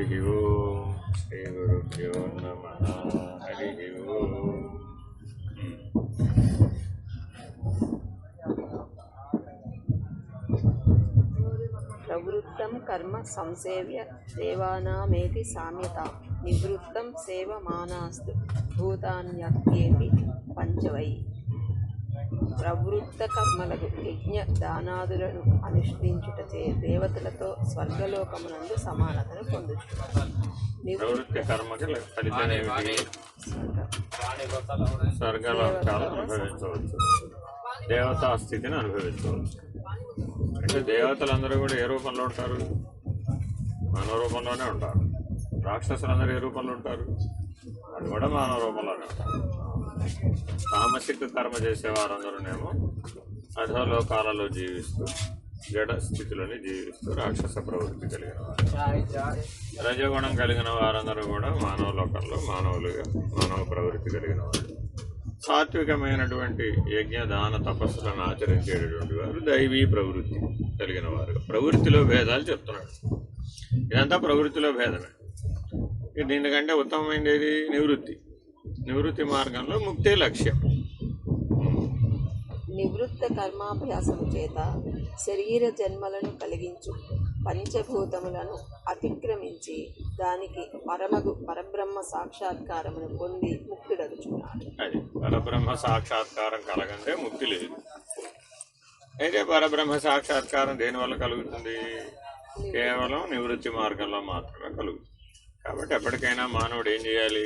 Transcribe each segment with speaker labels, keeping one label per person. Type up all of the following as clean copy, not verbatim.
Speaker 1: హరి ఓం శ్రీ గురుభ్యో నమః హరి ఓం.
Speaker 2: ప్రవృత్తం కర్మ సంసేవ్య దేవానామేతి సామ్యత నివృత్తం సేవమానాస్తు భూతాన్యత్యేతి పంచవై. ప్రవృత్త కర్మలకు యజ్ఞ దానాదులను అనుష్ఠించుటచే దేవతలతో స్వర్గలోకమునందు సమానతను పొందుచున్నారు.
Speaker 1: ప్రవృత్తి కర్మకి ఫలితం ఏమిటి? స్వర్గలోకాలు అనుభవించవచ్చు, దేవతా స్థితిని అనుభవించవచ్చు. అంటే దేవతలందరూ కూడా ఏ రూపంలో ఉంటారు? మానవ రూపంలోనే ఉంటారు. రాక్షసులందరూ ఏ రూపంలో ఉంటారు? అది కూడా మానవ రూపంలోనే ఉంటారు. తామసిక కర్మ చేసేవారందరూనేమో అధోలోకాలలో జీవిస్తూ జడ స్థితిలోని జీవిస్తూ రాక్షస ప్రవృత్తి కలిగిన వారు. రజగుణం కలిగిన వారందరూ కూడా మానవ లోకంలో మానవులుగా మానవ ప్రవృత్తి కలిగిన వారు. సాత్వికమైనటువంటి యజ్ఞ దాన తపస్సులను ఆచరించేటటువంటి వారు దైవీ ప్రవృత్తి కలిగిన వారు. ప్రవృత్తిలో భేదాలు చెప్తున్నాడు. ఇదంతా ప్రవృత్తిలో భేదమే. దీనికంటే ఉత్తమమైనది ఏది? నివృత్తి. నివృత్తి మార్గంలో ముక్తే లక్ష్యం.
Speaker 2: నివృత్త కర్మాభ్యాసము చేత శరీర జన్మలను కలిగించు పంచభూతములను అతిక్రమించి దానికి పరబ్రహ్మ సాక్షాత్కారమును పొంది ముక్తుడగుచున్నాడు.
Speaker 1: అది పరబ్రహ్మ సాక్షాత్కారం కలగందే ముక్తి లేదు. అయితే పరబ్రహ్మ సాక్షాత్కారం దేనివల్ల కలుగుతుంది? కేవలం నివృత్తి మార్గంలో మాత్రమే కలుగుతుంది. కాబట్టి ఎప్పటికైనా మానవుడు ఏం చేయాలి?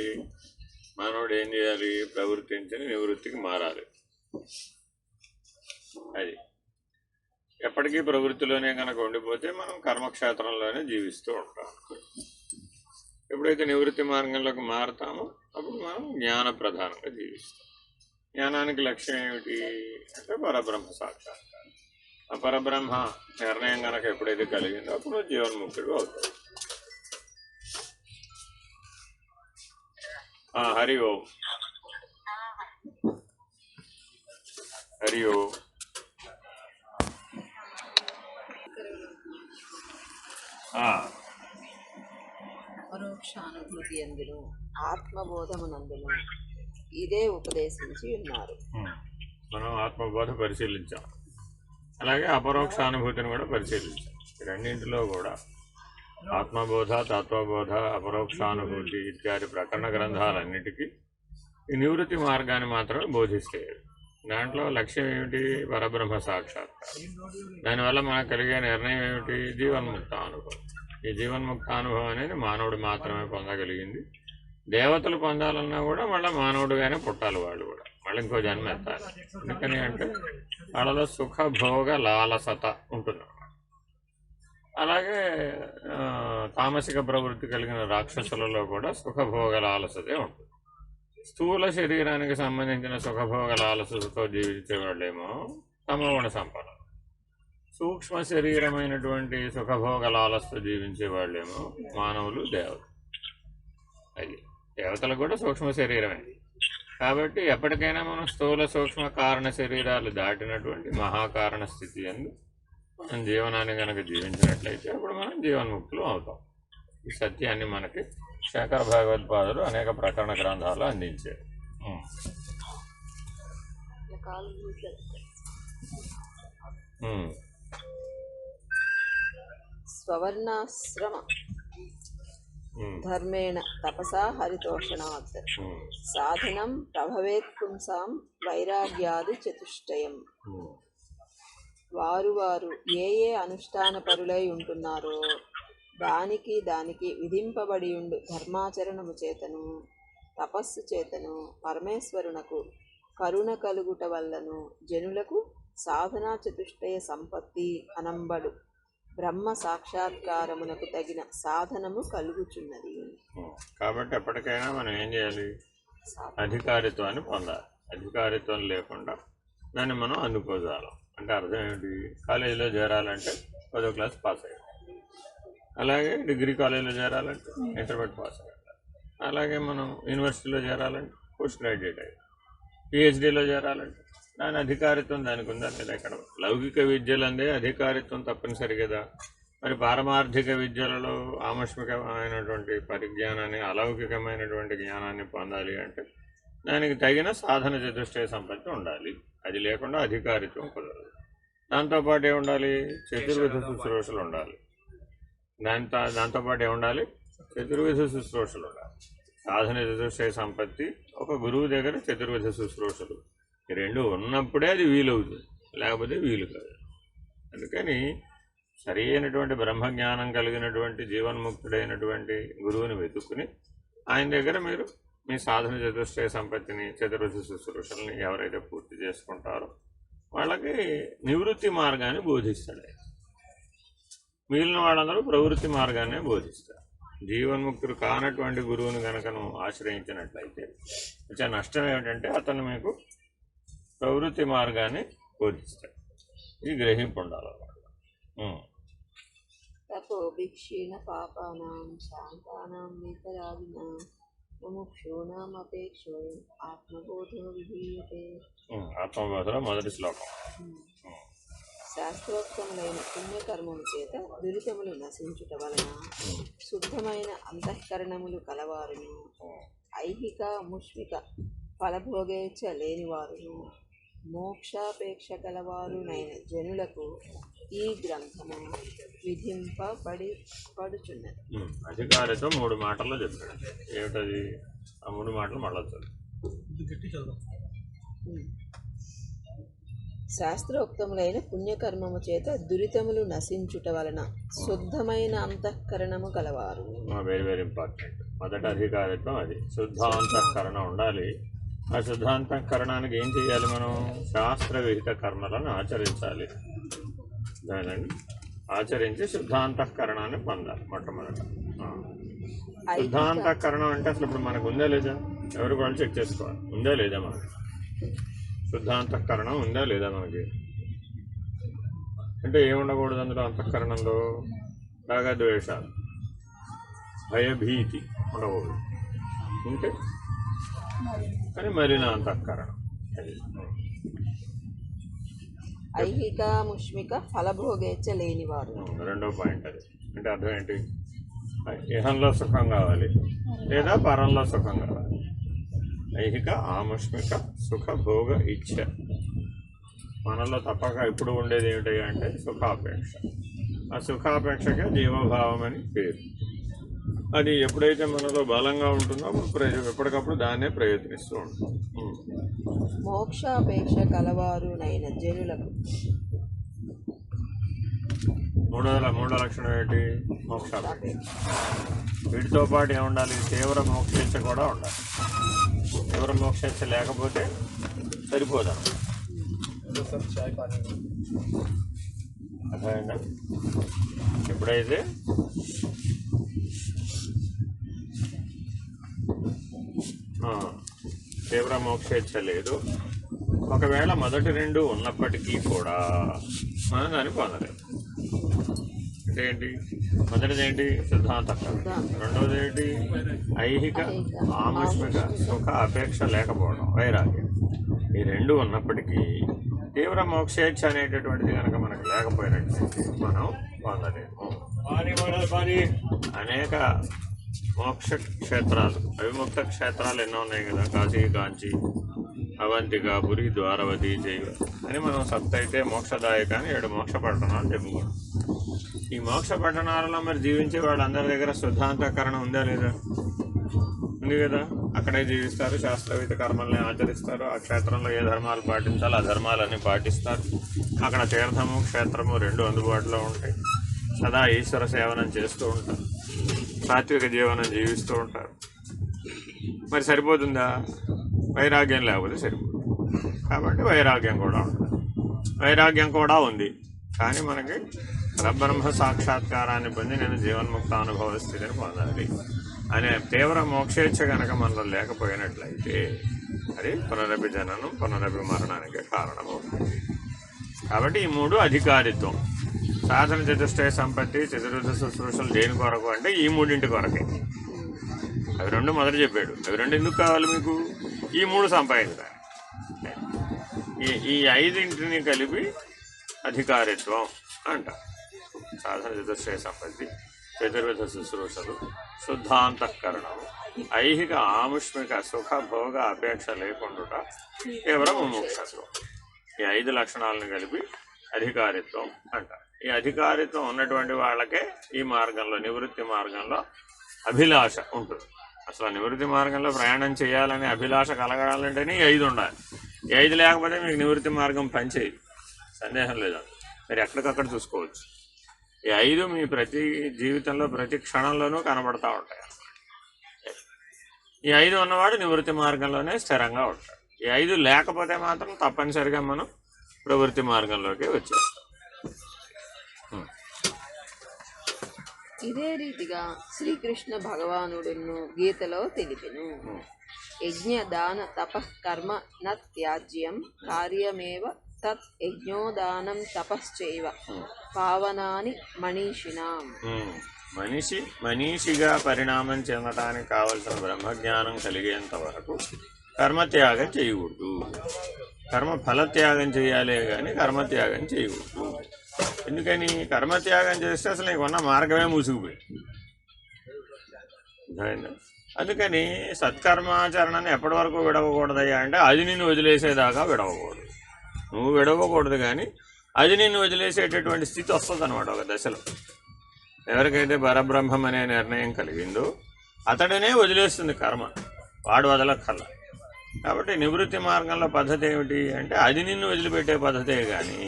Speaker 1: ప్రవృత్తించి నివృత్తికి మారాలి. అది ఎప్పటికీ ప్రవృత్తిలోనే కనుక ఉండిపోతే మనం కర్మక్షేత్రంలోనే జీవిస్తూ ఉంటాం. ఎప్పుడైతే నివృత్తి మార్గంలోకి మారుతామో అప్పుడు మనం జ్ఞాన ప్రధానంగా జీవిస్తాం. జ్ఞానానికి లక్ష్యం ఏమిటి అంటే పరబ్రహ్మ సాక్షాత్కారం. ఆ పరబ్రహ్మ నిర్ణయం కనుక ఎప్పుడైతే కలిగిందో అప్పుడు జీవన్ముక్తుడు అవుతాడు. హరి ఓం. హరి ఓం.
Speaker 2: పరోక్షానుభూతి అందును ఆత్మబోధమునందును ఇదే ఉపదేశించి ఉన్నారు.
Speaker 1: మనం ఆత్మబోధ పరిశీలించాం, అలాగే అపరోక్షానుభూతిని కూడా పరిశీలించాం. రెండింటిలో కూడా ఆత్మబోధ, తత్వబోధ, అపరోక్షానుభూతి ఇత్యాది ప్రకరణ గ్రంథాలన్నిటికీ ఈ నివృత్తి మార్గాన్ని మాత్రమే బోధిస్తాయి. దాంట్లో లక్ష్యం ఏమిటి? పరబ్రహ్మ సాక్షాత్కారం. దానివల్ల మనకు కలిగే నిర్ణయం ఏమిటి? జీవన్ముక్త అనుభవం. ఈ జీవన్ముక్త అనుభవం అనేది మానవుడు మాత్రమే పొందగలిగింది. దేవతలు పొందాలన్నా కూడా మళ్ళీ మానవుడుగానే పుట్టాలి. వాళ్ళు కూడా మళ్ళీ ఇంకో జన్మ ఎత్తాలి. ఎందుకని అంటే వాళ్ళలో సుఖభోగ లాలసత ఉంటుంది. అలాగే తామసిక ప్రవృత్తి కలిగిన రాక్షసులలో కూడా సుఖభోగ లాలసతే ఉంటుంది. స్థూల శరీరానికి సంబంధించిన సుఖభోగ లాలసతో జీవించే వాళ్ళేమో తమోగుణ సంపద. సూక్ష్మ శరీరమైనటువంటి సుఖభోగ లాలసతో జీవించే వాళ్ళేమో మానవులు, దేవతలు. అది దేవతలకు కూడా సూక్ష్మ శరీరమే. కాబట్టి ఎప్పటికైనా మనం స్థూల సూక్ష్మ కారణ శరీరాలు దాటినటువంటి మహాకారణ స్థితి అందు మనం జీవనాన్ని కనుక జీవించినట్లయితే అప్పుడు మనం జీవన్ముక్తులు అవుతాం. ఈ సత్యాన్ని మనకి శంకర భగవత్పాదులు అనేక ప్రకరణ గ్రంథాలు అందించారు.
Speaker 2: స్వర్ణాశ్రమ ధర్మేణ తపసా హరితోషణాత్ సాధనం ప్రభవేత్ పుంసాం వైరాగ్యాది చతుష్టయం. వారు ఏ అనుష్ఠాన పరులై ఉంటున్నారో దానికి విధింపబడి ఉండు ధర్మాచరణము చేతను తపస్సు చేతను పరమేశ్వరునకు కరుణ కలుగుట వల్లను జనులకు సాధనా చతుష్టయ సంపత్తి అనంబడు బ్రహ్మ సాక్షాత్కారమునకు తగిన సాధనము కలుగుచున్నది.
Speaker 1: కాబట్టి ఎప్పటికైనా మనం ఏం చేయాలి? అధికారిత్వాన్ని పొందాలి. అధికారిత్వం లేకుండా దాన్ని మనం అందుకోగలం. అంటే అర్థం ఏమిటి? కాలేజీలో చేరాలంటే 10వ క్లాస్ పాస్ అయ్యాలి. అలాగే డిగ్రీ కాలేజీలో చేరాలంటే ఇంటర్మీడియట్ పాస్ అయ్యాలి. అలాగే మనం యూనివర్సిటీలో చేరాలంటే పోస్ట్ గ్రాడ్యుయేట్ అయ్యాలి. పిహెచ్డీలో చేరాలంటే దాని అధికారిత్వం దానికి ఉందా లేదా? ఇక్కడ లౌకిక విద్యలందే అధికారిత్వం తప్పనిసరి కదా. మరి పారమార్థిక విద్యలలో ఆముష్మికమైనటువంటి పరిజ్ఞానాన్ని, అలౌకికమైనటువంటి జ్ఞానాన్ని పొందాలి అంటే దానికి తగిన సాధన చతుష్టయ సంపత్తి ఉండాలి. అది లేకుండా అధికారిత్వం కుదరదు. దాంతోపాటు ఏముండాలి? చతుర్విధ శుశ్రూషలు ఉండాలి. దాంతోపాటు ఏముండాలి? చతుర్విధ శుశ్రూషలు ఉండాలి. సాధన చతుష్టయ సంపత్తి, ఒక గురువు దగ్గర చతుర్విధ శుశ్రూషలు, ఈ రెండు ఉన్నప్పుడే అది వీలవుతుంది, లేకపోతే వీలు కాదు. అందుకని సరి అయినటువంటి బ్రహ్మజ్ఞానం కలిగినటువంటి జీవన్ముక్తుడైనటువంటి గురువుని వెతుక్కుని ఆయన దగ్గర మీరు మీ సాధన చతుష్టయ సంపత్తిని, చతుర్విధ శుశ్రూషల్ని ఎవరైతే పూర్తి చేసుకుంటారో వాళ్ళకి నివృత్తి మార్గాన్ని బోధిస్తాడు. మిగిలిన వాళ్ళందరూ ప్రవృత్తి మార్గాన్నే బోధిస్తారు. జీవన్ముక్తుడు కానటువంటి గురువుని కనుక నువ్వు ఆశ్రయించినట్లయితే వచ్చే నష్టం ఏమిటంటే అతను మీకు ప్రవృత్తి మార్గాన్ని బోధిస్తాడు. ఇది గ్రహింపు ఉండాలి.
Speaker 2: తపోభిక్షీణ పాపానాం శాంతానాం నేతరాదినాం ముముక్షూణామపేక్షో ఆత్మబోధో విధీయతే.
Speaker 1: ఆత్మబోధలో మొదటి శ్లోకం.
Speaker 2: శాస్త్రోక్తములైన పుణ్యకర్మము చేత దురితములు నశించుట వలన శుద్ధమైన అంతఃకరణములు కలవారును, ఐహిక ముష్మిక ఫలభోగేచ్ఛ లేనివారును, మోక్షాపేక్ష కలవారునైన జనులకు ఈ గ్రంథము విధింపబడుచున్నది.
Speaker 1: అధికారితో 3 మాటల్లో చెప్పాడు. ఏమిటది? ఆ 3 మాటలు మళ్ళా
Speaker 2: శాస్త్రోక్తములైన పుణ్యకర్మము చేత దురితములు నశించుట వలన శుద్ధమైన అంతఃకరణము కలవారు.
Speaker 1: Very very important. మొదటి అధికారిత్వం అది. శుద్ధాంతఃకరణం ఉండాలి. ఆ శుద్ధాంతఃకరణానికి ఏం చేయాలి? మనం శాస్త్ర విహిత కర్మలను ఆచరించాలి. దానిని ఆచరించి శుద్ధాంతఃకరణాన్ని పొందాలి. మొట్టమొదట శుద్ధాంతఃకరణం అంటే అసలు ఇప్పుడు మనకు ఉందా లేదా? ఎవరికి వాళ్ళు చెక్ చేసుకోవాలి. ఉందా లేదా మనకి శుద్ధాంతఃకరణం? ఉందా లేదా మనకి? అంటే ఏముండకూడదు అందులో? అంతఃకరణంలో రాగద్వేషాలు, భయభీతి ఉండకూడదు. ఉంటే కానీ మరిన అంతఃకరణం.
Speaker 2: ఐహిక ముష్మిక ఫలభోగేచ్ఛ లేనివారు.
Speaker 1: రెండో పాయింట్ అది. అంటే అర్థం ఏంటి? ఇహంలో సుఖం కావాలి లేదా పరంలో సుఖం కావాలి. ఐహిక ఆముష్మిక సుఖ భోగ ఇచ్ఛ మనలో తప్పక ఇప్పుడు ఉండేది ఏమిటి అంటే సుఖాపేక్ష. ఆ సుఖాపేక్షకే జీవభావం అని పేరు. అది ఎప్పుడైతే మనలో బలంగా ఉంటుందో అప్పుడు ఎప్పటికప్పుడు దాన్నే ప్రయత్నిస్తూ ఉంటాం.
Speaker 2: మోక్షాపేక్ష కలవారునైన జనులకు
Speaker 1: మూడో లక్షణం ఏంటి? మోక్షాపేక్ష. వీటితో పాటు ఏముండాలి? తీవ్ర మోక్షేచ్ఛ కూడా ఉండాలి. తీవ్ర మోక్షేచ్ఛ లేకపోతే సరిపోదా? అర్థమైందా? ఎప్పుడైతే తీవ్ర మోక్షేచ్ఛ లేదు, ఒకవేళ మొదటి 2 ఉన్నప్పటికీ కూడా మనం దాన్ని పొందలేదు. అంటే ఏంటి? మొదటిది ఏంటి? శుద్ధాంతఃకరణం. రెండవది ఏంటి? ఐహిక ఆముష్మిక సుఖ అపేక్ష లేకపోవడం, వైరాగ్యం. ఈ 2 ఉన్నప్పటికీ తీవ్ర మోక్షేచ్ఛ అనేటటువంటిది కనుక మనకు లేకపోయినట్లయితే మనం పొందలేము. అనేక మోక్ష క్షేత్రాలు, అవిముక్త క్షేత్రాలు ఎన్నో ఉన్నాయి కదా. కాశీ, కాంచి, అవంతిక, పురి, ద్వారవతి, జైవ అని మనం సప్తైతే మోక్షదాయక అని 7 మోక్ష పట్టణాలు చెప్పుకోండి. ఈ మోక్ష పట్టణాలలో మరి జీవించే వాళ్ళందరి దగ్గర శుద్ధాంతఃకరణం ఉందా లేదా? ఉంది కదా. అక్కడే జీవిస్తారు, శాస్త్రవిహిత కర్మల్ని ఆచరిస్తారు. ఆ క్షేత్రంలో ఏ ధర్మాలు పాటించాలో ఆ ధర్మాలన్నీ పాటిస్తారు. అక్కడ తీర్థము క్షేత్రము 2 అందుబాటులో ఉంటాయి. సదా ఈశ్వర సేవనం చేస్తూ ఉంటారు, సాత్విక జీవనం జీవిస్తూ ఉంటారు. మరి సరిపోతుందా? వైరాగ్యం లేకపోతే సరిపోతుంది. కాబట్టి వైరాగ్యం కూడా ఉంటుంది. వైరాగ్యం కూడా ఉంది, కానీ మనకి పరబ్రహ్మ సాక్షాత్కారాన్ని పొంది నేను జీవన్ముక్త అనుభవ స్థితిని పొందాలి అనే తీవ్ర మోక్షేచ్ఛ కనుక మనలో లేకపోయినట్లయితే అది పునరపి జననం, పునరపి మరణానికి కారణమవుతుంది. కాబట్టి ఈ 3 అధికారిత్వం. సాధన చతుష్టయ సంపత్తి, చతుర్విధ శుశ్రూషలు దేని కొరకు అంటే ఈ 3 కొరకే. అవి 2 మొదట చెప్పాడు. అవి 2 ఎందుకు కావాలి మీకు? ఈ 3 సంపాదించాలి. ఈ 5 కలిపి అధికారిత్వం అంటారు. సాధన చతుశ్రేయ సంపత్తి, చతుర్విధ శుశ్రూషలు, శుద్ధాంతఃకరణము, ఐహిక ఆముష్మిక సుఖ భోగ అపేక్ష లేకుండా కేవలం ముముక్షత్వం. ఈ 5 లక్షణాలను కలిపి అధికారిత్వం అంటారు. ఈ అధికారిత్వం ఉన్నటువంటి వాళ్ళకే ఈ మార్గంలో, నివృత్తి మార్గంలో అభిలాష ఉంటుంది. అసలు నివృత్తి మార్గంలో ప్రయాణం చేయాలనే అభిలాష కలగాలంటేనే ఈ 5 ఉండాలి. ఈ 5 లేకపోతే మీకు నివృత్తి మార్గం పనిచేయదు, సందేహం లేదు. మీరు ఎక్కడికక్కడ చూసుకోవచ్చు. ఈ 5 మీ ప్రతి జీవితంలో ప్రతి క్షణంలోనూ కనబడతా ఉంటాయి. ఈ 5 ఉన్నవాడు నివృత్తి మార్గంలోనే స్థిరంగా ఉంటాడు. ఈ 5 లేకపోతే మాత్రం తప్పనిసరిగా మనం ప్రవృత్తి మార్గంలోకి వచ్చేస్తాం.
Speaker 2: ఇదే రీతిగా శ్రీకృష్ణ భగవానుడును గీతలో తెలిపెను. యజ్ఞ దాన తపః కర్మ న త్యాజ్యం కార్యమేవ తత్ యజ్ఞోదానం తపశ్చైవ పావనాని మనీషిణాం.
Speaker 1: మనీషిగా పరిణామం చెందడానికి కావలసిన బ్రహ్మజ్ఞానం కలిగేంత వరకు కర్మత్యాగం చేయకూడదు. కర్మ ఫలత్యాగం చేయాలే కానీ కర్మత్యాగం చేయకూడదు. ఎందుకని? కర్మత్యాగం చేస్తే అసలు నీకు ఉన్న మార్గమే మూసుకుపోయింది. అందుకని సత్కర్మాచరణని ఎప్పటి వరకు విడవకూడదయ్యా అంటే అది నిన్ను వదిలేసేదాకా విడవకూడదు. నువ్వు విడవకూడదు, కానీ అది నిన్ను వదిలేసేటటువంటి స్థితి వస్తుంది అనమాట ఒక దశలో. ఎవరికైతే పరబ్రహ్మం అనే నిర్ణయం కలిగిందో అతడినే వదిలేస్తుంది కర్మ, వాడు వదలక్కర్లా. కాబట్టి నివృత్తి మార్గంలో పద్ధతి ఏమిటి అంటే అది నిన్ను వదిలిపెట్టే పద్ధతే కానీ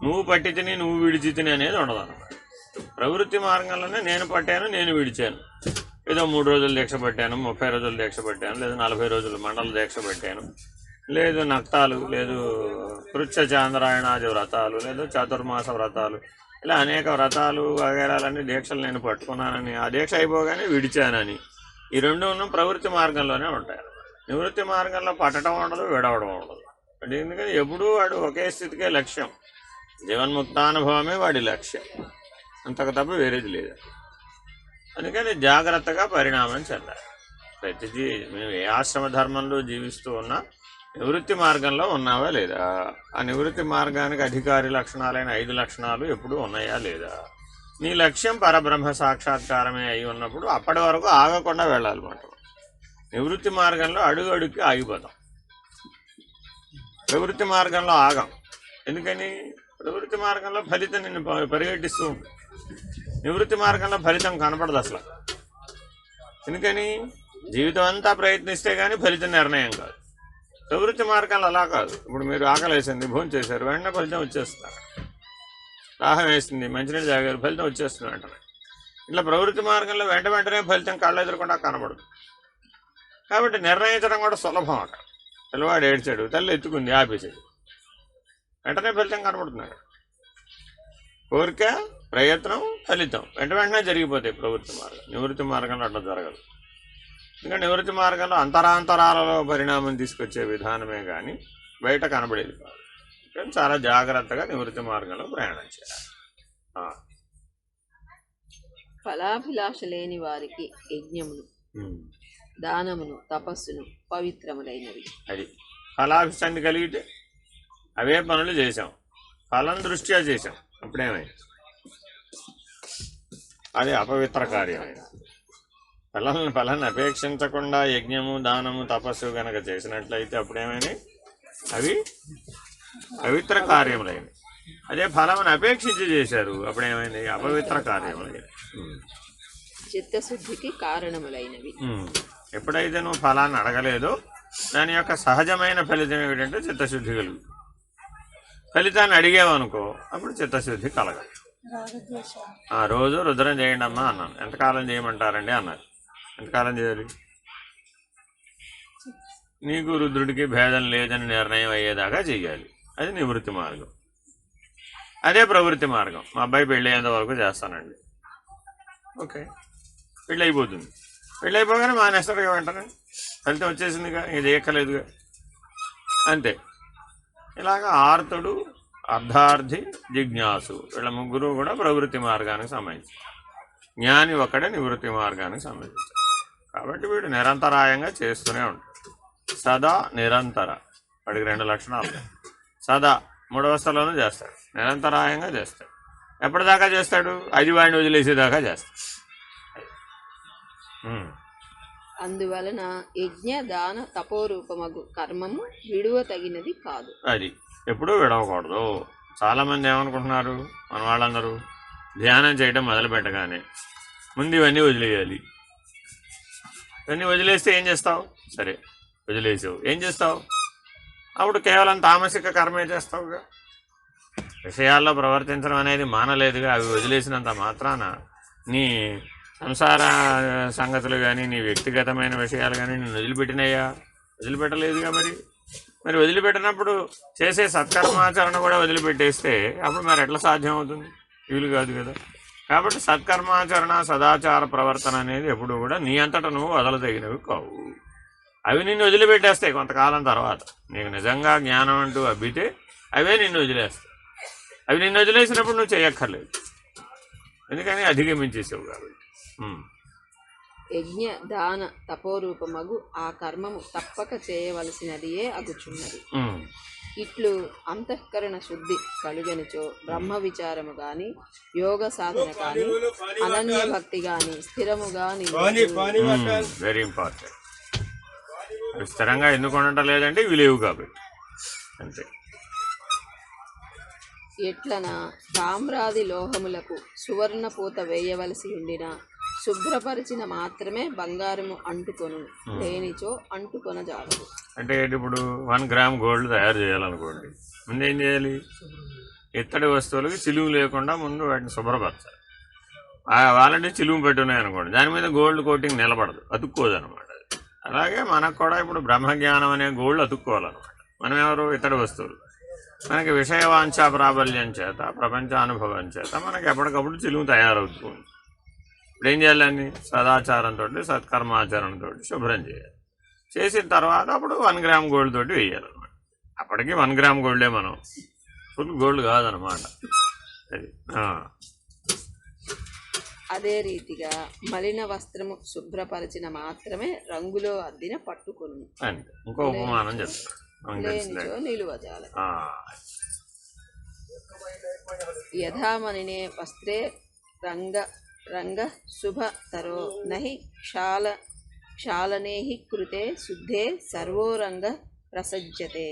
Speaker 1: నువ్వు పట్టితిని నువ్వు విడిచితిని అనేది ఉండదు అన్నమాట. ప్రవృత్తి మార్గంలోనే నేను పట్టాను, నేను విడిచాను. ఏదో 3 రోజులు దీక్ష పట్టాను, 30 రోజులు దీక్ష పట్టాను, లేదు 40 రోజులు మండల దీక్ష పట్టాను, లేదు నక్తాలు, లేదు కృత్య చాంద్రాయణాది వ్రతాలు, లేదు చతుర్మాస వ్రతాలు, ఇలా అనేక వ్రతాలు వగేరాలన్నీ దీక్షలు నేను పట్టుకున్నానని, ఆ దీక్ష అయిపోగానే విడిచానని, ఈ 2 ఉన్న ప్రవృత్తి మార్గంలోనే ఉంటాయి. నివృత్తి మార్గంలో పట్టడం ఉండదు, విడవడం ఉండదు. ఎందుకని ఎప్పుడూ వాడు ఒకే స్థితికే లక్ష్యం, జీవన్ముక్తానుభవమే వాడి లక్ష్యం, అంతకు తప్ప వేరేది లేదు. అందుకని జాగ్రత్తగా పరిణామం చెందాలి. మేము ఏ ఆశ్రమ ధర్మంలో జీవిస్తూ ఉన్నా నివృత్తి మార్గంలో ఉన్నావా లేదా, ఆ నివృత్తి మార్గానికి అధికారి లక్షణాలైన 5 లక్షణాలు ఎప్పుడూ ఉన్నాయా లేదా, నీ లక్ష్యం పరబ్రహ్మ సాక్షాత్కారమే అయి ఉన్నప్పుడు అప్పటి వరకు ఆగకుండా వెళ్ళాలన్నమాట. నివృత్తి మార్గంలో అడుగు అడుగుకి ఆగిపోతాం, ప్రవృత్తి మార్గంలో ఆగం. ఎందుకని? ప్రవృత్తి మార్గంలో ఫలితం నిన్ను పరిగెట్టిస్తూ ఉంటుంది, నివృత్తి మార్గంలో ఫలితం కనపడదు అసలు. ఎందుకని? జీవితం అంతా ప్రయత్నిస్తే కానీ ఫలితం నిర్ణయం కాదు. ప్రవృత్తి మార్గాలు అలా కాదు. ఇప్పుడు మీరు ఆకలి వేసింది, భోజనం చేశారు, వెంటనే ఫలితం వచ్చేస్తున్నారు. దాహం వేసింది, మంచినీళ్ళు తాగారు, ఫలితం వచ్చేస్తుంది వెంటనే. ఇట్లా ప్రవృత్తి మార్గంలో వెంటనే ఫలితం కళ్ళు ఎదురకుండా కనబడదు. కాబట్టి నిర్ణయించడం కూడా సులభం. అక్కడ పిల్లవాడు ఏడ్చాడు, తల్లి ఎత్తుకుంది, ఆపేసాడు, వెంటనే ఫలితం కనబడుతున్నాడు. కోరిక, ప్రయత్నం, ఫలితం వెంటనే జరిగిపోతాయి ప్రవృత్తి మార్గం. నివృత్తి మార్గంలో అట్లా జరగదు. ఇంకా నివృత్తి మార్గంలో అంతరాంతరాలలో పరిణామం తీసుకొచ్చే విధానమే కానీ బయట కనబడేది కాదు. కానీ చాలా జాగ్రత్తగా నివృత్తి మార్గంలో ప్రయాణం చేయాలి.
Speaker 2: ఫలాభిలాష లేని వారికి యజ్ఞమును, దానమును, తపస్సును పవిత్రములైనవి.
Speaker 1: అది ఫలాభిష్టాన్ని కలిగితే అవే పనులు చేసాం, ఫలం దృష్ట్యా చేసాం, అప్పుడేమైంది? అది అపవిత్ర కార్యమైంది. ఫలాన్ని అపేక్షించకుండా యజ్ఞము, దానము, తపస్సు కనుక చేసినట్లయితే అప్పుడేమైనా అవి పవిత్ర కార్యములైనవి. అదే ఫలమును అపేక్షించి చేశారు, అప్పుడేమైంది? అపవిత్ర కార్యములైనవి,
Speaker 2: చిత్తశుద్ధికి కారణములైనవి.
Speaker 1: ఎప్పుడైతే నువ్వు ఫలాన్ని అడగలేదో దాని యొక్క సహజమైన ఫలితం ఏమిటంటే చిత్తశుద్ధి కలుగు. ఫలితాన్ని అడిగేవనుకో అప్పుడు చిత్తశుద్ధి కలగదు. రోజు రుద్రం చేయండి అమ్మా అన్నాను. ఎంతకాలం చేయమంటారండి అన్నారు. ఎంతకాలం చేయాలి? నీకు రుద్రుడికి భేదం లేదని నిర్ణయం అయ్యేదాకా చెయ్యాలి. అది నివృత్తి మార్గం. అదే ప్రవృత్తి మార్గం. మా అబ్బాయి పెళ్ళి అయ్యేంత వరకు చేస్తానండి. ఓకే, పెళ్ళి అయిపోతుంది. పెళ్ళి అయిపోగానే మానేస్తాడుగా వెంటనే, ఫలితం వచ్చేసిందిగా, ఇది ఎక్కలేదుగా, అంతే. ఇలాగా ఆర్తుడు, అర్ధార్థి, జిజ్ఞాసు వీళ్ళ ముగ్గురు కూడా ప్రవృత్తి మార్గానికి సంబంధించి, జ్ఞాని ఒక్కడే నివృత్తి మార్గానికి సంబంధించి. కాబట్టి వీడు నిరంతరాయంగా చేస్తూనే ఉంటాడు. సదా, నిరంతర, వాడికి 2 లక్షణాలు. సదా 3 అవస్థలోనూ చేస్తాడు, నిరంతరాయంగా చేస్తాడు. ఎప్పటిదాకా చేస్తాడు? అది వాడిని వదిలేసేదాకా చేస్తాడు.
Speaker 2: అందువలన యజ్ఞ దాన తపోరూపమగు కర్మము విడువ తగినది కాదు.
Speaker 1: అది ఎప్పుడూ విడవకూడదు. చాలామంది ఏమనుకుంటున్నారు మన వాళ్ళందరూ, ధ్యానం చేయడం మొదలు పెట్టగానే ముందు ఇవన్నీ వదిలేయాలి. ఇవన్నీ వదిలేస్తే ఏం చేస్తావు? సరే వదిలేసావు, ఏం చేస్తావు? అప్పుడు కేవలం తామసిక కర్మే చేస్తావుగా. విషయాల్లో ప్రవర్తించడం అనేది మానలేదుగా. అవి వదిలేసినంత మాత్రాన నీ సంసార సంగతులు కానీ, నీ వ్యక్తిగతమైన విషయాలు కానీ నేను వదిలిపెట్టినయ్యా? వదిలిపెట్టలేదుగా. మరి వదిలిపెట్టినప్పుడు చేసే సత్కర్మాచరణ కూడా వదిలిపెట్టేస్తే అప్పుడు మరి ఎట్లా సాధ్యం అవుతుంది? వీలు కాదు కదా. కాబట్టి సత్కర్మాచరణ, సదాచార ప్రవర్తన అనేది ఎప్పుడు కూడా నీ అంతటా నువ్వు వదలదగినవి కావు. అవి నిన్ను వదిలిపెట్టేస్తాయి కొంతకాలం తర్వాత. నీకు నిజంగా జ్ఞానం అంటూ అబ్బితే అవే నిన్ను వదిలేస్తాయి. అవి నిన్ను వదిలేసినప్పుడు నువ్వు చేయక్కర్లేదు, ఎందుకని అధిగమించేసావు కాబట్టి.
Speaker 2: యజ్ఞ దాన తపోరూపమగు ఆ కర్మము తప్పక చేయవలసినదియే అగుచున్నది. ఇట్లు అంతఃకరణ శుద్ధి కలుగనిచో బ్రహ్మ విచారము గాని, యోగ సాధన కాని, అనన్య భక్తి గాని స్థిరముగా
Speaker 1: వెరీ ఇంపార్టెంట్. స్థిరంగా ఎందుకు ఉండటం లేదంటే ఇవి లేవు కాబట్టి అంతే.
Speaker 2: ఎట్లన తామ్రాది లోహములకు సువర్ణ పూత వేయవలసి ఉండిన శుభ్రపరిచిన మాత్రమే బంగారము అంటుకొను, లేనిచో అంటుకొనజాలదు.
Speaker 1: అంటే ఇప్పుడు 1 గ్రామ్ గోల్డ్ తయారు చేయాలనుకోండి, ముందు ఏం చేయాలి? ఇత్తడి వస్తువులకి చిలుము లేకుండా ముందు వాటిని శుభ్రపరచాలి. వాళ్ళంటే చిలుము పెట్టున్నాయి అనుకోండి, దాని మీద గోల్డ్ కోటింగ్ నిలబడదు, అతుక్కోదు అనమాట. అలాగే మనకు కూడా ఇప్పుడు బ్రహ్మజ్ఞానం అనే గోల్డ్ అతుక్కోవాలన్నమాట. మనం ఎవరు? ఇత్తడి వస్తువులు. మనకి విషయవాంఛా ప్రాబల్యం చేత, ప్రపంచానుభవం చేత మనకి ఎప్పటికప్పుడు చిలుము తయారవుతుంది. ఇప్పుడు ఏం చేయాలని? సదాచారంతో, సత్కర్మాచరణతో శుభ్రం చేయాలి. చేసిన తర్వాత అప్పుడు 1 గ్రామ్ గోల్డ్ తోటి వేయాలన్నమాట. అప్పటికి 1 గ్రామ్ గోల్డే, మనం ఫుల్ గోల్డ్ కాదనమాట. అది
Speaker 2: అదే రీతిగా మలిన వస్త్రము శుభ్రపరిచిన మాత్రమే రంగులో అద్దిన పట్టుకొను.
Speaker 1: అంతే. ఇంకో ఉపమానం చెప్తాను,
Speaker 2: లేనిచో నిలువజాల. యథామనినే వస్త్రే రంగ శుభతరో నహి క్షాళనే కృతే శుద్ధే సర్వో రంగ ప్రసజ్యతే.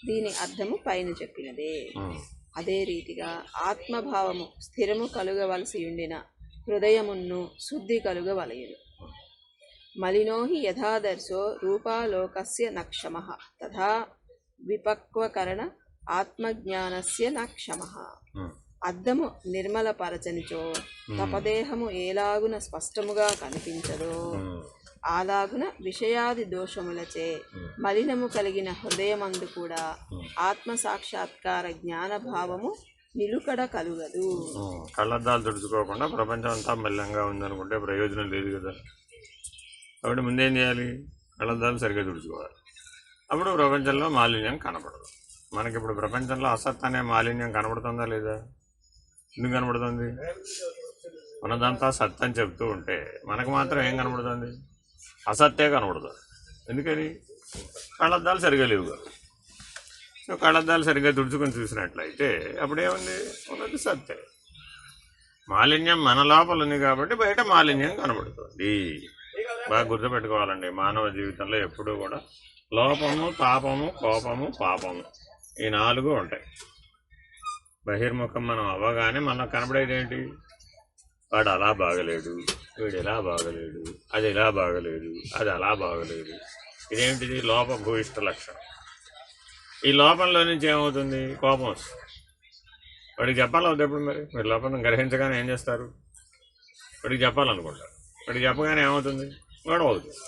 Speaker 2: దీని అర్థము పైన చెప్పినదే. అదే రీతిగా ఆత్మభావము స్థిరము కలుగవలసి ఉండిన హృదయమును శుద్ధి కలుగవలయును. మలినో హి యథాదర్శో రూపాలోకస్య నక్షమః తథా విపక్వకరణ ఆత్మజ్ఞానస్య నక్షమః. అద్దము నిర్మలపరచనిచో తపదేహము ఏలాగున స్పష్టముగా కనిపించదో, అలాగున విషయాది దోషములచే మలినము కలిగిన హృదయమందు కూడా ఆత్మ సాక్షాత్కార జ్ఞానభావము నిలుకడ కలుగదు.
Speaker 1: కళ్ళద్దాలు తుడుచుకోకుండా ప్రపంచం అంతా మలినంగా ఉందనుకుంటే ప్రయోజనం లేదు కదా. కాబట్టి ముందేం చేయాలి? కళ్ళద్దాలు సరిగ్గా తుడుచుకోవాలి. అప్పుడు ప్రపంచంలో మాలిన్యం కనపడదు. మనకిప్పుడు ప్రపంచంలో అసత్ అనే మాలిన్యం కనబడుతుందా లేదా? ఎందుకు కనబడుతుంది? మనదంతా సత్ అని చెప్తూ ఉంటే మనకు మాత్రం ఏం కనబడుతుంది? అసత్తే కనబడుతుంది. ఎందుకని? కళ్ళద్దాలు సరిగా లేవుగా. సో కళ్ళద్దాలు సరిగ్గా తుడుచుకొని చూసినట్లయితే అప్పుడేముంది? ఉన్నది సత్తే. మాలిన్యం మన లోపల ఉంది కాబట్టి బయట మాలిన్యం కనబడుతుంది. బాగా గుర్తుపెట్టుకోవాలండి. మానవ జీవితంలో ఎప్పుడూ కూడా లోపము, తాపము, కోపము, పాపము, ఈ 4 ఉంటాయి. బహిర్ముఖం మనం అవ్వగానే మనకు కనబడేది ఏంటి? వాడు అలా బాగలేడు, వీడు ఇలా బాగలేడు, అది ఇలా బాగలేదు, అది అలా బాగలేదు. ఇదేంటిది? లోపభూయిష్ట లక్షణం. ఈ లోపంలో నుంచి ఏమవుతుంది? కోపం వస్తుంది. వాడికి చెప్పాలి ఎప్పుడు మరి? మీరు లోపం గ్రహించగానే ఏం చేస్తారు? వాడికి చెప్పాలనుకుంటారు. వాడికి చెప్పగానే ఏమవుతుంది? గొడవ అవుతుంది.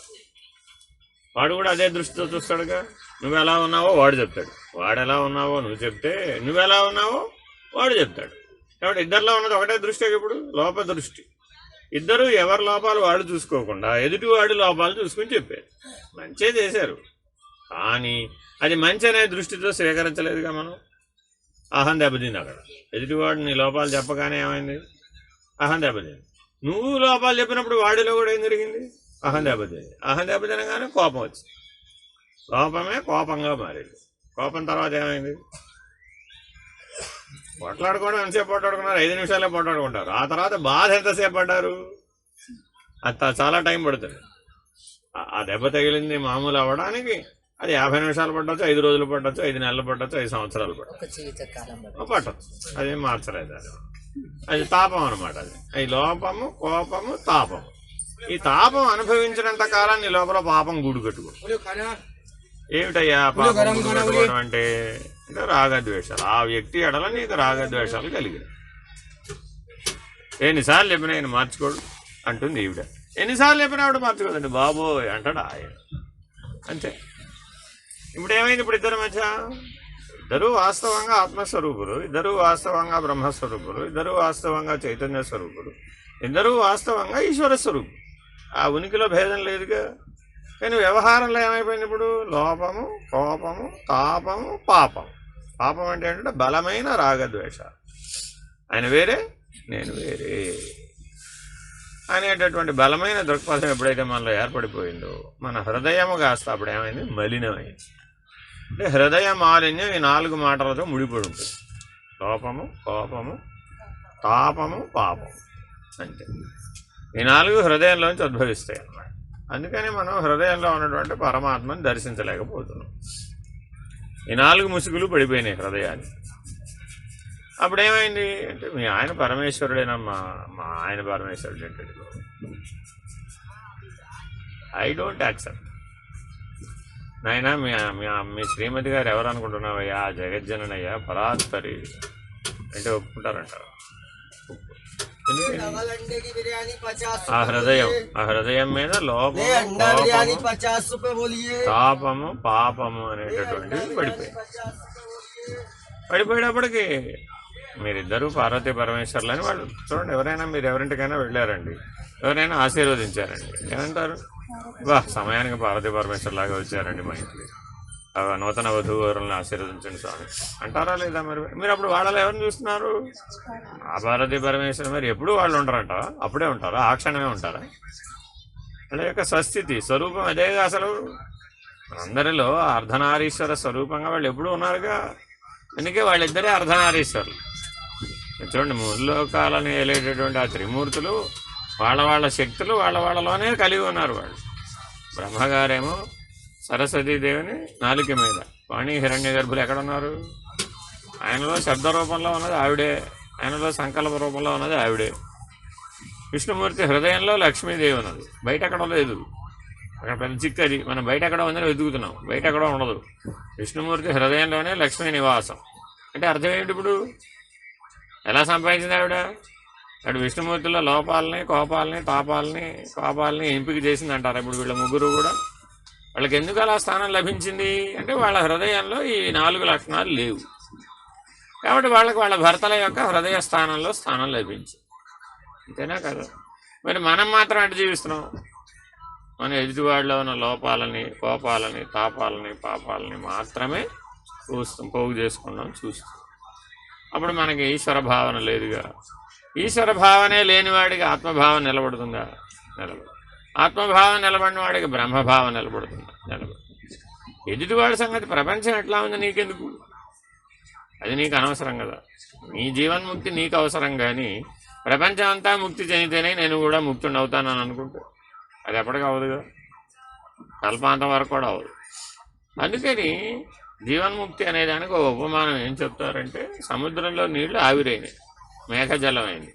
Speaker 1: వాడు కూడా అదే దృష్టితో చూస్తాడుగా. నువ్వు ఎలా ఉన్నావో వాడు చెప్తాడు, వాడు ఎలా ఉన్నావో నువ్వు చెప్తే నువ్వు ఎలా ఉన్నావో వాడు చెప్తాడు. కాబట్టి ఇద్దరిలో ఉన్నది ఒకటే దృష్టి. ఇప్పుడు లోప దృష్టి. ఇద్దరు ఎవరి లోపాలు వాళ్ళు చూసుకోకుండా ఎదుటి వాడి లోపాలు చూసుకుని చెప్పారు. మంచే చేశారు, కానీ అది మంచి అనే దృష్టితో స్వీకరించలేదుగా మనం. అహం దెబ్బతింది అక్కడ. ఎదుటివాడు నీ లోపాలు చెప్పగానే ఏమైంది? అహం దెబ్బతింది. నువ్వు లోపాలు చెప్పినప్పుడు వాడిలో కూడా ఏం జరిగింది? అహం దెబ్బతింది. అహం దెబ్బతినగానే కోపం వచ్చింది. లోపమే కోపంగా మారింది. కోపం తర్వాత ఏమైంది? పోట్లాడుకోవడం ఎంతసేపు పోట్లాడుకున్నారు? 5 నిమిషాలే పోట్లాడుకుంటారు. ఆ తర్వాత బాధ ఎంతసేపు పడ్డారు? అది చాలా టైం పడుతుంది. ఆ దెబ్బ తగిలింది మామూలు అవ్వడానికి అది 50 నిమిషాలు పట్టచ్చు, 5 రోజులు పట్టచ్చు, 5 నెలలు పట్టచ్చు, 5 సంవత్సరాలు పట్టచ్చు. అదేం మార్చలేదు. అది తాపం అనమాట. అది లోపము, కోపము, తాపం. ఈ తాపం అనుభవించినంత కాలం నీ లోపల పాపం గూడు కట్టుకో. ఏమిటయ్యా పాపం గూడు కట్టుకోవడం అంటే రాగద్వేషాలు. ఆ వ్యక్తి ఎడల నీకు రాగద్వేషాలు కలిగిన. ఎన్నిసార్లు చెప్పినా ఆయన మార్చుకోడు అంటుంది ఈవిడ. ఎన్నిసార్లు చెప్పినా ఆవిడ మార్చుకోదండి బాబోయ్ అంటాడు ఆయన. అంతే. ఇప్పుడు ఏమైంది? ఇప్పుడు ఇద్దరు మధ్య ఇద్దరూ వాస్తవంగా ఆత్మస్వరూపులు, ఇద్దరూ వాస్తవంగా బ్రహ్మస్వరూపులు, ఇద్దరూ వాస్తవంగా చైతన్య స్వరూపులు, ఇద్దరూ వాస్తవంగా ఈశ్వర స్వరూపులు. ఆ ఉనికిలో భేదం లేదుగా. కానీ వ్యవహారంలో ఏమైపోయింది? ఇప్పుడు లోపము, కోపము, తాపము, పాపం. పాపం అంటే ఏంటంటే బలమైన రాగద్వేషాలు. ఆయన వేరే, నేను వేరే అనేటటువంటి బలమైన దృక్పథం ఎప్పుడైతే మనలో ఏర్పడిపోయిందో మన హృదయము కాస్త అప్పుడు ఏమైంది? మలినమైంది. అంటే హృదయ మాలిన్యం ఈ 4 మాటలతో ముడిపడి ఉంటుంది. లోపము, కోపము, తాపము, పాపం. అంతే. ఈ 4 హృదయంలోంచి ఉద్భవిస్తాయి అన్నమాట. అందుకని మనం హృదయంలో ఉన్నటువంటి పరమాత్మని దర్శించలేకపోతున్నాం. ఈ 4 ముసుగులు పడిపోయినాయి హృదయాన్ని. అప్పుడు ఏమైంది అంటే మీ ఆయన పరమేశ్వరుడేనమ్మా, మా ఆయన పరమేశ్వరుడు అంటే ఐ డోంట్ యాక్సెప్ట్. నాయన మీ శ్రీమతి గారు ఎవరు అనుకుంటున్నావయ్యా? జగజ్జననయ్యా, పరాత్పరి అంటే ఒప్పుకుంటారంటారు. ఆ హృదయం మీద లోపము, తాపము, పాపము అనేటటువంటివి పడిపోయేటప్పటికి మీరిద్దరూ పార్వతీ పరమేశ్వర్లు అని వాళ్ళు చూడండి. ఎవరైనా మీరు ఎవరింటికైనా వెళ్ళారండి, ఎవరైనా ఆశీర్వదించారండి, ఏమంటారు? వా సమయానికి పార్వతీ పరమేశ్వర్లాగా వచ్చారండి మా ఇంటికి, నూతన వధూవరులను ఆశీర్వదించండి స్వామి అంటారా లేదా? మరి మీరు అప్పుడు వాళ్ళలో ఎవరిని చూస్తున్నారు? ఆ పార్వతీ పరమేశ్వరు మరి ఎప్పుడు వాళ్ళు ఉంటారంట? అప్పుడే ఉంటారా? ఆ క్షణమే ఉంటారా? వాళ్ళ యొక్క స్వస్థితి స్వరూపం అదేగా. అసలు అందరిలో అర్ధనారీశ్వర స్వరూపంగా వాళ్ళు ఎప్పుడూ ఉన్నారుగా. అందుకే వాళ్ళిద్దరే అర్ధనారీశ్వరులు. చూడండి, ముల్లోకాలను ఏలేటటువంటి ఆ త్రిమూర్తులు వాళ్ళ శక్తులు వాళ్ళలోనే కలిగి ఉన్నారు. వాళ్ళు బ్రహ్మగారేమో సరస్వతీదేవిని నాలుక మీద, వాణి హిరణ్య గర్భులు ఎక్కడున్నారు? ఆయనలో శబ్ద రూపంలో ఉన్నది ఆవిడే, ఆయనలో సంకల్ప రూపంలో ఉన్నది ఆవిడే. విష్ణుమూర్తి హృదయంలో లక్ష్మీదేవి ఉన్నది, బయట ఎక్కడ లేదు. అక్కడ పెద్ద చిక్కు అది. మనం బయట ఎక్కడ ఉందని వెతుకుతున్నాం, బయట ఎక్కడ ఉండదు. విష్ణుమూర్తి హృదయంలోనే లక్ష్మీ నివాసం. అంటే అర్థం ఏంటి? ఇప్పుడు ఎలా సంపాదించింది ఆవిడ? అటు విష్ణుమూర్తిలో లోపాలని, కోపాలని, తాపాలని, పాపాలని ఎంపిక చేసింది అంటారు. ఇప్పుడు వీళ్ళ ముగ్గురు కూడా వాళ్ళకి ఎందుకు అలా స్థానం లభించింది అంటే వాళ్ళ హృదయంలో ఈ 4 లక్షణాలు లేవు కాబట్టి వాళ్ళకి వాళ్ళ భర్తల యొక్క హృదయ స్థానంలో స్థానం లభించింది. అంతేనా కదా? మరి మనం మాత్రం అటు జీవిస్తున్నాం. మన ఎదుటివాడిలో ఉన్న లోపాలని, కోపాలని, తాపాలని, పాపాలని మాత్రమే పోగు చేసుకున్నాం, చూస్తాం. అప్పుడు మనకి ఈశ్వర భావన లేదుగా. ఈశ్వర భావనే లేనివాడికి ఆత్మభావం నిలబడుతుందా? నిలబడు. ఆత్మభావం నిలబడిన వాడికి బ్రహ్మభావం నిలబడుతుందా? నిలబడు. ఎదుటివాడి సంగతి ప్రపంచం ఎట్లా ఉంది నీకెందుకు? అది నీకు అనవసరం కదా. నీ జీవన్ముక్తి నీకు అవసరం. కానీ ప్రపంచం అంతా ముక్తి చెందితేనే నేను కూడా ముక్తుని అవుతానని అనుకుంటే అది ఎప్పటికీ అవ్వదుగా, కల్పాంతం వరకు కూడా అవ్వదు. అందుకని జీవన్ముక్తి అనేదానికి ఒక ఉపమానం ఏం చెప్తారంటే, సముద్రంలో నీళ్లు ఆవిరైనాయి, మేఘజలమైంది,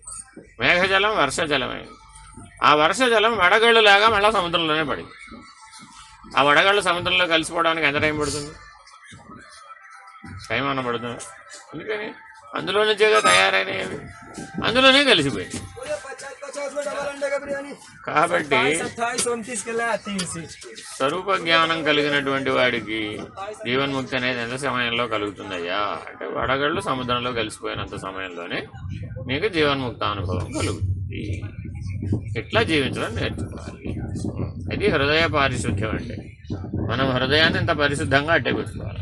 Speaker 1: మేఘజలం వర్షజలమైంది. ఆ వర్షజలం వడగళ్ళులాగా మళ్ళీ సముద్రంలోనే పడింది. ఆ వడగళ్ళు సముద్రంలో కలిసిపోవడానికి ఎంత టైం పడుతుంది? టైం అన్న పడుతుంది. అందుకని అందులో నుంచేగా తయారైనవి, అందులోనే కలిసిపోయింది. కాబట్టి స్వరూప జ్ఞానం కలిగినటువంటి వాడికి జీవన్ముక్తి అనేది ఎంత సమయంలో కలుగుతుందయ్యా అంటే, వడగళ్ళు సముద్రంలో కలిసిపోయినంత సమయంలోనే మీకు జీవన్ముక్త అనుభవం కలుగుతుంది. ఎట్లా జీవించడం నేర్చుకోవాలి. ఇది హృదయ పారిశుద్ధ్యం అంటే. మనం హృదయాన్ని ఇంత పరిశుద్ధంగా అట్టే పెట్టుకోవాలి.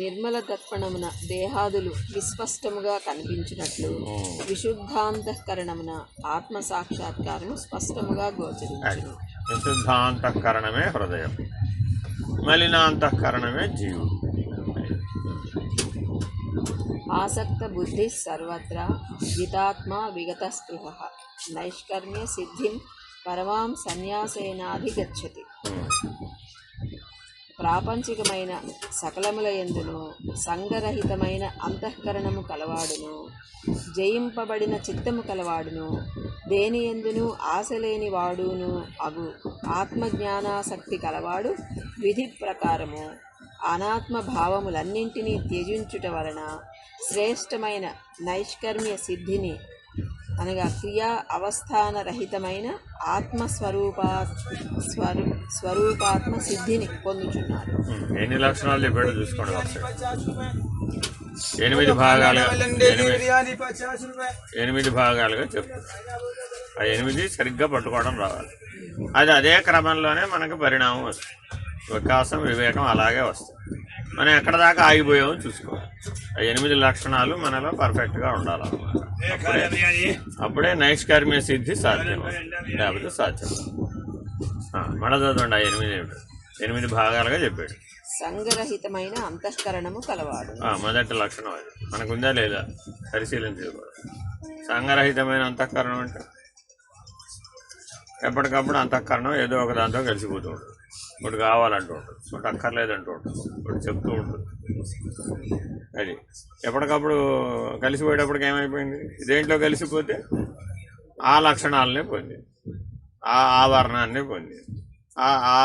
Speaker 2: నిర్మల దర్పణమున దేహాదులు విస్పష్టముగా కనిపించినట్లు విశుద్ధాంతఃకరణమున ఆత్మ సాక్షాత్కారము స్పష్టముగా గోచరించును.
Speaker 1: విశుద్ధాంతఃకరణమే హృదయం, మలినాంతఃకరణమే జీవుడు.
Speaker 2: ఆసక్త బుద్ధి సర్వత్రా జితాత్మ విగతస్పృహ నైష్కర్మ్య సిద్ధిం పరమాం సన్యాసేనాధిగచ్చతి. ప్రాపంచికమైన సకలముల యందును సంగరహితమైన అంతఃకరణము కలవాడును, జయింపబడిన చిత్తము కలవాడును, దేని యందును ఆశలేని వాడును అగు ఆత్మజ్ఞానాసక్తి కలవాడు విధి ప్రకారము అనాత్మ భావములన్నింటినీ త్యజించుట వలన శ్రేష్టమైన నైష్కర్మ్య సిద్ధిని అనగా క్రియా అవస్థానరహితమైన స్వరూపాత్మ సిద్ధిని పొందుచున్నారు.
Speaker 1: ఎన్ని లక్షణాలు చెప్పాడో చూసుకోండి. 8 భాగాలుగా 8 భాగాలుగా చెప్తారు. ఆ 8 సరిగ్గా పట్టుకోవడం రావాలి. అది అదే క్రమంలోనే మనకు పరిణామం వస్తుంది. వికాసం వివేకం అలాగే వస్తుంది. మనం ఎక్కడ దాకా ఆగిపోయామో చూసుకోవాలి. ఆ 8 లక్షణాలు మనలో పర్ఫెక్ట్గా ఉండాలన్నమాట. అప్పుడే నైష్కర్మ్య సిద్ధి సాధ్యం, లేకపోతే సాధ్యం. మళ్ళా చదవండి. ఆ 8 భాగాలుగా చెప్పాడు.
Speaker 2: సంగరహితమైన అంతఃకరణము కలవాడు.
Speaker 1: మొదటి లక్షణం అది మనకుందా లేదా పరిశీలించుకోవాలి. సంగరహితమైన అంతఃకరణం అంటే ఎప్పటికప్పుడు అంతఃకరణం ఏదో ఒక దాంతో కలిసిపోతూ ఉంటుంది. ఒకటి కావాలంటూ ఉంటుంది, ఒకటి అక్కర్లేదంటూ ఉంటుంది, ఒకటి చెప్తూ ఉంటుంది. అది ఎప్పటికప్పుడు కలిసిపోయేటప్పటికి ఏమైపోయింది? దేంట్లో కలిసిపోతే ఆ లక్షణాలనే పొంది, ఆ ఆవరణాన్నే పొంది, ఆ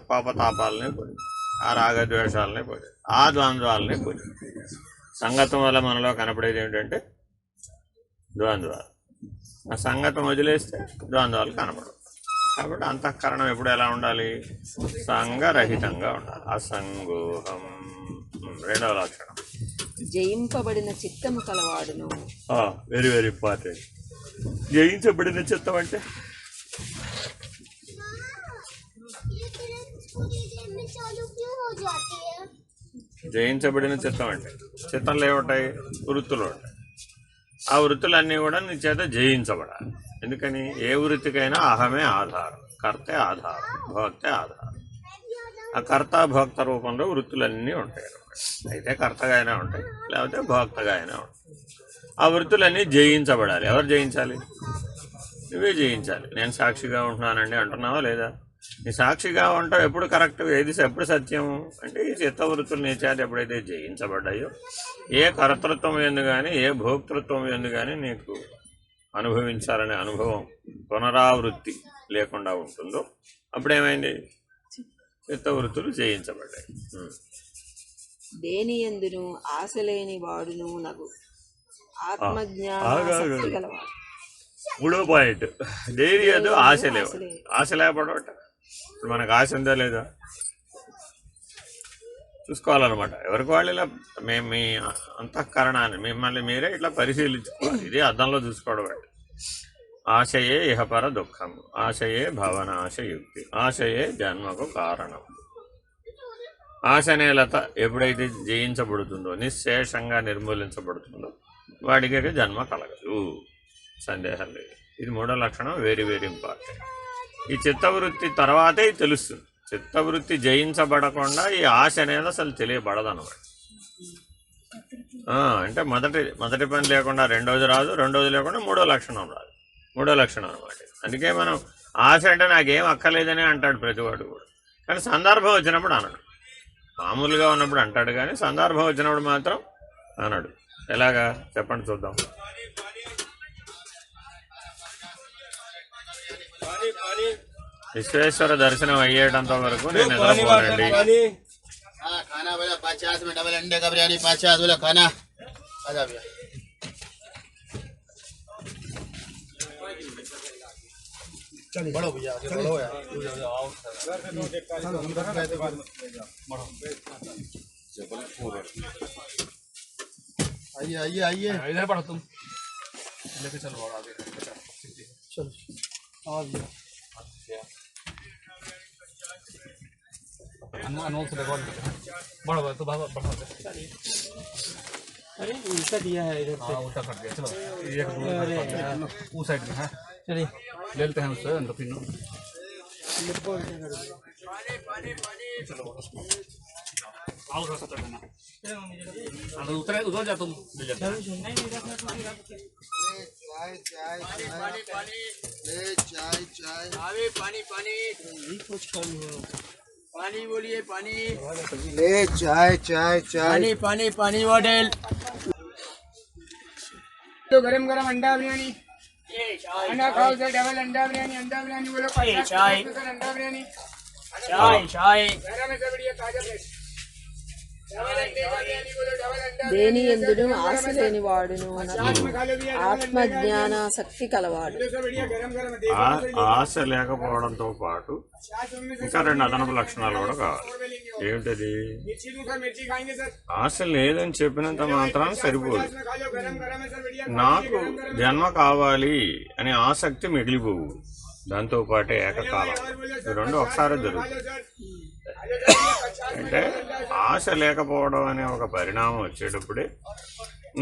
Speaker 1: కోపతాపాలనే పొంది, ఆ రాగద్వేషాలనే పొంది, ఆ ద్వంద్వాలనే పొంది. సంగతం వల్ల మనలో కనపడేది ఏమిటంటే ద్వంద్వాలు. ఆ సంగతం వదిలేస్తే ద్వంద్వాలు కనపడవు. కాబట్టి అంతఃకరణం ఎప్పుడు ఎలా ఉండాలి? సంగరహితంగా ఉండాలి. అసంగోహం. రెండవ లక్షణం
Speaker 2: జయింపబడిన చిత్తము కలవాడును.
Speaker 1: Very very important. జయించబడిన చిత్తం అంటే జయించబడిన చిత్తం అంటే చిత్తంలో ఏముంటాయి? వృత్తులు ఉంటాయి. ఆ వృత్తులన్నీ కూడా నీ చేత జయించబడాలి. ఎందుకని? ఏ వృత్తికైనా అహమే ఆధారం, కర్తే ఆధారం, భోక్తే ఆధారం. ఆ కర్త భోక్త రూపంలో వృత్తులన్నీ ఉంటాయి. అయితే కర్తగా అయినా ఉంటాయి, లేకపోతే భోక్తగా అయినా ఉంటాయి. ఆ వృత్తులన్నీ జయించబడాలి. ఎవరు జయించాలి? నువ్వే జయించాలి. నేను సాక్షిగా ఉంటున్నానండి అంటున్నావా లేదా? నీ సాక్షిగా ఉంటావు ఎప్పుడు కరెక్ట్, ఎప్పుడు సత్యం అంటే ఈ చిత్తవృత్తులు నీ చేత ఎప్పుడైతే జయించబడ్డాయో, ఏ కర్తృత్వం ఎందు కానీ ఏ భోక్తృత్వం ఎందు కానీ నీకు అనుభవించాలనే అనుభవం పునరావృత్తి లేకుండా ఉంటుందో అప్పుడేమైంది? చిత్తవృత్తులు జయించబడ్డాయి.
Speaker 2: దేని యందును ఆశ లేని వాడును నగు ఆత్మజ్ఞానాసక్తి గలవాడు.
Speaker 1: 3వ పాయింట్, దేని యందు ఆశ లేవు. ఆశ లేకపోవడం మనకు ఆశ ఉందా లేదా చూసుకోవాలన్నమాట. ఎవరికి వాళ్ళు ఇలా మేము మీ అంతఃకరణాన్ని మిమ్మల్ని మీరే ఇట్లా పరిశీలించుకోవాలి. ఇది అద్దంలో చూసుకోవడం. ఆశయే ఇహపర దుఃఖం, ఆశయే భవనాశయుక్తి, ఆశయే జన్మకు కారణం. ఆశ అనే లత ఎప్పుడైతే జయించబడుతుందో, నిశ్శేషంగా నిర్మూలించబడుతుందో వాడికి జన్మ కలగదు, సందేహం లేదు. ఇది 3వ లక్షణం, వెరీ వెరీ ఇంపార్టెంట్. ఈ చిత్తవృత్తి తర్వాతే తెలుస్తుంది. చిత్తవృత్తి జయించబడకుండా ఈ ఆశ అనేది అసలు తెలియబడదన్నమాట. అంటే మొదటి పని లేకుండా రెండోది రాదు, రెండోది లేకుండా 3వ లక్షణం రాదు. 3వ లక్షణం అనమాట. అందుకే మనం ఆశ అంటే నాకేం అక్కర్లేదని అంటాడు ప్రతివాడు కూడా. కానీ సందర్భం వచ్చినప్పుడు అనడు. మామూలుగా ఉన్నప్పుడు అంటాడు, కానీ సందర్భం వచ్చినప్పుడు మాత్రం అనడు. ఎలాగా చెప్పండి చూద్దాం. విశ్వేశ్వర దర్శనం అయ్యేటంత వరకు నేను నిద్రపోనండి.
Speaker 3: आइए इधर पढ़ो तुम लेके चलो और आगे चलो आ गया अनमोल से रिकॉर्ड बढ़ो तो बढ़ा अरे उल्टा दिया है इधर से। उल्टा कर दिया। चलो एक दो उस साइड में है, चलिए ले लेते हैं उससे अंदर पिनो। चलो आओ थोड़ा सा करना अंदर उधर जा तुम ले जा
Speaker 4: पानी बोलिए पानी ले चाय चाय चाय पानी पानी बॉटल तो गरम गरम अंडा बिरयानी अंडा खाओ सर डबल अंडा बिरयानी बोलो चाय अंडा बिरयानी चाय चाय गरम है सब बढ़िया ताजा फ्रेश डबल अंडे का बिरयानी बोलो डबल अंडा
Speaker 2: దేని ఎందును ఆశ లేని వాడును ఆత్మజ్ఞానాసక్తి కలవాడు.
Speaker 4: बढ़िया गरम गरम
Speaker 1: ఆశ లేకపోవడంతో పాటు ఇంకా 2 అదనపు లక్షణాలు కూడా కావాలి. ఏమిటది?
Speaker 4: मिर्ची दूंगा मिर्ची खाएंगे सर
Speaker 1: ఆశ లేదని చెప్పినంత మాత్రాన సరిపోదు.
Speaker 4: खा लो गरम गरम है सर बढ़िया
Speaker 1: నాకు జన్మ కావాలి అనే ఆసక్తి మిగిలిపోవు. దాంతో పాటే ఏకకాలం ఈ రెండు ఒకసారి జరుగుతుంది. అంటే ఆశ లేకపోవడం అనే ఒక పరిణామం వచ్చేటప్పుడే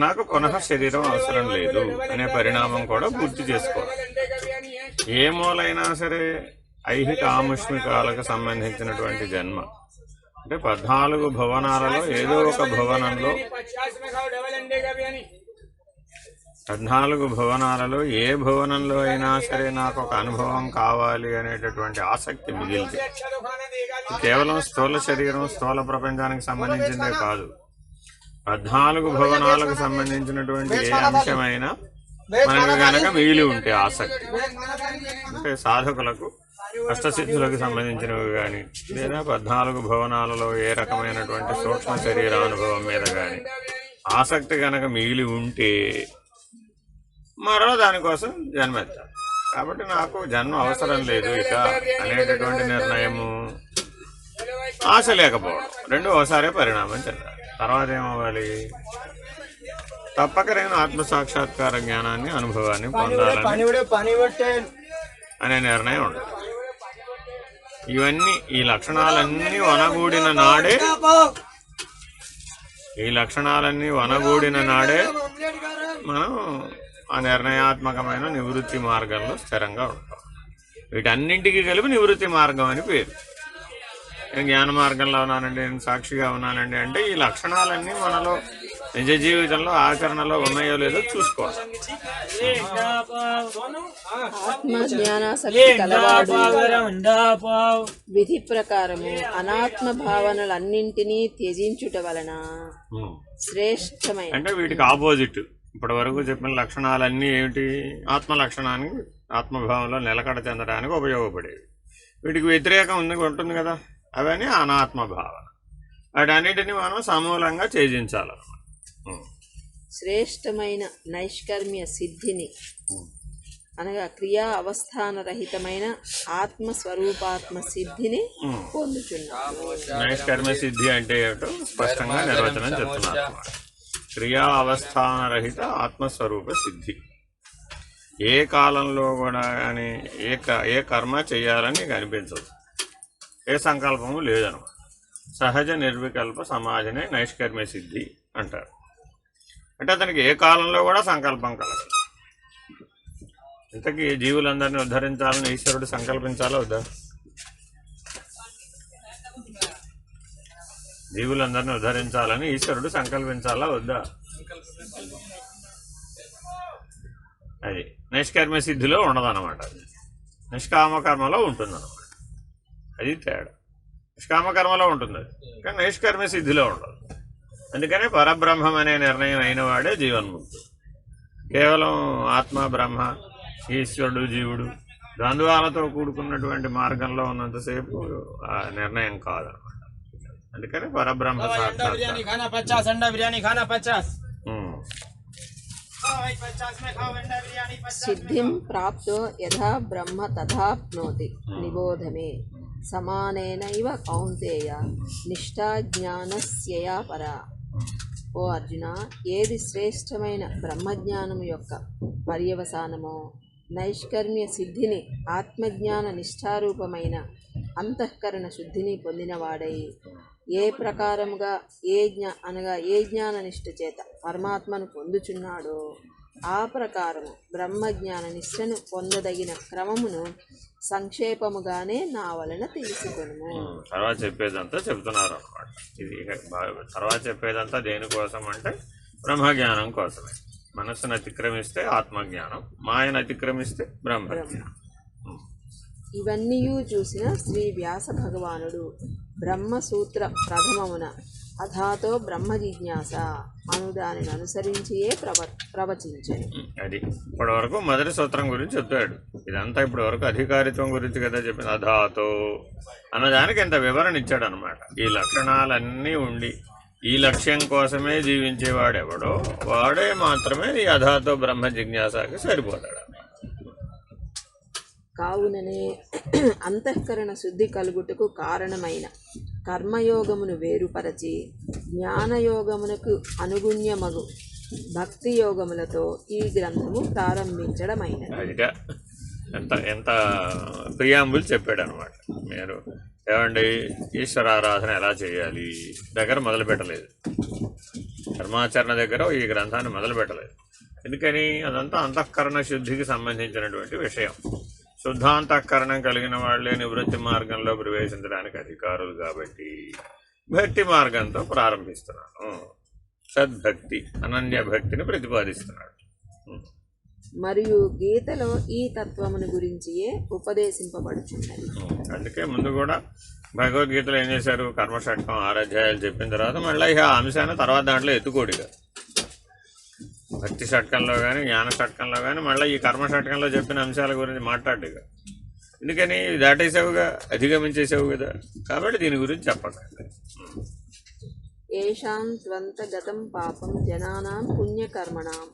Speaker 1: నాకు పునః శరీరం అవసరం లేదు అనే పరిణామం కూడా పూర్తి చేసుకోవాలి. ఏ మూలైనా సరే ఐహిక ఆముష్మికాలకు సంబంధించినటువంటి జన్మ అంటే 14 భువనాలలో ఏదో ఒక భువనంలో 14 భువనాలలో ఏ భువనంలో అయినా సరే నాకు ఒక అనుభవం కావాలి అనేటటువంటి ఆసక్తి మిగిలింది. కేవలం స్థూల శరీరం స్థూల ప్రపంచానికి సంబంధించిందే కాదు, 14 భువనాలకు సంబంధించినటువంటి ఏ అంశమైనా మనకు కనుక మిగిలి ఉంటే ఆసక్తి అంటే సాధకులకు అష్టసిద్ధులకు సంబంధించినవి కానీ లేదా 14 భువనాలలో ఏ రకమైనటువంటి సూక్ష్మ శరీరానుభవం మీద కానీ ఆసక్తి కనుక మిగిలి ఉంటే మరో దానికోసం జన్మెత్తాలి. కాబట్టి నాకు జన్మ అవసరం లేదు ఇక అనేటటువంటి నిర్ణయము ఆశ లేకపోవడం రెండు ఒకసారి పరిణామం చెందాలి. తర్వాత ఏమవ్వాలి? తప్పక నేను ఆత్మసాక్షాత్కార జ్ఞానాన్ని అనుభవాన్ని పొందాలని అనే నిర్ణయం ఉండదు. ఇవన్నీ ఈ లక్షణాలన్నీ వనగూడిన నాడే మనం ఆ నిర్ణయాత్మకమైన నివృత్తి మార్గంలో స్థిరంగా ఉంటాం. వీటన్నింటికి కలిపి నివృత్తి మార్గం అని పేరు. నేను జ్ఞాన మార్గంలో ఉన్నానండి, నేను సాక్షిగా ఉన్నానండి అంటే ఈ లక్షణాలన్నీ మనలో నిజ జీవితంలో ఆచరణలో ఉన్నాయో లేదో చూసుకోవాలి.
Speaker 2: ఆత్మజ్ఞానాసక్తి కలవాడు విధి ప్రకారము అనాత్మ భావనలన్నింటినీ త్యజించుట వలన శ్రేష్టమైన
Speaker 1: అంటే వీటికి ఆపోజిట్ ఇప్పటి వరకు చెప్పిన లక్షణాలన్నీ ఏమిటి? ఆత్మ లక్షణానికి ఆత్మభావంలో నిలకడ చెందడానికి ఉపయోగపడేవి. వీటికి వ్యతిరేకం ఉంటుంది కదా, అవన్నీ అనాత్మ భావన. వాటన్నిటిని మనం సమూలంగా ఛేదించాలన్నమాట.
Speaker 2: శ్రేష్టమైన నైష్కర్మ్య సిద్ధిని అనగా క్రియా అవస్థానరహితమైన ఆత్మస్వరూపాత్మ సిద్ధిని పొందుచున్నాము.
Speaker 1: నైష్కర్మ్య సిద్ధి అంటే ఏమిటో స్పష్టంగా నిర్వచనం చెప్తున్నారు. క్రియా అవస్థానరహిత ఆత్మస్వరూప సిద్ధి. ఏ కాలంలో కూడా కానీ ఏ కర్మ చేయాలని నీకు అనిపించదు, ఏ సంకల్పము లేదన్నమాట. సహజ నిర్వికల్ప సమాజనే నైష్కర్మ్య సిద్ధి అంటారు. అంటే అతనికి ఏ కాలంలో కూడా సంకల్పం కలగదు. ఇంతకీ జీవులందరినీ ఉద్ధరించాలని ఈశ్వరుడు సంకల్పించాలా వద్దా? జీవులందరినీ ఉద్ధరించాలని ఈశ్వరుడు సంకల్పించాలా వద్దా? అది నైష్కర్మ్య సిద్ధిలో ఉండదన్నమాట. నిష్కామకర్మలో ఉంటుందన్నమాట. అది తేడా. నిష్కామకర్మలో ఉంటుంది అది, కానీ నైష్కర్మ్య సిద్ధిలో ఉండదు. అందుకనే పరబ్రహ్మం అనే నిర్ణయం అయిన వాడే జీవన్ముక్తుడు. కేవలం ఆత్మ బ్రహ్మ ఈశ్వరుడు జీవుడు ద్వంద్వాలతో కూడుకున్నటువంటి మార్గంలో ఉన్నంతసేపు ఆ నిర్ణయం కాదనమాట. అందుకని పరబ్రహ్మ
Speaker 2: సిద్ధిం ప్రాప్తో యథా బ్రహ్మ తథాప్నోతి నిబోధమే సమానేనైవ కౌంతేయ నిష్ఠా జ్ఞానస్యయా పరా. ఓ అర్జున, ఏది శ్రేష్టమైన బ్రహ్మజ్ఞానము యొక్క పర్యవసానమో నైష్కర్మ్య సిద్ధిని ఆత్మజ్ఞాన నిష్ఠారూపమైన అంతఃకరణ శుద్ధిని పొందినవాడై ఏ ప్రకారముగా ఏ జ్ఞాన నిష్ఠ చేత పరమాత్మను పొందుచున్నాడో ఆ ప్రకారము బ్రహ్మజ్ఞాన నిష్ఠను పొందదగిన క్రమమును సంక్షేపముగానే నా వలన తెలుసుకొను.
Speaker 1: తర్వాత చెప్పేదంతా చెప్తున్నారు అనమాట. ఇది తర్వాత చెప్పేదంతా దేనికోసం అంటే బ్రహ్మజ్ఞానం కోసమే. మనస్సును అతిక్రమిస్తే ఆత్మజ్ఞానం, మాయను అతిక్రమిస్తే బ్రహ్మజ్ఞానం.
Speaker 2: ఇవన్నీ చూసిన శ్రీ వ్యాస భగవానుడు బ్రహ్మసూత్ర ప్రథమమున అథాతో బ్రహ్మ జిజ్ఞాస అను దానిని అనుసరించియే ప్రవచించను.
Speaker 1: అది ఇప్పటి వరకు మొదటి సూత్రం గురించి చెప్పాడు. ఇదంతా ఇప్పటి వరకు అధికారిత్వం గురించి కదా చెప్పింది. అథాతో అన్నదానికి ఇంత వివరణ ఇచ్చాడు అనమాట. ఈ లక్షణాలన్నీ ఉండి ఈ లక్ష్యం కోసమే జీవించేవాడెవడో వాడే మాత్రమే ఈ అథాతో బ్రహ్మ జిజ్ఞాసకి సరిపోతాడు.
Speaker 2: కావుననే అంతఃకరణ శుద్ధి కలుగుటకు కారణమైన కర్మయోగమును వేరుపరచి జ్ఞానయోగమునకు అనుగుణ్యమగు భక్తి యోగములతో ఈ గ్రంథము ప్రారంభించడమైనది.
Speaker 1: అదిగా ఎంత ప్రియాంబుల్ చెప్పాడు అనమాట. మీరు ఏమండి ఈశ్వరారాధన ఎలా చేయాలి దగ్గర మొదలు పెట్టలేదు, కర్మాచరణ దగ్గర ఈ గ్రంథాన్ని మొదలు పెట్టలేదు. ఎందుకని? అదంతా అంతఃకరణ శుద్ధికి సంబంధించినటువంటి విషయం. శుద్ధాంతఃకరణం కలిగిన వాళ్లే నివృత్తి మార్గంలో ప్రవేశించడానికి అధికారులు కాబట్టి భక్తి మార్గంతో ప్రారంభిస్తున్నాను. సద్భక్తి అనన్య భక్తిని ప్రతిపాదిస్తున్నాడు.
Speaker 2: మరియు గీతలో ఈ తత్వమును గురించియే ఉపదేశింపబడుచున్నది.
Speaker 1: అందుకే ముందు కూడా భగవద్గీతలో ఏం చేశారు? కర్మషట్కం 6 అధ్యాయాలు చెప్పిన తర్వాత మళ్ళీ ఇక ఆ అంశాన్ని తర్వాత దాంట్లో ఎత్తుకోడిగా భక్తి షట్కంలో కానీ జ్ఞాన షట్కంలో కానీ మళ్ళీ ఈ కర్మ షట్కంలో చెప్పిన అంశాల గురించి మాట్లాడేగా. ఎందుకని? దాటేసావుగా, అధిగమించేసావు కదా, కాబట్టి దీని గురించి చెప్పకండి.
Speaker 2: ఏషాం త్వంతగతం పాపం జనానాం పుణ్యకర్మణాం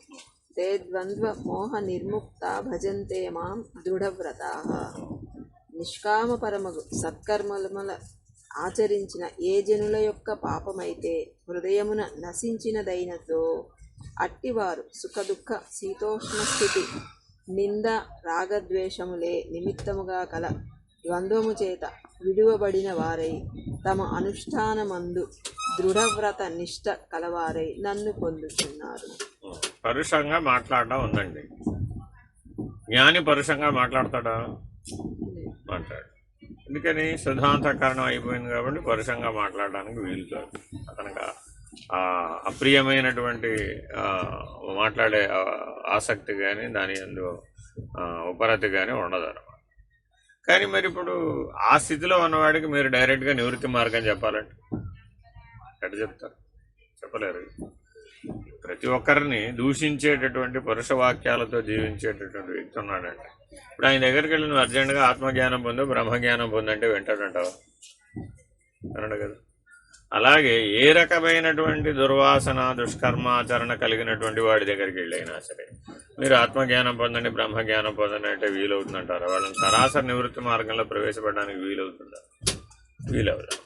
Speaker 2: తే ద్వంద్వ మోహ నిర్ముక్తా భజంతే మాం దృఢవ్రతాః. నిష్కామ పరమగు సత్కర్మల ఆచరించిన ఏ జనుల యొక్క పాపమైతే హృదయమున నశించినదైనదో అట్టివారు సుఖదుఃఖ శీతోష్ణ స్థితి నింద రాగద్వేషములే నిమిత్తముగా కల ద్వంద్వము చేత విడువబడిన వారై తమ అనుష్ఠానమందు దృఢవ్రత నిష్ఠ కలవారై నన్ను పొందుతున్నారు.
Speaker 1: పరుషంగా మాట్లాడడం ఉందండి. జ్ఞాని పరుషంగా మాట్లాడతాడా? మాట్లాడు. ఎందుకని? శుద్ధాంతఃకరణం అయిపోయింది కాబట్టి పరుషంగా మాట్లాడడానికి వీలు కాదు. అతనికి అప్రియమైనటువంటి మాట్లాడే ఆసక్తి కానీ దాని యందు ఉపరతి కానీ ఉండదు అన్నమాట. కానీ మరి ఇప్పుడు ఆ స్థితిలో ఉన్నవాడికి మీరు డైరెక్ట్గా నివృత్తి మార్గం చెప్పాలంటే ఎట్ట చెప్తారు? చెప్పలేరు. ప్రతి ఒక్కరిని దూషించేటటువంటి పరుష వాక్యాలతో జీవించేటటువంటి వ్యక్తి ఉన్నాడంటే ఇప్పుడు ఆయన దగ్గరికి వెళ్ళి నువ్వు అర్జెంటుగా ఆత్మజ్ఞానం పొందు బ్రహ్మజ్ఞానం పొందంటే వింటాడంటావా? అన్నాడు కదా. అలాగే ఏ రకమైనటువంటి దుర్వాసన దుష్కర్మాచరణ కలిగినటువంటి వాడి దగ్గరికి వెళ్ళైనా సరే మీరు ఆత్మజ్ఞానం పొందండి బ్రహ్మజ్ఞానం పొందండి అంటే వీలవుతుందంటారా? వాళ్ళని సరాసరి నివృత్తి మార్గంలో ప్రవేశపెట్టడానికి వీలవుతుందా? వీలవుదా?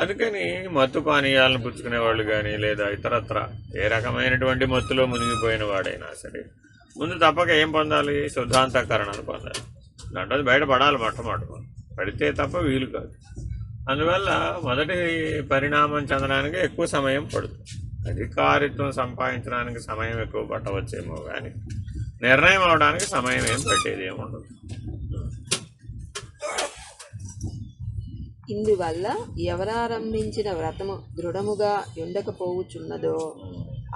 Speaker 1: అందుకని మత్తు పానీయాలను పుచ్చుకునే వాళ్ళు కానీ లేదా ఇతరత్ర ఏ రకమైనటువంటి మత్తులో మునిగిపోయిన వాడైనా సరే ముందు తప్పక ఏం పొందాలి? శుద్ధాంతఃకరణను పొందాలి. దాంట్లో బయటపడాలి. మొట్టమొదటి పడితే తప్ప వీలు కాదు. అందువల్ల మొదటి పరిణామం చెందడానికి ఎక్కువ సమయం పడుతుంది. అధికారిత్వం సంపాదించడానికి సమయం ఎక్కువ పట్టవచ్చేమో కానీ నిర్ణయం అవడానికి సమయం ఏం పట్టేది ఏముండదు.
Speaker 2: ఇందువల్ల ఎవరారంభించిన వ్రతము దృఢముగా ఉండకపోవుచున్నదో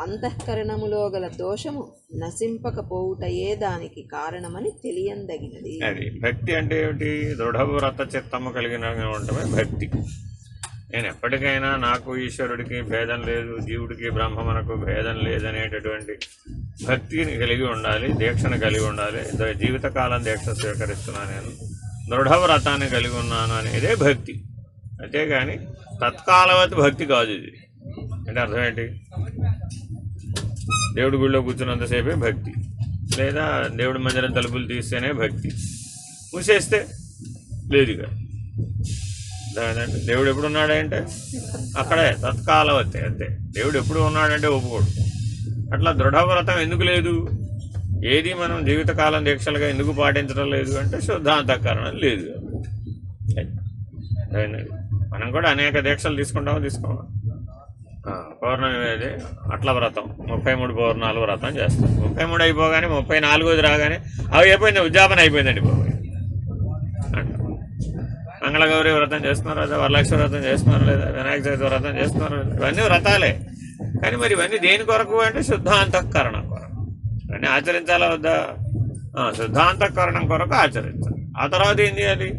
Speaker 2: అంతఃకరణములో గల దోషము నశింపకపోవుటయే దానికి కారణమని తెలియందగినది.
Speaker 1: అది భక్తి అంటే ఏమిటి? దృఢవ్రత చిత్తము కలిగిన ఉండటమే భక్తి. నేను ఎప్పటికైనా నాకు ఈశ్వరుడికి భేదం లేదు, జీవుడికి బ్రహ్మమునకు భేదం లేదనేటటువంటి భక్తిని కలిగి ఉండాలి, దీక్షను కలిగి ఉండాలి. జీవితకాలం దీక్ష స్వీకరిస్తున్నాను, నేను దృఢవ్రతాన్ని కలిగి ఉన్నాను అనేదే భక్తి. అంతేగాని తత్కాలవత్ భక్తి కాదు ఇది. అంటే అర్థం ఏంటి? దేవుడి గుడిలో కూర్చున్నంతసేపే భక్తి, లేదా దేవుడి మందిరం తలుపులు తీస్తేనే భక్తి, మూసేస్తే లేదుగా. దానంటే దేవుడు ఎప్పుడు ఉన్నాడంటే అక్కడే తత్కాలవతే, అంతే. దేవుడు ఎప్పుడు ఉన్నాడంటే ఒప్పుకోడు. అట్లా దృఢవ్రతం ఎందుకు లేదు? ఏది మనం జీవితకాలం దీక్షలుగా ఎందుకు పాటించడం లేదు అంటే శుద్ధాంతఃకరణం లేదు. మనం కూడా అనేక దీక్షలు తీసుకోమా? పౌర్ణమి అనేది అట్ల వ్రతం 33 పౌర్ణాలు వ్రతం చేస్తాం. 33 అయిపోగానే 34ది రాగానే అవి అయిపోయింది, ఉద్యాపన అయిపోయిందండి బాబు. మంగళగౌరి వ్రతం చేస్తున్నారు లేదా, వరలక్ష్మి వ్రతం చేస్తున్నారు లేదా, వినాయక చవితి వ్రతం చేస్తున్నారు లేదా, ఇవన్నీ వ్రతాలే. కానీ మరి ఇవన్నీ దేని కొరకు అంటే శుద్ధాంతఃకరణం కొరకు. ఇవన్నీ ఆచరించాలా వద్దా? శుద్ధాంతఃకరణం కొరకు ఆచరించాలి. ఆ తర్వాత ఏం చేయాలి?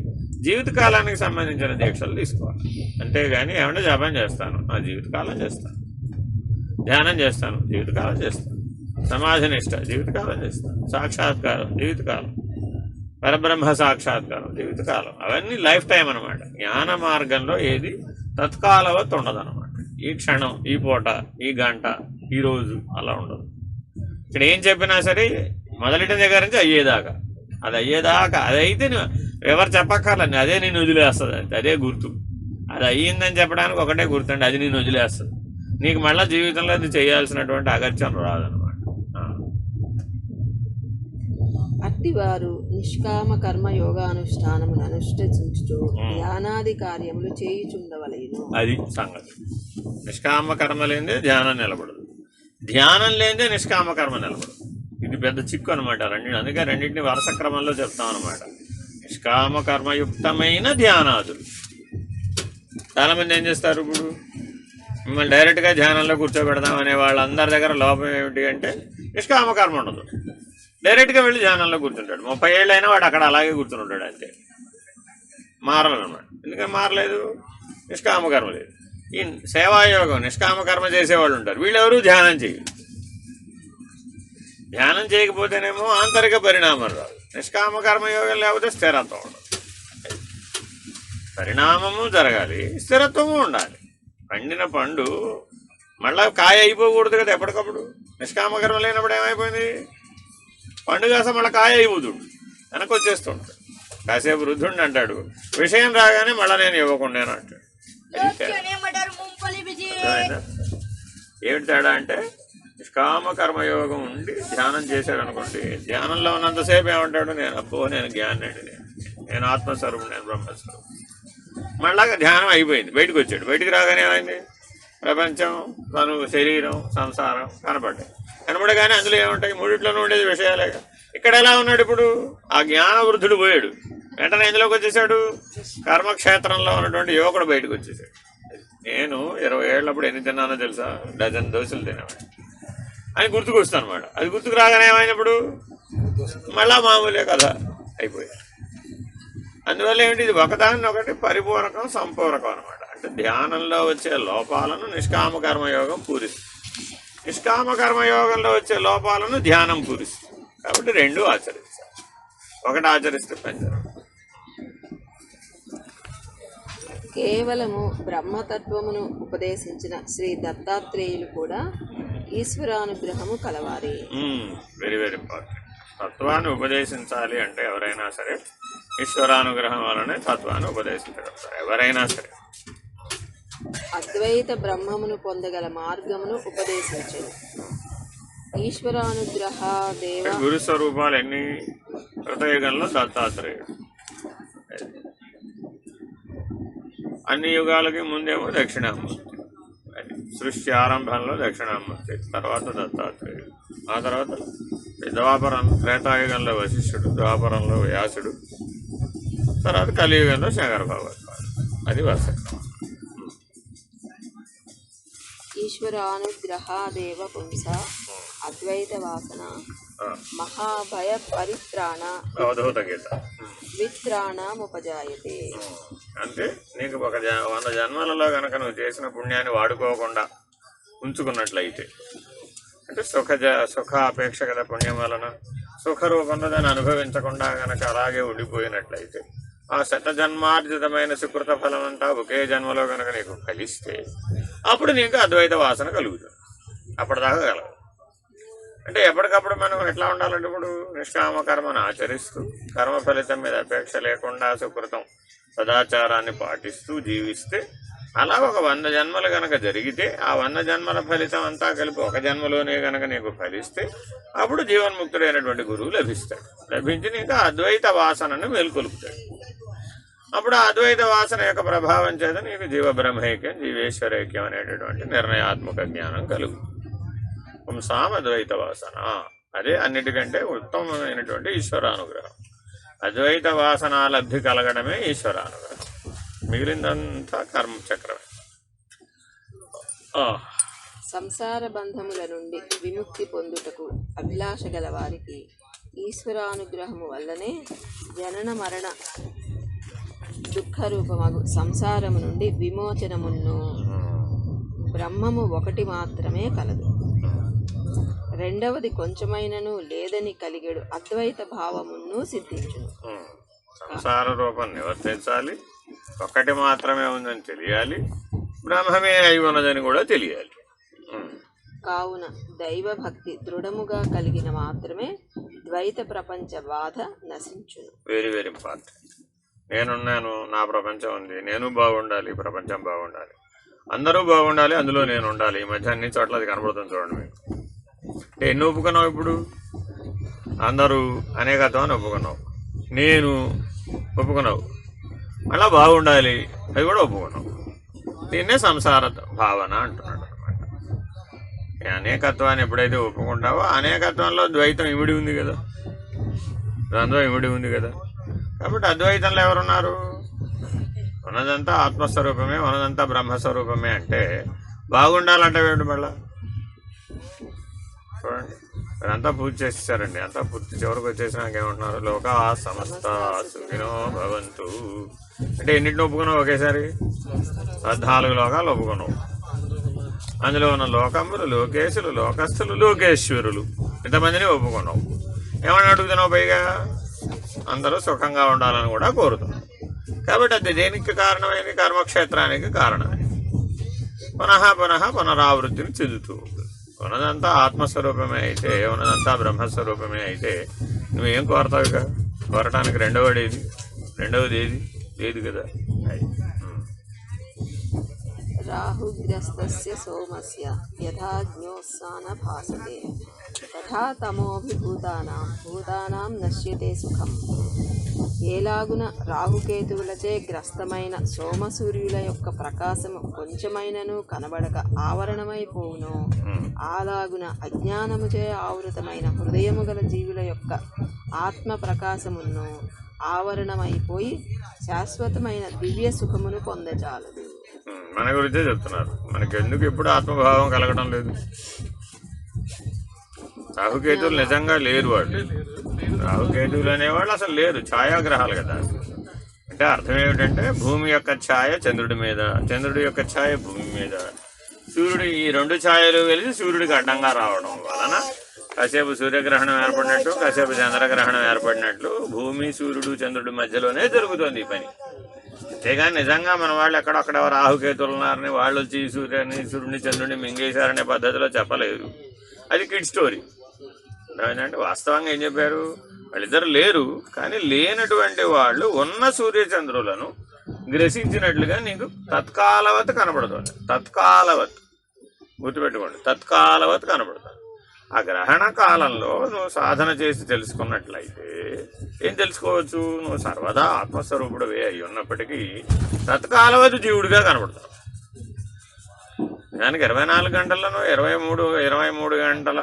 Speaker 1: జీవితకాలానికి సంబంధించిన దీక్షలు తీసుకోవాలి. అంతేగాని ఏమంటే జపం చేస్తాను, నా జీవితకాలం చేస్తాను, ధ్యానం చేస్తాను, జీవితకాలం చేస్తాను, సమాధి నిష్ట జీవితకాలం చేస్తాను, సాక్షాత్కారం జీవితకాలం, పరబ్రహ్మ సాక్షాత్కారం జీవితకాలం, అవన్నీ లైఫ్ టైం అనమాట. జ్ఞాన మార్గంలో ఏది తత్కాలవత్ ఉండదు అనమాట. ఈ క్షణం, ఈ పూట, ఈ గంట, ఈ రోజు అలా ఉండదు. ఇక్కడ ఏం చెప్పినా సరే మొదలెట్టిన దగ్గర నుంచి అయ్యేదాకా, అది అయ్యేదాకా, అది అయితే ఎవరు చెప్పక్కర్లేదు, అదే నేను వదిలేస్తుంది. అదే గుర్తు. అది అయ్యిందని చెప్పడానికి ఒకటే గుర్తుండి, అది నేను వదిలేస్తుంది. నీకు మళ్ళీ జీవితంలో అది చేయాల్సినటువంటి అగత్యం రాదనమాట.
Speaker 2: అట్టివారు నిష్కామ కర్మ యోగానుష్ఠానమును అనుష్ఠించుచు ధ్యానాది కార్యములు చేయుచుండవలెను.
Speaker 1: అది సంగతి. నిష్కామ కర్మ లేనిదే ధ్యానం నిలబడదు, ధ్యానం లేనిదే నిష్కామ కర్మ నిలబడదు. ఇది పెద్ద చిక్కు అనమాట రెండింటి. అందుకే రెండింటిని వరుస క్రమంలో చెప్తాం అనమాట. నిష్కామ కర్మయుక్తమైన ధ్యానాదులు. చాలామంది ఏం చేస్తారు, ఇప్పుడు మిమ్మల్ని డైరెక్ట్గా ధ్యానంలో కూర్చోబెడదాం అనే వాళ్ళందరి దగ్గర లోపం ఏమిటి అంటే నిష్కామ కర్మ ఉండదు. డైరెక్ట్గా వెళ్ళి ధ్యానంలో కూర్చుంటాడు. 30 ఏళ్ళైనా వాడు అక్కడ అలాగే కూర్చుని ఉంటాడు, అంతే. మారాలన్నమాట. ఎందుకని మారలేదు? నిష్కామ కర్మ లేదు. ఈ సేవాయోగం నిష్కామ కర్మ చేసేవాళ్ళు ఉంటారు, వీళ్ళెవరూ ధ్యానం చేయరు. ధ్యానం చేయకపోతేనేమో ఆంతరిక పరిణామం రాదు. నిష్కామ కర్మయోగం లేకపోతే స్థిరత్వం ఉండదు. పరిణామము జరగాలి, స్థిరత్వము ఉండాలి. పండిన పండు మళ్ళా కాయ అయిపోకూడదు కదా ఎప్పటికప్పుడు. నిష్కామ కర్మ లేనప్పుడు ఏమైపోయింది? పండు కాస మళ్ళీ కాయ అయిపోతుడు, వెనక్కి వచ్చేస్తుంటాడు. కాసేపు వృద్ధుడిని అంటాడు, విషయం రాగానే మళ్ళీ నేను ఇవ్వకుండా అంటాడు. ఏమిటి తేడా అంటే, నిష్కామ కర్మయోగం ఉండి ధ్యానం చేశాడు అనుకోండి, ధ్యానంలో ఉన్నంతసేపు ఏమంటాడు, నేను జ్ఞానండి, నేను ఆత్మస్వరూపుడు, నేను బ్రహ్మస్వరూపుడు. మళ్ళా ధ్యానం అయిపోయింది, బయటకు వచ్చాడు. బయటికి రాగానే ఏమైంది? ప్రపంచం, తను, శరీరం, సంసారం కనపడ్డాయి. కనపడగానే అందులో ఏముంటాయి? మూడిట్లోనూ ఉండేది విషయాలే. ఇక్కడ ఎలా ఉన్నాడు ఇప్పుడు? ఆ జ్ఞాన వృద్ధుడు పోయాడు, వెంటనే ఎందులోకి వచ్చేసాడు? కర్మక్షేత్రంలో ఉన్నటువంటి యువకుడు బయటకు వచ్చేసాడు. నేను 20 ఏళ్ళప్పుడు ఎన్ని తిన్నానో తెలుసా? 12 దోశలు తినేవాడు అని గుర్తుకు వస్తాను అనమాట. అది గుర్తుకు రాగానే ఏమైనప్పుడు మళ్ళా మామూలే కదా అయిపోయాయి. అందువల్ల ఏమిటి? ఇది ఒకదాన్ని ఒకటి పరిపూరకం, సంపూరకం అనమాట. అంటే ధ్యానంలో వచ్చే లోపాలను నిష్కామ కర్మయోగం పూరిస్తుంది, నిష్కామ కర్మయోగంలో వచ్చే లోపాలను ధ్యానం పూరిస్తుంది. కాబట్టి రెండు ఆచరించాలి. ఒకటి ఆచరిస్తే పంచరం.
Speaker 2: కేవలము బ్రహ్మతత్వమును ఉపదేశించిన శ్రీ దత్తాత్రేయులు కూడా ఈశ్వరానుగ్రహము కలవారే.
Speaker 1: Very very important. తత్వాన్ని ఉపదేశించాలి అంటే ఎవరైనా సరే ఈశ్వరానుగ్రహం వలనే తత్వాన్ని ఉపదేశించగలుగుతారు, ఎవరైనా సరే.
Speaker 2: అద్వైత బ్రహ్మమును పొందగల మార్గమును ఉపదేశించను. ఈశ్వరానుగ్రహ దేవ
Speaker 1: గురు స్వరూపాలు ఎన్ని? కృతయుగంలో దత్తాత్రేయుడు, అన్ని యుగాలకి ముందేమో దక్షిణామూర్తి. సృష్టి ఆరంభంలో దక్షిణామూర్తి, తర్వాత దత్తాత్రేయుడు, ఆ తర్వాత ద్వాపరం, త్రేతాయుగంలో వశిష్ఠుడు, ద్వాపరంలో వ్యాసుడు, తర్వాత కలియుగంలో శంకర భగవత్పాదుడు. అది వరుసక్రమం.
Speaker 2: ఈశ్వరానుగ్రహ దేవ పుంస అద్వైత వాసన మహాభయ పరిత్రాణ
Speaker 1: అవధూత గీత
Speaker 2: విత్రాణముపజాయతే.
Speaker 1: అంటే నీకు 100 జన్మలలో కనుక నువ్వు చేసిన పుణ్యాన్ని వాడుకోకుండా ఉంచుకున్నట్లయితే, అంటే సుఖ అపేక్ష కదా పుణ్యం వలన, సుఖ రూపంలో దాన్ని అనుభవించకుండా కనుక అలాగే ఉండిపోయినట్లయితే, ఆ శతజన్మార్జితమైన సుకృత ఫలం అంతా ఒకే జన్మలో కనుక నీకు కలిస్తే అప్పుడు నీకు అద్వైత వాసన కలుగుతుంది. అప్పటిదాకా కలగదు. అంటే ఎప్పటికప్పుడు మనం ఎట్లా ఉండాలంటే, ఇప్పుడు నిష్కామ కర్మను ఆచరిస్తూ కర్మ ఫలితం మీద అపేక్ష లేకుండా సుకృతం సదాచారాన్ని పాటిస్తూ జీవిస్తే, అలా ఒక 100 జన్మలు కనుక జరిగితే ఆ 100 జన్మల ఫలితం అంతా కలిపి ఒక జన్మలోనే కనుక నీకు ఫలిస్తే అప్పుడు జీవన్ముక్తుడైనటువంటి గురువు లభిస్తాడు. లభించి నీకు అద్వైత వాసనను మేల్కొలుపుతాడు. అప్పుడు ఆ అద్వైత వాసన యొక్క ప్రభావం చేత నీకు జీవ బ్రహ్మైక్యం, జీవేశ్వరైక్యం అనేటటువంటి నిర్ణయాత్మక జ్ఞానం కలుగుతుంది. పుంసాం అద్వైత వాసన, అదే అన్నిటికంటే ఉత్తమమైనటువంటి ఈశ్వరానుగ్రహం. అద్వైత వాసనాలబ్ధి కలగడమే ఈశ్వరానుగ్రహం. మిగిలిందంతా కర్మచక్రమే.
Speaker 2: సంసార బంధముల నుండి విముక్తి పొందుటకు అభిలాష గల వారికి ఈశ్వరానుగ్రహము వల్లనే జనన మరణ దుఃఖరూపమగు సంసారము నుండి విమోచనమును. బ్రహ్మము ఒకటి మాత్రమే కలదు, రెండవది కొంచెమైనను లేదని కలిగేడు అద్వైత భావమును సిద్ధించును.
Speaker 1: సంసార రూపం నివర్తించాలి, ఒక్కటి మాత్రమే ఉందని తెలియాలి, బ్రహ్మమే అయి ఉన్నదని కూడా తెలియాలి.
Speaker 2: కావున దైవభక్తి దృఢముగా కలిగిన మాత్రమే ద్వైత ప్రపంచ బాధ నశించును.
Speaker 1: Very very important. నేనున్నాను, నా ప్రపంచం ఉంది, నేను బాగుండాలి, ప్రపంచం బాగుండాలి, అందరూ బాగుండాలి, అందులో నేను ఉండాలి. ఈ మధ్య అన్ని చోట్ల అది కనబడుతుంది చూడండి మీకు. అంటే ఎన్ని ఒప్పుకున్నావు ఇప్పుడు? అందరూ అనేకత్వాన్ని ఒప్పుకున్నావు, నేను ఒప్పుకున్నావు, అలా బాగుండాలి అది కూడా ఒప్పుకున్నావు. దీన్నే సంసార భావన అంటున్నాడు అనమాట. అనేకత్వాన్ని ఎప్పుడైతే ఒప్పుకుంటావో అనేకత్వంలో ద్వైతం ఇమిడి ఉంది కదా, ద్వంద్వం ఇమిడి ఉంది కదా. కాబట్టి అద్వైతంలో ఎవరున్నారు? ఉన్నదంతా ఆత్మస్వరూపమే, ఉన్నదంతా బ్రహ్మస్వరూపమే. అంటే బాగుండాలంటే ఏమిటి మళ్ళా? చూడండి, మీరంతా పూజ చేసేసారండి, అంతా పూర్తి చివరికి వచ్చేసినాక ఏమంటున్నారు? లోకా సమస్త సుఖినో భవంతు అంటే ఎన్నింటిని ఒప్పుకున్నావు ఒకేసారి? 14 లోకాలు ఒప్పుకున్నావు. అందులో ఉన్న లోకములు, లోకేశులు, లోకస్థులు, లోకేశ్వరులు, ఇంతమందిని ఒప్పుకున్నావు. ఏమని అడుగుతున్నావు? పైగా అందరూ సుఖంగా ఉండాలని కూడా కోరుతున్నావు. కాబట్టి అది దేనికి కారణమైంది? కర్మక్షేత్రానికి కారణమే. పునరావృత్తిని చెందుతూ ఉంటుంది. ఉన్నదంతా ఆత్మస్వరూపమే అయితే, ఉన్నదంతా బ్రహ్మస్వరూపమే అయితే నువ్వేం కోరతావు? ఇక కోరటానికి రెండవది ఏది కదా.
Speaker 2: రాహుగ్రస్తస్య సోమస్య యథా జ్ఞోత్సాన భాసతే తథా తమోభిభూతానాం నశ్యతే సుఖం. ఏలాగున రాహుకేతువులచే గ్రస్తమైన సోమసూర్యుల యొక్క ప్రకాశము కొంచెమైనను కనబడక ఆవరణమైపోవును, అలాగున అజ్ఞానముచే ఆవృతమైన హృదయము గల జీవుల యొక్క ఆత్మ ప్రకాశమును ఆవరణమైపోయి శాశ్వతమైన దివ్య సుఖమును పొందజాలదు.
Speaker 1: మన గురించే చెప్తున్నారు. మనకి ఎందుకు ఎప్పుడు ఆత్మభావం కలగడం లేదు? రాహుకేతువులు నిజంగా లేరు. వాళ్ళు రాహుకేతువులు అనేవాళ్ళు అసలు లేరు, ఛాయాగ్రహాలు కదా. అంటే అర్థం ఏమిటంటే భూమి యొక్క ఛాయ చంద్రుడి మీద, చంద్రుడి యొక్క ఛాయ భూమి మీద, సూర్యుడు, ఈ 2 ఛాయలు కలిసి సూర్యుడికి అడ్డంగా రావడం వలన కాసేపు సూర్యగ్రహణం ఏర్పడినట్టు, కాసేపు చంద్రగ్రహణం ఏర్పడినట్లు భూమి, సూర్యుడు, చంద్రుడి మధ్యలోనే జరుగుతుంది ఈ పని. అంతేగాని నిజంగా మన వాళ్ళు ఎక్కడొక్కడ రాహుకేతులు ఉన్నారని వాళ్ళు వచ్చి సూర్యుడిని చంద్రుడిని మింగేశారనే పద్ధతిలో చెప్పలేదు. అది కిడ్ స్టోరీ. ఏంటంటే వాస్తవంగా ఏం చెప్పారు? వాళ్ళిద్దరు లేరు, కానీ లేనటువంటి వాళ్ళు ఉన్న సూర్యచంద్రులను గ్రసించినట్లుగా నీకు తత్కాలవత్ కనబడుతుంది. తత్కాలవత్ గుర్తుపెట్టుకోండి, తత్కాలవత్ కనబడుతుంది. ఆ గ్రహణ కాలంలో నువ్వు సాధన చేసి తెలుసుకున్నట్లయితే ఏం తెలుసుకోవచ్చు? నువ్వు సర్వదా ఆత్మస్వరూపుడువే అయి ఉన్నప్పటికీ తత్కాలవత్ జీవుడిగా కనబడతావు. దానికి 24 గంటలను 23 గంటల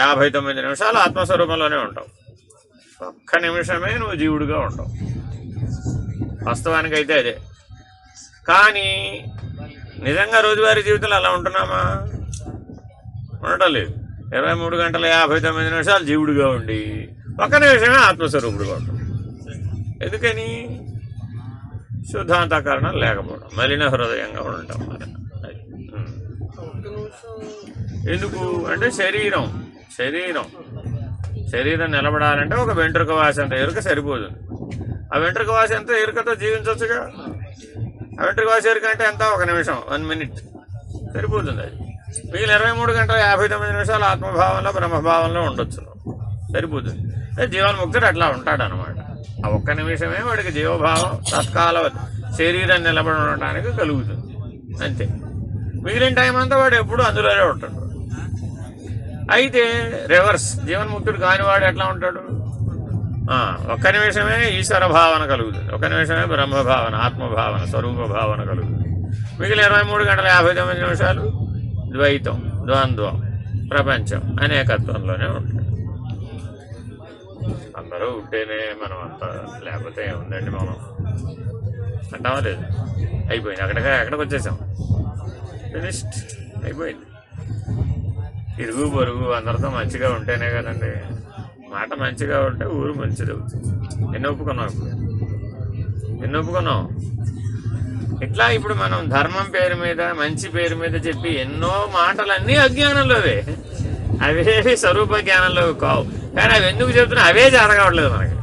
Speaker 1: 59 నిమిషాలు ఆత్మస్వరూపంలోనే ఉంటావు. ఒక్క నిమిషమే నువ్వు జీవుడిగా ఉంటావు. వాస్తవానికైతే అదే. కానీ నిజంగా రోజువారీ జీవితంలో అలా ఉంటున్నామా? ఉండటం లేదు. 23 గంటల 59 నిమిషాలు జీవుడిగా ఉండి ఒక్క నిమిషమే ఆత్మస్వరూపుడుగా ఉంటాం. ఎందుకని? శుద్ధాంతకరణం లేకపోవడం, మలిన హృదయంగా ఉండటం. ఎందుకు అంటే శరీరం నిలబడాలంటే ఒక వెంట్రుక వాసంత ఎరుక సరిపోతుంది. ఆ వెంట్రుక వాసంత ఎరుకతో జీవించవచ్చుగా. ఆ వెంట్రుక వాసి ఎరుక అంటే ఎంత? 1 నిమిషం, 1 మినిట్ సరిపోతుంది. అది మిగిలిన 23 గంటల 59 నిమిషాలు ఆత్మభావంలో బ్రహ్మభావంలో ఉండొచ్చు, సరిపోతుంది. జీవన్ముక్తుడు అట్లా ఉంటాడనమాట. ఆ ఒక్క నిమిషమే వాడికి జీవభావం తత్కాలవత్ శరీరం నిలబడి ఉండటానికి కలుగుతుంది, అంతే. మిగిలిన టైం అంతా వాడు ఎప్పుడు అందులోనే ఉంటాడు. అయితే రివర్స్, జీవన్ముక్తుడు కానివాడు ఎట్లా ఉంటాడు? ఒక్క నిమిషమే ఈశ్వర భావన కలుగుతుంది, ఒక్క నిమిషమే బ్రహ్మభావన, ఆత్మభావన, స్వరూప భావన కలుగుతుంది. మిగిలిన 23 గంటల 59 నిమిషాలు ద్వైతం, ద్వంద్వం, ప్రపంచం, అనేకత్వంలోనే ఉంటాడు. అందరూ ఉంటేనే మనం అంతా, లేకపోతే ఏముందండి మనం అంటావా లేదు? అయిపోయింది, ఎక్కడికి వచ్చేసాం, ఫినిష్డ్, అయిపోయింది. ఇరుగు పొరుగు అందరితో మంచిగా ఉంటేనే కదండి, మాట మంచిగా ఉంటే ఊరు మంచిది అవుతుంది. ఎన్ని ఒప్పుకున్నాం ఇట్లా ఇప్పుడు మనం ధర్మం పేరు మీద, మంచి పేరు మీద చెప్పి ఎన్నో మాటలన్నీ అజ్ఞానంలోవే, అవేవి స్వరూప జ్ఞానంలో కావు. కానీ అవి ఎందుకు చెప్తున్నా, అవే చేత కావట్లేదు మనకి.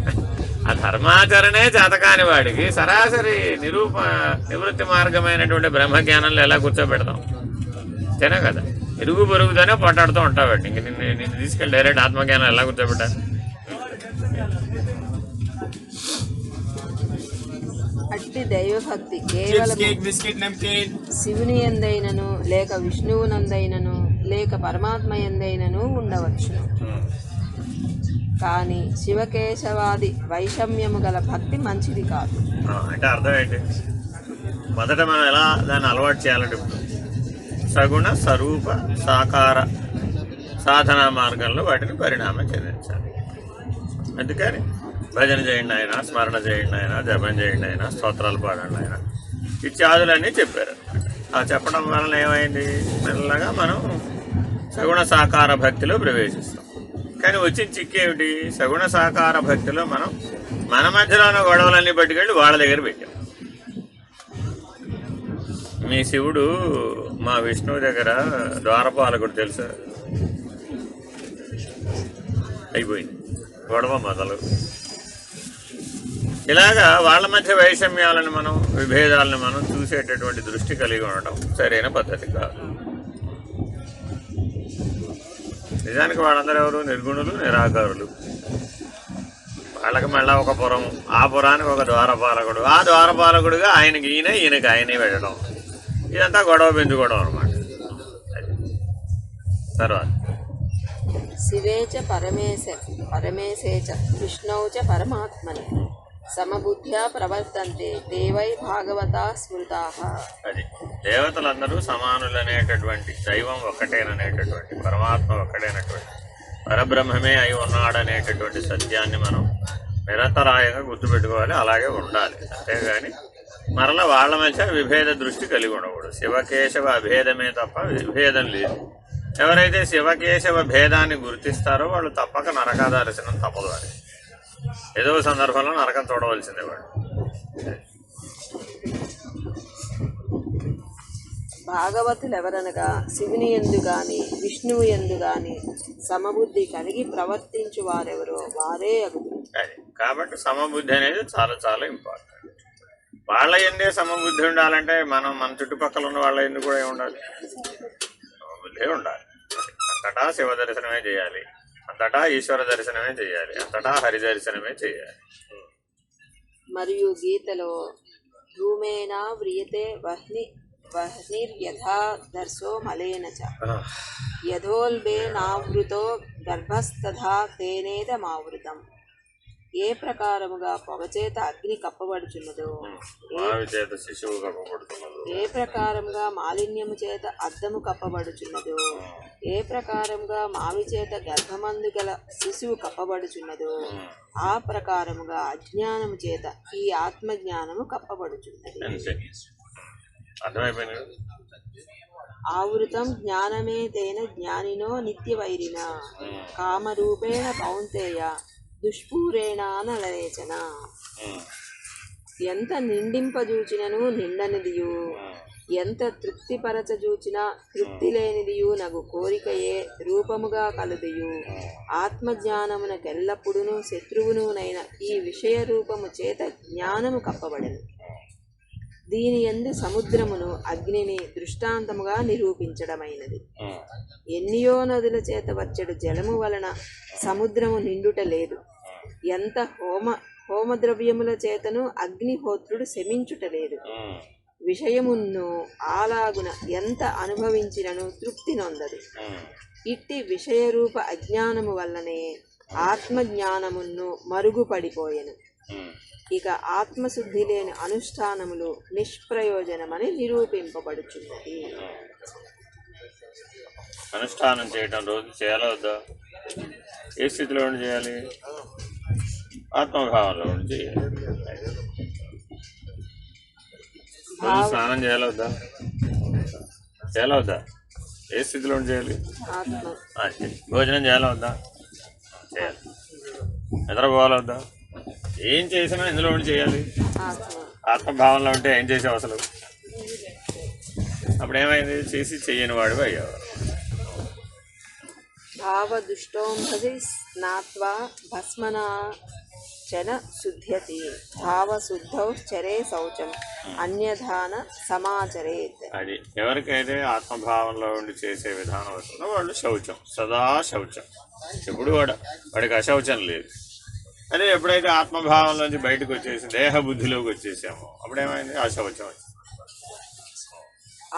Speaker 1: ఆ ధర్మాచరణే చేతకాని వాడికి సరాసరి నివృత్తి మార్గమైనటువంటి బ్రహ్మజ్ఞానంలో ఎలా కూర్చోబెడతాం? అంతేనా కదా? ఇరుగు పొరుగుతోనే పోటాడుతూ ఉంటావాడు. ఇంక నిన్ను తీసుకెళ్ళి డైరెక్ట్ ఆత్మజ్ఞానం ఎలా కూర్చోబెట్టాలి?
Speaker 2: అట్టి దైవభక్తి కేవలం శివుని యందైనను లేక విష్ణువునందైనను లేక పరమాత్మ యందైనను ఉండవచ్చు. కానీ శివకేశవాది వైషమ్యము గల భక్తి మంచిది కాదు.
Speaker 1: అంటే అర్థం ఏంటి? మొదట మనం ఎలా దాన్ని అలవాటు చేయాలంటే, సగుణ స్వరూప సాకార సాధనా మార్గంలో వాటిని పరిణామం చెందించాలి. అందుకని భజన చేయండి ఆయన, స్మరణ చేయండి ఆయన, జపం చేయండి ఆయన, స్తోత్రాలు పాడండి ఆయన ఇత్యాదులన్నీ చెప్పారు. ఆ చెప్పడం వలన ఏమైంది? మెల్లగా మనం సగుణ సాకార భక్తిలో ప్రవేశిస్తాం. కానీ వచ్చిన చిక్కేమిటి? సగుణ సాకార భక్తిలో మనం మన మధ్యలో ఉన్న గొడవలన్నీ పట్టుకెళ్ళి వాళ్ళ దగ్గర పెట్టాం. మీ శివుడు మా విష్ణువు దగ్గర ద్వారపాలకుడు తెలుసా? అయిపోయింది, గొడవ మొదలు. ఇలాగా వాళ్ళ మధ్య వైషమ్యాలను మనం, విభేదాలను మనం చూసేటటువంటి దృష్టి కలిగి ఉండటం సరైన పద్ధతి కాదు. నిజానికి వాళ్ళందరూ ఎవరు? నిర్గుణులు, నిరాకారులు. వాళ్ళకి మళ్ళా ఒక పురం, ఆ పురానికి ఒక ద్వారపాలకుడు, ఆ ద్వారపాలకుడుగా ఆయనకి ఈయనకి ఆయనే వెళ్ళడం, ఇదంతా గొడవ పెంచుకోవడం అనమాట. తర్వాత
Speaker 2: శివేచ పరమేశేచ విష్ణౌచ పరమాత్మని సమబుద్ధ్యా ప్రవర్తంతే దేవై భాగవతా స్మృతాః.
Speaker 1: అది దేవతలందరూ సమానులు అనేటటువంటి, దైవం ఒక్కటేననేటటువంటి, పరమాత్మ ఒక్కటేనటువంటి, పరబ్రహ్మమే అయి ఉన్నాడనేటటువంటి సత్యాన్ని మనం నిరంతరాయంగా గుర్తుపెట్టుకోవాలి. అలాగే ఉండాలి. అంతేగాని మరలా వాళ్ళ మధ్య విభేద దృష్టి కలిగి ఉండకూడదు. శివకేశవ అభేదమే తప్ప విభేదం లేదు. ఎవరైతే శివకేశవ భేదాన్ని గుర్తిస్తారో వాళ్ళు తప్పక నరక దర్శనం తప్పదు. అని ఏదో సందర్భంలో నరకం చూడవలసిందే వాడు.
Speaker 2: భాగవతులు ఎవరనగా శివుని యందు గాని విష్ణువు యందు గాని సమబుద్ధి కలిగి ప్రవర్తించు వారెవరో వారే అగుదు.
Speaker 1: కాబట్టి సమబుద్ధి అనేది చాలా చాలా ఇంపార్టెంట్. వాళ్ళ ఎందే సమబుద్ధి ఉండాలంటే మనం మన చుట్టుపక్కల ఉన్న వాళ్ళ ఎందు కూడా ఉండాలి, సమబుద్ధి ఉండాలి. అంతటా శివ దర్శనమే చేయాలి, అంతటా ఈశ్వర దర్శనమే చేయాలి, అంతటా హరి దర్శనమే చేయాలి.
Speaker 2: మరియు గీతలో ధూమేనా వ్రియతే వహ్నిర్యథా దర్శో మలేన చ యథోల్బేనావృతో గర్భస్తథా తేనేదమావృతం. ఏ ప్రకారముగా పొగచేత అగ్ని కప్పబడుచున్నదో, ఏ ప్రకారముగా మాలిన్యము చేత అద్దము కప్పబడుచున్నదో, ఏ ప్రకారముగా మావి చేత గర్భమందు గల శిశువు కప్పబడుచున్నదో, ఆ ప్రకారముగా అజ్ఞానము చేత ఈ ఆత్మజ్ఞానము కప్పబడుచున్నది. ఆవృతం జ్ఞానమే తేన జ్ఞానినో నిత్యవైరిన కామరూపేణ కౌంతేయ దుష్పూరేణానలరేచన. ఎంత నిండింపజూచినను నిండనిదియు, ఎంత తృప్తిపరచజూచినా తృప్తి లేనిదియు నగు కోరికయే రూపముగా కలదియు. ఆత్మజ్ఞానమునకెల్లప్పుడును శత్రువునునైన ఈ విషయ రూపము చేత జ్ఞానము కప్పబడెను. దీని యందు సముద్రమును అగ్నిని దృష్టాంతముగా నిరూపించడమైనది. ఎన్నియో నదుల చేత వచ్చెడు జలము వలన సముద్రము నిండుట లేదు. ఎంత హోమద్రవ్యముల చేతను అగ్నిహోత్రుడు శమించుట లేదు. విషయమును అలాగున ఎంత అనుభవించినను తృప్తి నొందదు. ఇట్టి విషయరూప అజ్ఞానము వల్లనే ఆత్మజ్ఞానమును మరుగుపడిపోయెను. ఇక ఆత్మశుద్ధి లేని అనుష్ఠానములు నిష్ప్రయోజనమని నిరూపింపబడుచున్నది.
Speaker 1: అనుష్ఠానం చేయటం రోజు చేయాలా వద్దా? ఏ స్థితిలో చేయాలి? ఆత్మభావంలో ఉండి చేయాలి. రోజు స్నానం చేయాలవుద్దా? చేయాలవుద్దా? ఏ స్థితిలో ఉండి చేయాలి? భోజనం చేయాలవుద్దా? చేయాలి. నిద్రపోవాలవుద్దా? ఏం చేసినా ఇందులో ఉండి చేయాలి. ఆత్మభావంలో ఉంటే ఏం చేసావు అసలు? అప్పుడు ఏమైంది? చేసి చెయ్యని వాడు అయ్యావు.
Speaker 2: భావదుష్టోంభసి స్నాత్వా భస్మనాచన శుద్ధ్యతి భావశుద్ధౌ చరే శౌచం అన్యధాన సమాచరేత్.
Speaker 1: అది ఎవరికైతే ఆత్మభావంలో ఉండి చేసే విధానం వస్తుందో వాళ్ళు శౌచం, సదా శౌచం. ఎప్పుడు వాడికి అశౌచం లేదు. అదే ఎప్పుడైతే ఆత్మభావంలోంచి బయటకు వచ్చేసి దేహబుద్ధిలోకి వచ్చేసామో అప్పుడేమైంది? అశౌచం వచ్చింది.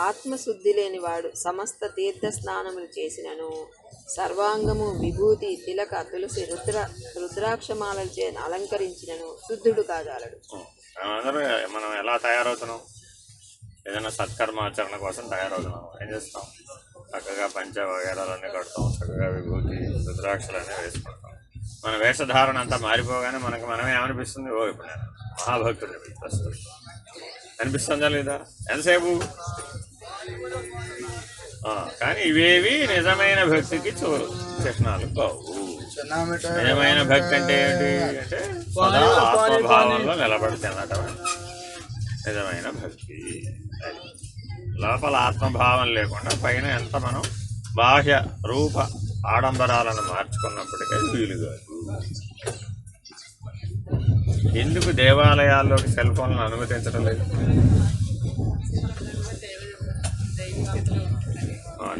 Speaker 2: ఆత్మశుద్ధి లేని వాడు సమస్త తీర్థ స్నానములు చేసినను సర్వాంగము విభూతి తిలక తులసి రుద్రాక్షమాలచే అలంకరించినను శుద్ధుడు కాగలడు.
Speaker 1: మనం ఎలా తయారవుతున్నాం? ఏదైనా సత్కర్మాచరణ కోసం తయారవుతున్నాం. ఏం చేస్తాం? చక్కగా పంచ వగేరాలన్నీ కడతాం, చక్కగా విభూతి రుద్రాక్షలన్నీ వేసుకుంటాం. మన వేషధారణ అంతా మారిపోగానే మనమే ఏమనిపిస్తుంది? ఓ ఇప్పుడు నేను మహాభక్తుడు అనిపిస్తుందా లేదా? ఎంతసేపు? కానీ ఇవేవి నిజమైన భక్తికి చిహ్నాలు కావు. నిజమైన భక్తి అంటే ఏంటి అంటే సదా ఆత్మభావంలో నిలబడి తినటం నిజమైన భక్తి. లోపల ఆత్మభావం లేకుండా పైన ఎంత మనం బాహ్య రూప ఆడంబరాలను మార్చుకున్నప్పటికీ వీలు కాదు. ఎందుకు దేవాలయాల్లోకి సెల్ ఫోన్లను అనుమతించడం లేదు?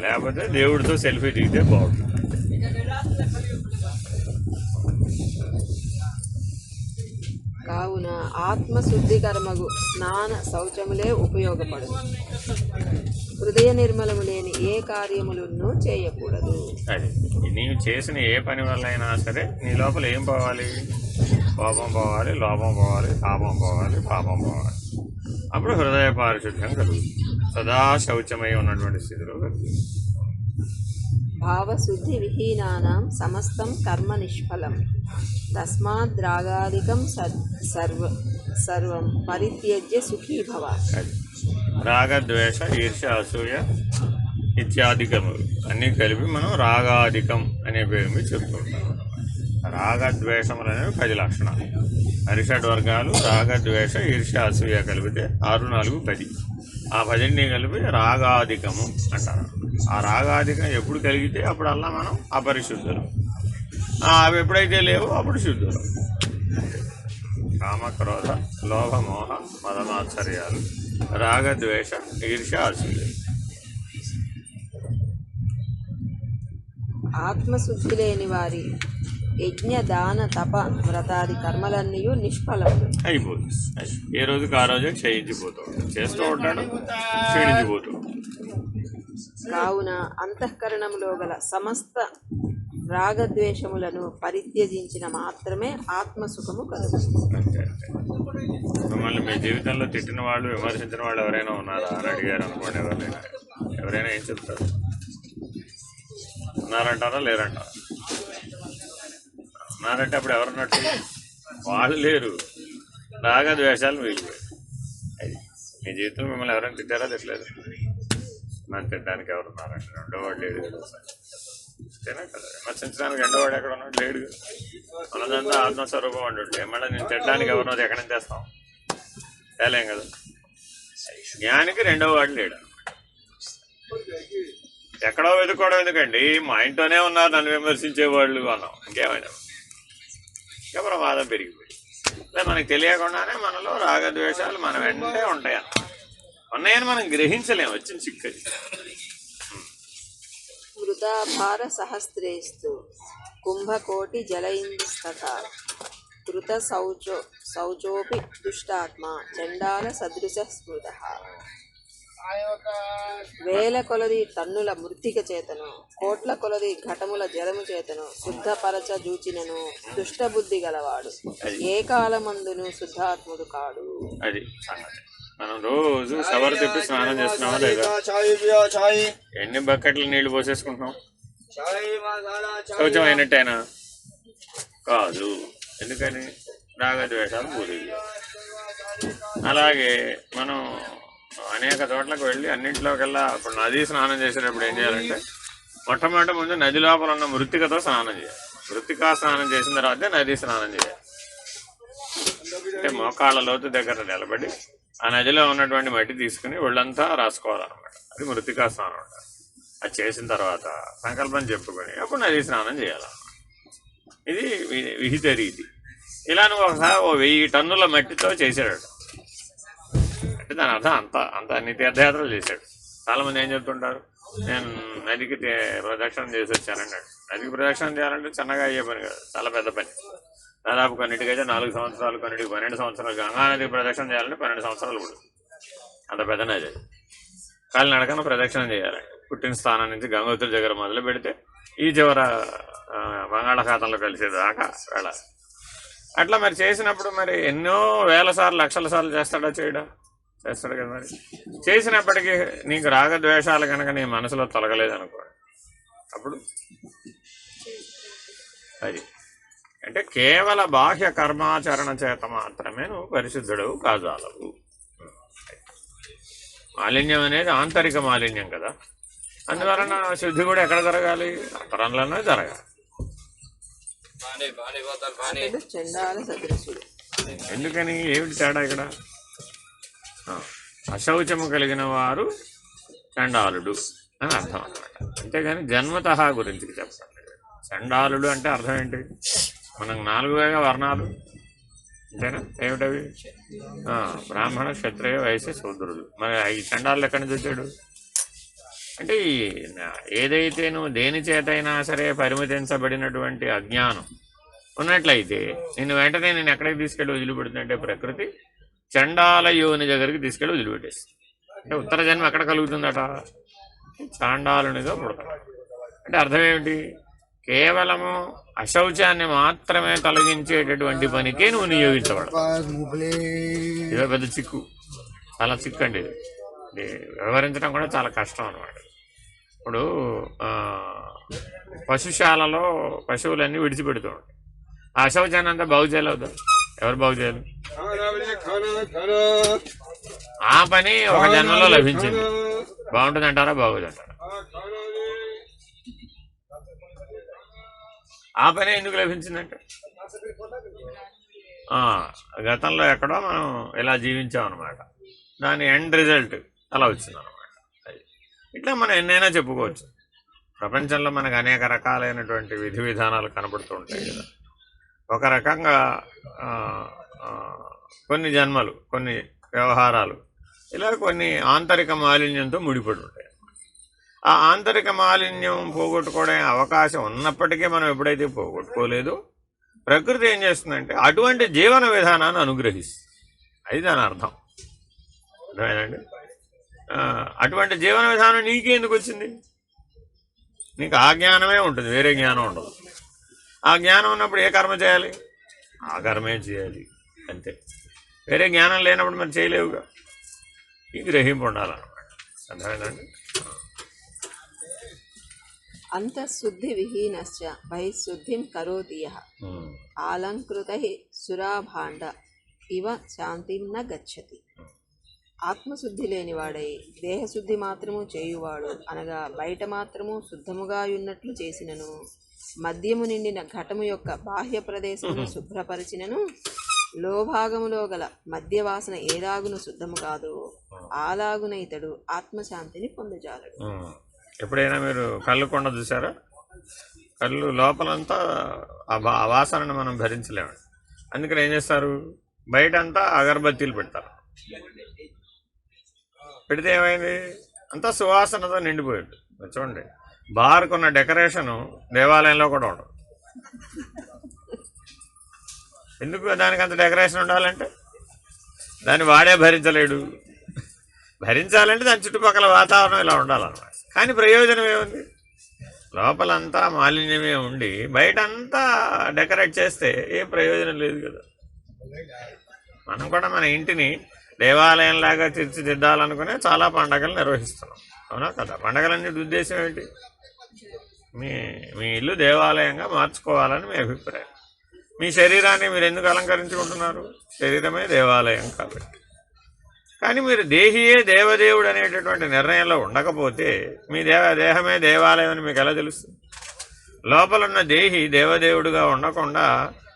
Speaker 1: లేకపోతే దేవుడితో సెల్ఫీ దిగితే బాగుంటుంది.
Speaker 2: కావున ఆత్మశుద్ధికరమగు స్నాన శౌచములే ఉపయోగపడు. హృదయ నిర్మలము లేని ఏ కార్యములను చేయకూడదు.
Speaker 1: అది నీవు చేసిన ఏ పని వల్ల అయినా సరే నీ లోపల ఏం పోవాలి? కోపం పోవాలి, లోపం పోవాలి, తాపం పోవాలి, పాపం పోవాలి. అప్పుడు హృదయ పారిశుద్ధ్యం కలుగుతుంది. సదా శౌచమై ఉన్నటువంటి స్థితిలో కలుగుతుంది.
Speaker 2: భావశుద్ధి విహీనానాం సమస్తం కర్మ నిష్ఫలం తస్మాద్రాగాదికం సర్వం పరిత్యజ్య సుఖీ భవ.
Speaker 1: రాగద్వేష ఈర్ష్య అసూయ ఇత్యాదికములు అన్నీ కలిపి మనం రాగాధికం అనే పేరు మీద చెప్తుంటాం. రాగద్వేషములు అనేవి 10 లక్షణాలు. అరిషడ్ వర్గాలు రాగద్వేష ఈర్ష్య అసూయ కలిపితే 6, 4, 10. ఆ 10ని కలిపి రాగాధికము అంటారు. ఆ రాగాధికం ఎప్పుడు కలిగితే అప్పుడల్లా మనం అపరిశుద్ధులు. అవి ఎప్పుడైతే లేవో అప్పుడు శుద్ధులు. కామక్రోధ లోభ మోహ మదమాత్సర్యాలు రాగద్వేష ఈర్ష్య అసూయ.
Speaker 2: ఆత్మశుద్ధి లేని వారి యజ్ఞ దాన తప వ్రతాది కర్మలన్నీ నిష్ఫలములు
Speaker 1: అయిపోతుంది. ఏ రోజుకి ఆ రోజే క్షయించిపోతూ ఉంటాడు, చేస్తూ ఉంటాడు, క్షీణించిపోతూ ఉంటాడు.
Speaker 2: కావున అంతఃకరణములో గల సమస్త రాగద్వేషములను పరిత్యజించిన మాత్రమే ఆత్మసుఖము కలుగుతుంది.
Speaker 1: మిమ్మల్ని మీ జీవితంలో తిట్టిన వాళ్ళు, విమర్శించిన వాళ్ళు ఎవరైనా ఉన్నారా అని అడిగారు అనుకోండి. ఎవరైనా ఏం చెప్తారు? ఉన్నారంటారా లేరంటారా? ఉన్నారంటే అప్పుడు ఎవరున్నట్టు? వాళ్ళు లేరు. రాగద్వేషాలు వీళ్ళు. అది మీ జీవితంలో మిమ్మల్ని ఎవరైనా తిట్టారా? తిట్టలేదు. నన్ను తిట్టడానికి ఎవరున్నారంటే రెండోవాడు లేడు కదా. అంతేనా కదా? విమర్శించడానికి రెండోవాడు ఎక్కడ ఉన్నాడు? లేడు. మనదంతా ఆత్మస్వరూపం అంటుంటే మళ్ళీ నేను తిట్టడానికి ఎవరినో ఎక్కడి నుంచి తెస్తాం? తేలేం కదా. జ్ఞానికి రెండోవాడు లేడు. ఎక్కడో వెతుక్కోవడం ఎందుకండి? మా ఇంట్లోనే ఉన్నారు నన్ను విమర్శించేవాళ్ళు అన్నాం. ఇంకేమైనా ఇంకా ప్రమాదం పెరిగిపోయి అదే మనకు తెలియకుండానే మనలో రాగద్వేషాలు మన వెంటే ఉంటాయి. ఉన్నాయని మనం గ్రహించలేము. వచ్చిన చిక్కది.
Speaker 2: మృతాభార సహస్రేస్తు కుంభకోటి జలైందుస్తథ కృత శౌచోపి దుష్టాత్మ చండాల సదృశ స్మృత. వేల కొలది టన్నుల మృత్తిక చేతను కోట్ల కొలది ఘటముల జలము చేతను శుద్ధపరచ జూచినను దుష్టబుద్ధి గలవాడు ఏ కాలమందును శుద్ధాత్ముడు కాడు.
Speaker 1: అది మనం రోజు షవర్ తిప్పి స్నానం చేస్తున్నామా లేదా? ఎన్ని బకెట్లు నీళ్లు పోసేసుకుంటున్నాం? శౌచం అయినట్టేనా? కాదు. ఎందుకని రాగద్వేషాలు పూర్తి చేయాలి. అలాగే మనం అనేక చోట్లకు వెళ్ళి అన్నింటిలోకెల్లా ఇప్పుడు నదీ స్నానం చేసేటప్పుడు ఏం చేయాలంటే మొట్టమొదటి ముందు నది లోపల ఉన్న మృత్తికతో స్నానం చేయాలి. మృత్తికా స్నానం చేసిన తర్వాతే నదీ స్నానం చేయాలి. అంటే మోకాళ్ళ లోతు దగ్గర నిలబడి ఆ నదిలో ఉన్నటువంటి మట్టి తీసుకుని ఒళ్ళంతా రాసుకోవాలన్నమాట. అది మృత్తికా స్నానం అంటారు. అది చేసిన తర్వాత సంకల్పం చెప్పుకొని అప్పుడు నదీ స్నానం చేయాలన్నమాట. ఇది విహిత రీతి. ఇలా నువ్వు ఒకసారి 1000 టన్నుల మట్టితో చేశాడు అంటే దాని అర్థం అంత అన్ని తీర్థయాత్రలు చేశాడు. చాలామంది ఏం చెప్తుంటారు, నేను నదికి ప్రదక్షిణం చేసి వచ్చానన్నాడు. నదికి ప్రదక్షిణం చేయాలంటే చిన్నగా అయ్యే పని కాదు, చాలా పెద్ద పని. దాదాపు కొన్నిటికైతే 4 సంవత్సరాలు, కొన్నిటికి 12 సంవత్సరాలు. గంగా నదికి ప్రదక్షిణం చేయాలంటే 12 సంవత్సరాలు కూడా అంత పెద్ద నది. కాలినడకన ప్రదక్షిణం చేయాలంటే పుట్టిన స్థానం నుంచి గంగోత్రి దగ్గర మొదలు పెడితే ఈ చివర బంగాళాఖాతంలో కలిసేదాకా వెళ్ళాలి. అట్లా మరి చేసినప్పుడు మరి ఎన్నో వేల సార్లు, లక్షల సార్లు చేస్తాడు కదా. మరి చేసినప్పటికీ నీకు రాగద్వేషాలు కనుక నీ మనసులో తొలగలేదు అనుకోండి, అప్పుడు అది అంటే కేవల బాహ్య కర్మాచరణ చేత మాత్రమే నువ్వు పరిశుద్ధుడవు కాజాలవు. మాలిన్యం అనేది ఆంతరిక మాలిన్యం కదా. అందువలన శుద్ధి కూడా ఎక్కడ జరగాలి? అంతరంలోనే జరగాలి.
Speaker 2: చండాల సదృశుడు.
Speaker 1: ఎందుకని? ఏమిటి తేడా ఇక్కడ? అశౌచము కలిగిన వారు చండాలుడు అని అర్థం అన్నమాట. అంతేగాని జన్మతః గురించి చెప్పండి. చండాలుడు అంటే అర్థం ఏంటి? మనకు 4 వర్ణాలు అంతేనా? ఏమిటవి? బ్రాహ్మణ, క్షత్రియ, వైశ్య, శూద్రుడు. మరి ఈ చండాలు ఎక్కడి నుంచి వచ్చాడు అంటే ఏదైతే నువ్వు దేని చేతైనా సరే పరిమితించబడినటువంటి అజ్ఞానం ఉన్నట్లయితే నిన్ను వెంటనే నేను ఎక్కడికి తీసుకెళ్ళి వదిలిపెడుతుందంటే ప్రకృతి చండాల యోని దగ్గరికి తీసుకెళ్ళి వదిలిపెట్టేస్తుంది. అంటే ఉత్తర జన్మ ఎక్కడ కలుగుతుందట? చాండాలునిగా పుడతాడు. అంటే అర్థం ఏమిటి? కేవలము అశౌచాన్ని మాత్రమే తొలగించేటటువంటి పనికే నువ్వు నియోగించబడతావు. ఇదో పెద్ద చిక్కు, చాలా చిక్కు అండి. ఇది వివరించడం కూడా చాలా కష్టం అన్నమాట. ఇప్పుడు పశుశాలలో పశువులన్నీ విడిచిపెడుతూ ఉంటాయి. ఆ అశౌచాన్ని అంతా బాగు చేయలేవుతారు. ఎవరు బాగు చేయాలి? ఆ పని ఒక జన్మలో లభించింది. బాగుంటుంది అంటారా? బాగోదంటారా? ఆ పని ఎందుకు లభించిందంటే గతంలో ఎక్కడో మనం ఇలా జీవించాం అనమాట. దాని ఎండ్ రిజల్ట్ అలా వచ్చింది అనమాట. ఇట్లా మనం ఎన్నైనా చెప్పుకోవచ్చు. ప్రపంచంలో మనకు అనేక రకాలైనటువంటి విధి విధానాలు కనబడుతూ ఉంటాయి కదా. ఒక రకంగా కొన్ని జన్మలు, కొన్ని వ్యవహారాలు ఇలా కొన్ని ఆంతరిక మాలిన్యంతో ముడిపడి ఉంటాయి. ఆ ఆంతరిక మాలిన్యం పోగొట్టుకోవడం అవకాశం ఉన్నప్పటికీ మనం ఎప్పుడైతే పోగొట్టుకోలేదో ప్రకృతి ఏం చేస్తుందంటే అటువంటి జీవన విధానాన్ని అనుగ్రహిస్తుంది. అది దాని అర్థం. అర్థమేనండి? అటువంటి జీవన విధానం నీకే ఎందుకు వచ్చింది? నీకు ఆ జ్ఞానమే ఉంటుంది, వేరే జ్ఞానం ఉండదు. ఆ జ్ఞానం ఉన్నప్పుడు ఏ కర్మ చేయాలి? ఆ కర్మే చేయాలి అంతే. వేరే జ్ఞానం లేనప్పుడు మరి చేయలేవుగా. ఈ గ్రహింపు ఉండాలన్నమాట. అర్థమైందండి?
Speaker 2: అంతఃశుద్ధి విహీనశ్చ బహిశుద్ధిం కరోతి యః ఆలంకృతై సురాభాండ ఇవ శాంతిం న గచ్చతి. ఆత్మశుద్ధి లేనివాడై దేహశుద్ధి మాత్రము చేయువాడు అనగా బయట మాత్రము శుద్ధముగా ఉన్నట్లు చేసినను మద్యము నిండిన ఘటము యొక్క బాహ్య ప్రదేశమును శుభ్రపరిచినను లోభాగములో గల మద్యవాసన ఏలాగును శుద్ధము కాదు అలాగున ఇతడు ఆత్మశాంతిని పొందజాలడు.
Speaker 1: ఎప్పుడైనా మీరు కళ్ళు కొండ చూసారా? కళ్ళు లోపలంతా ఆ వాసనను మనం భరించలేము. అందుకని ఏం చేస్తారు? బయటంతా అగరబత్తీలు పెడతారు. పెడితే ఏమైంది? అంతా సువాసనతో నిండిపోయాడు. చూడండి, బార్కున్న డెకరేషను దేవాలయంలో కూడా ఉండదు. ఎందుకు దానికి అంత డెకరేషన్ ఉండాలంటే? దాన్ని వాడే భరించలేడు. భరించాలంటే దాని చుట్టుపక్కల వాతావరణం ఇలా ఉండాలన్నమాట. కానీ ప్రయోజనం ఏముంది? లోపలంతా మాలిన్యమే ఉండి బయటంతా డెకరేట్ చేస్తే ఏ ప్రయోజనం లేదు కదా. మనం కూడా మన ఇంటిని దేవాలయంలాగా తీర్చిదిద్దాలనుకునే చాలా పండగలు నిర్వహిస్తున్నాం, అవునా కదా? పండగలన్నిటి ఉద్దేశం ఏంటి? మీ ఇల్లు దేవాలయంగా మార్చుకోవాలని మీ అభిప్రాయం. మీ శరీరాన్ని మీరు ఎందుకు అలంకరించుకుంటున్నారు? శరీరమే దేవాలయం కాబట్టి. కానీ మీరు దేహియే దేవదేవుడు అనేటటువంటి నిర్ణయంలో ఉండకపోతే మీ దేహమే దేవాలయం అని మీకు ఎలా తెలుస్తుంది? లోపలున్న దేహి దేవదేవుడుగా ఉండకుండా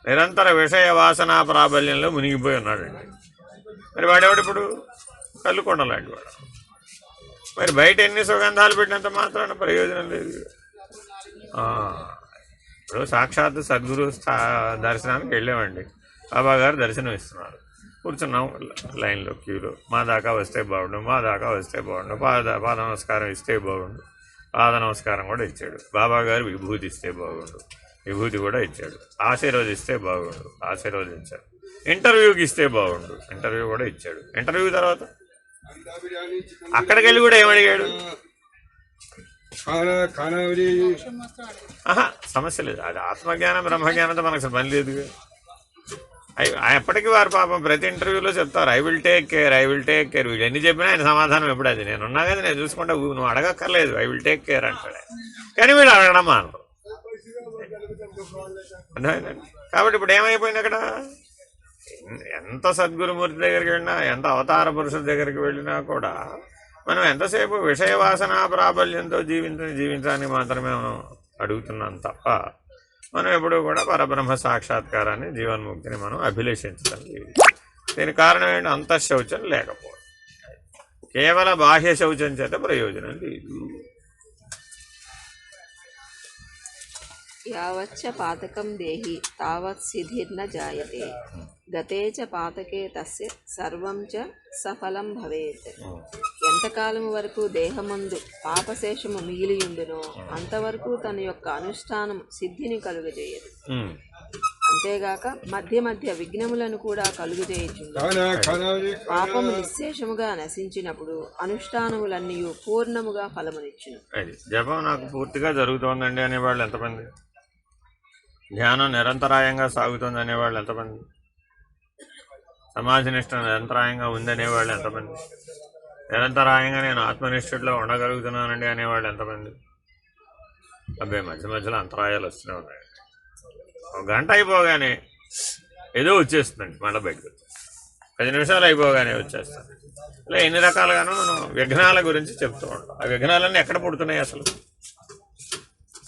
Speaker 1: నిరంతర విషయ వాసనా ప్రాబల్యంలో మునిగిపోయి ఉన్నాడండి. మరి వాడెవడిప్పుడు? కల్లుకొండ లాంటి వాడు. మరి బయట ఎన్ని సుగంధాలు పెట్టినంత మాత్రాన ప్రయోజనం లేదు. ఇప్పుడు సాక్షాత్ సద్గురు దర్శనానికి వెళ్ళామండి. బాబా గారు దర్శనం ఇస్తున్నారు. కూర్చున్నాం లైన్లో, క్యూలో. మా దాకా వస్తే బాగుండు, మా దాకా వస్తే బాగుండు, పాద నమస్కారం ఇస్తే బాగుండు. పాద నమస్కారం కూడా ఇచ్చాడు. బాబా గారు విభూతి ఇస్తే బాగుండు, విభూతి కూడా ఇచ్చాడు. ఆశీర్వదిస్తే బాగుండు, ఆశీర్వదించాడు. ఇంటర్వ్యూకి ఇస్తే బాగుండు, ఇంటర్వ్యూ కూడా ఇచ్చాడు. ఇంటర్వ్యూ తర్వాత అక్కడికి వెళ్ళి కూడా ఏమడిగాడు? సమస్య లేదు. అది ఆత్మజ్ఞానం బ్రహ్మజ్ఞానంతో మనకు పని లేదు. ఎప్పటికీ వారు పాపం ప్రతి ఇంటర్వ్యూలో చెప్తారు, I will take care, I will take care. వీళ్ళు ఎన్ని చెప్పినా ఆయన సమాధానం ఎప్పుడు అది నేనున్నా కదా, నేను చూసుకుంటా, నువ్వు అడగక్కర్లేదు, ఐ విల్ టేక్ కేర్ అంటాడు. కానీ వీళ్ళు అడగడం మానరు. కాబట్టి ఇప్పుడు ఏమైపోయింది అక్కడ? ఎంత సద్గురుమూర్తి దగ్గరికి వెళ్ళినా, ఎంత అవతార పురుషుల దగ్గరికి వెళ్ళినా కూడా మనం ఎంతసేపు విషయ వాసన ప్రాబల్యంతో జీవించడానికి మాత్రమే మనం అడుగుతున్నాం తప్ప మనం ఎప్పుడూ కూడా పరబ్రహ్మ సాక్షాత్కారాన్ని, జీవన్ముక్తిని మనం అభిలషించడం లేదు. దీనికి కారణం ఏంటి? అంతఃశౌచం లేకపోవడం. కేవల బాహ్య శౌచం చేత ప్రయోజనం లేదు.
Speaker 2: యావచ్చ పాతకం దేహి తావత్ సిద్ధిర్న జాయతే గతే చ పాతకే తస్య సర్వం చ సఫలం భవేత్. ఎంతకాలము వరకు దేహమందు పాపశేషము మిగిలియుండునో అంతవరకు తన యొక్క అనుష్ఠానం సిద్ధిని కలుగజేయదు. అంతేగాక మధ్య మధ్య విఘ్నములను కూడా కలుగజేయుచుండు. పాపము నిశ్శేషముగా నశించినప్పుడు అనుష్ఠానములన్నీ పూర్ణముగా ఫలమునిచ్చును.
Speaker 1: జపం నాకు పూర్తిగా జరుగుతోందండి అనేవాళ్ళు ఎంతమంది? ధ్యానం నిరంతరాయంగా సాగుతుంది అనేవాళ్ళు ఎంతమంది? సమాధినిష్ట నిరంతరాయంగా ఉందనేవాళ్ళు ఎంతమంది? నిరంతరాయంగా నేను ఆత్మనిష్ఠలో ఉండగలుగుతున్నానండి అనేవాళ్ళు ఎంతమంది? అబ్బాయి మధ్య మధ్యలో అంతరాయాలు వస్తూనే ఉన్నాయి. ఒక గంట అయిపోగానే ఏదో వచ్చేస్తుందండి, మళ్ళీ బయటకు 10 నిమిషాలు అయిపోగానే వచ్చేస్తాను. ఇలా ఎన్ని రకాలుగానో మనం విఘ్నాల గురించి చెప్తూ ఉంటాం. ఆ విఘ్నాలన్నీ ఎక్కడ పుడుతున్నాయి అసలు?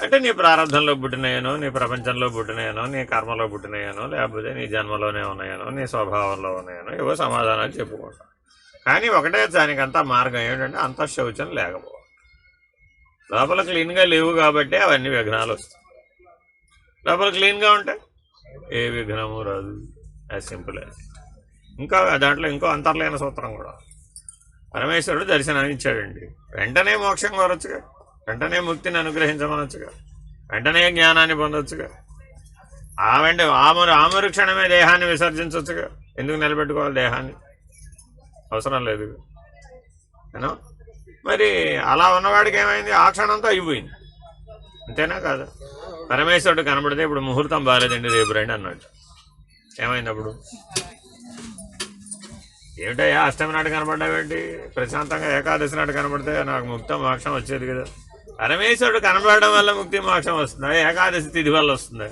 Speaker 1: అంటే నీ ప్రారంభంలో పుట్టినాయనో, నీ ప్రపంచంలో పుట్టినాయనో, నీ కర్మలో పుట్టినాయనో, లేకపోతే నీ జన్మలోనే ఉన్నాయనో, నీ స్వభావంలో ఉన్నాయనో, ఏవో సమాధానాలు చెప్పుకుంటాం. కానీ ఒకటే దానికంతా మార్గం ఏంటంటే అంతఃశౌచం లేకపోవడం. లోపల క్లీన్గా లేవు కాబట్టి అవన్నీ విఘ్నాలు వస్తాయి. లోపల క్లీన్గా ఉంటే ఏ విఘ్నము రాదు. As simple as. ఇంకా దాంట్లో ఇంకో అంతర్లీన సూత్రం కూడా. పరమేశ్వరుడు దర్శనాన్ని ఇచ్చాడండి, వెంటనే మోక్షం కోరొచ్చుగా, వెంటనే ముక్తిని అనుగ్రహించమనొచ్చుగా, వెంటనే జ్ఞానాన్ని పొందొచ్చుగా. ఆమరు క్షణమే దేహాన్ని విసర్జించవచ్చుగా. ఎందుకు నిలబెట్టుకోవాలి దేహాన్ని? అవసరం లేదు. ఏనో మరి అలా ఉన్నవాడికి ఏమైంది? ఆ క్షణంతో అయిపోయింది. అంతేనా కాదా? పరమేశ్వరుడు కనబడితే ఇప్పుడు ముహూర్తం బాగాలేదండి రేపు రండి అన్నాడు. ఏమైంది అప్పుడు? ఏమిటయ్యా అష్టమి నాడు కనబడ్డావేంటి? ప్రశాంతంగా ఏకాదశి నాడు కనబడితే నాకు ముక్తం మోక్షం వచ్చేది కదా. పరమేశ్వరుడు కనబడడం వల్ల ముక్తి మోక్షం వస్తుందా? ఏకాదశి తిథి వల్ల వస్తుందా?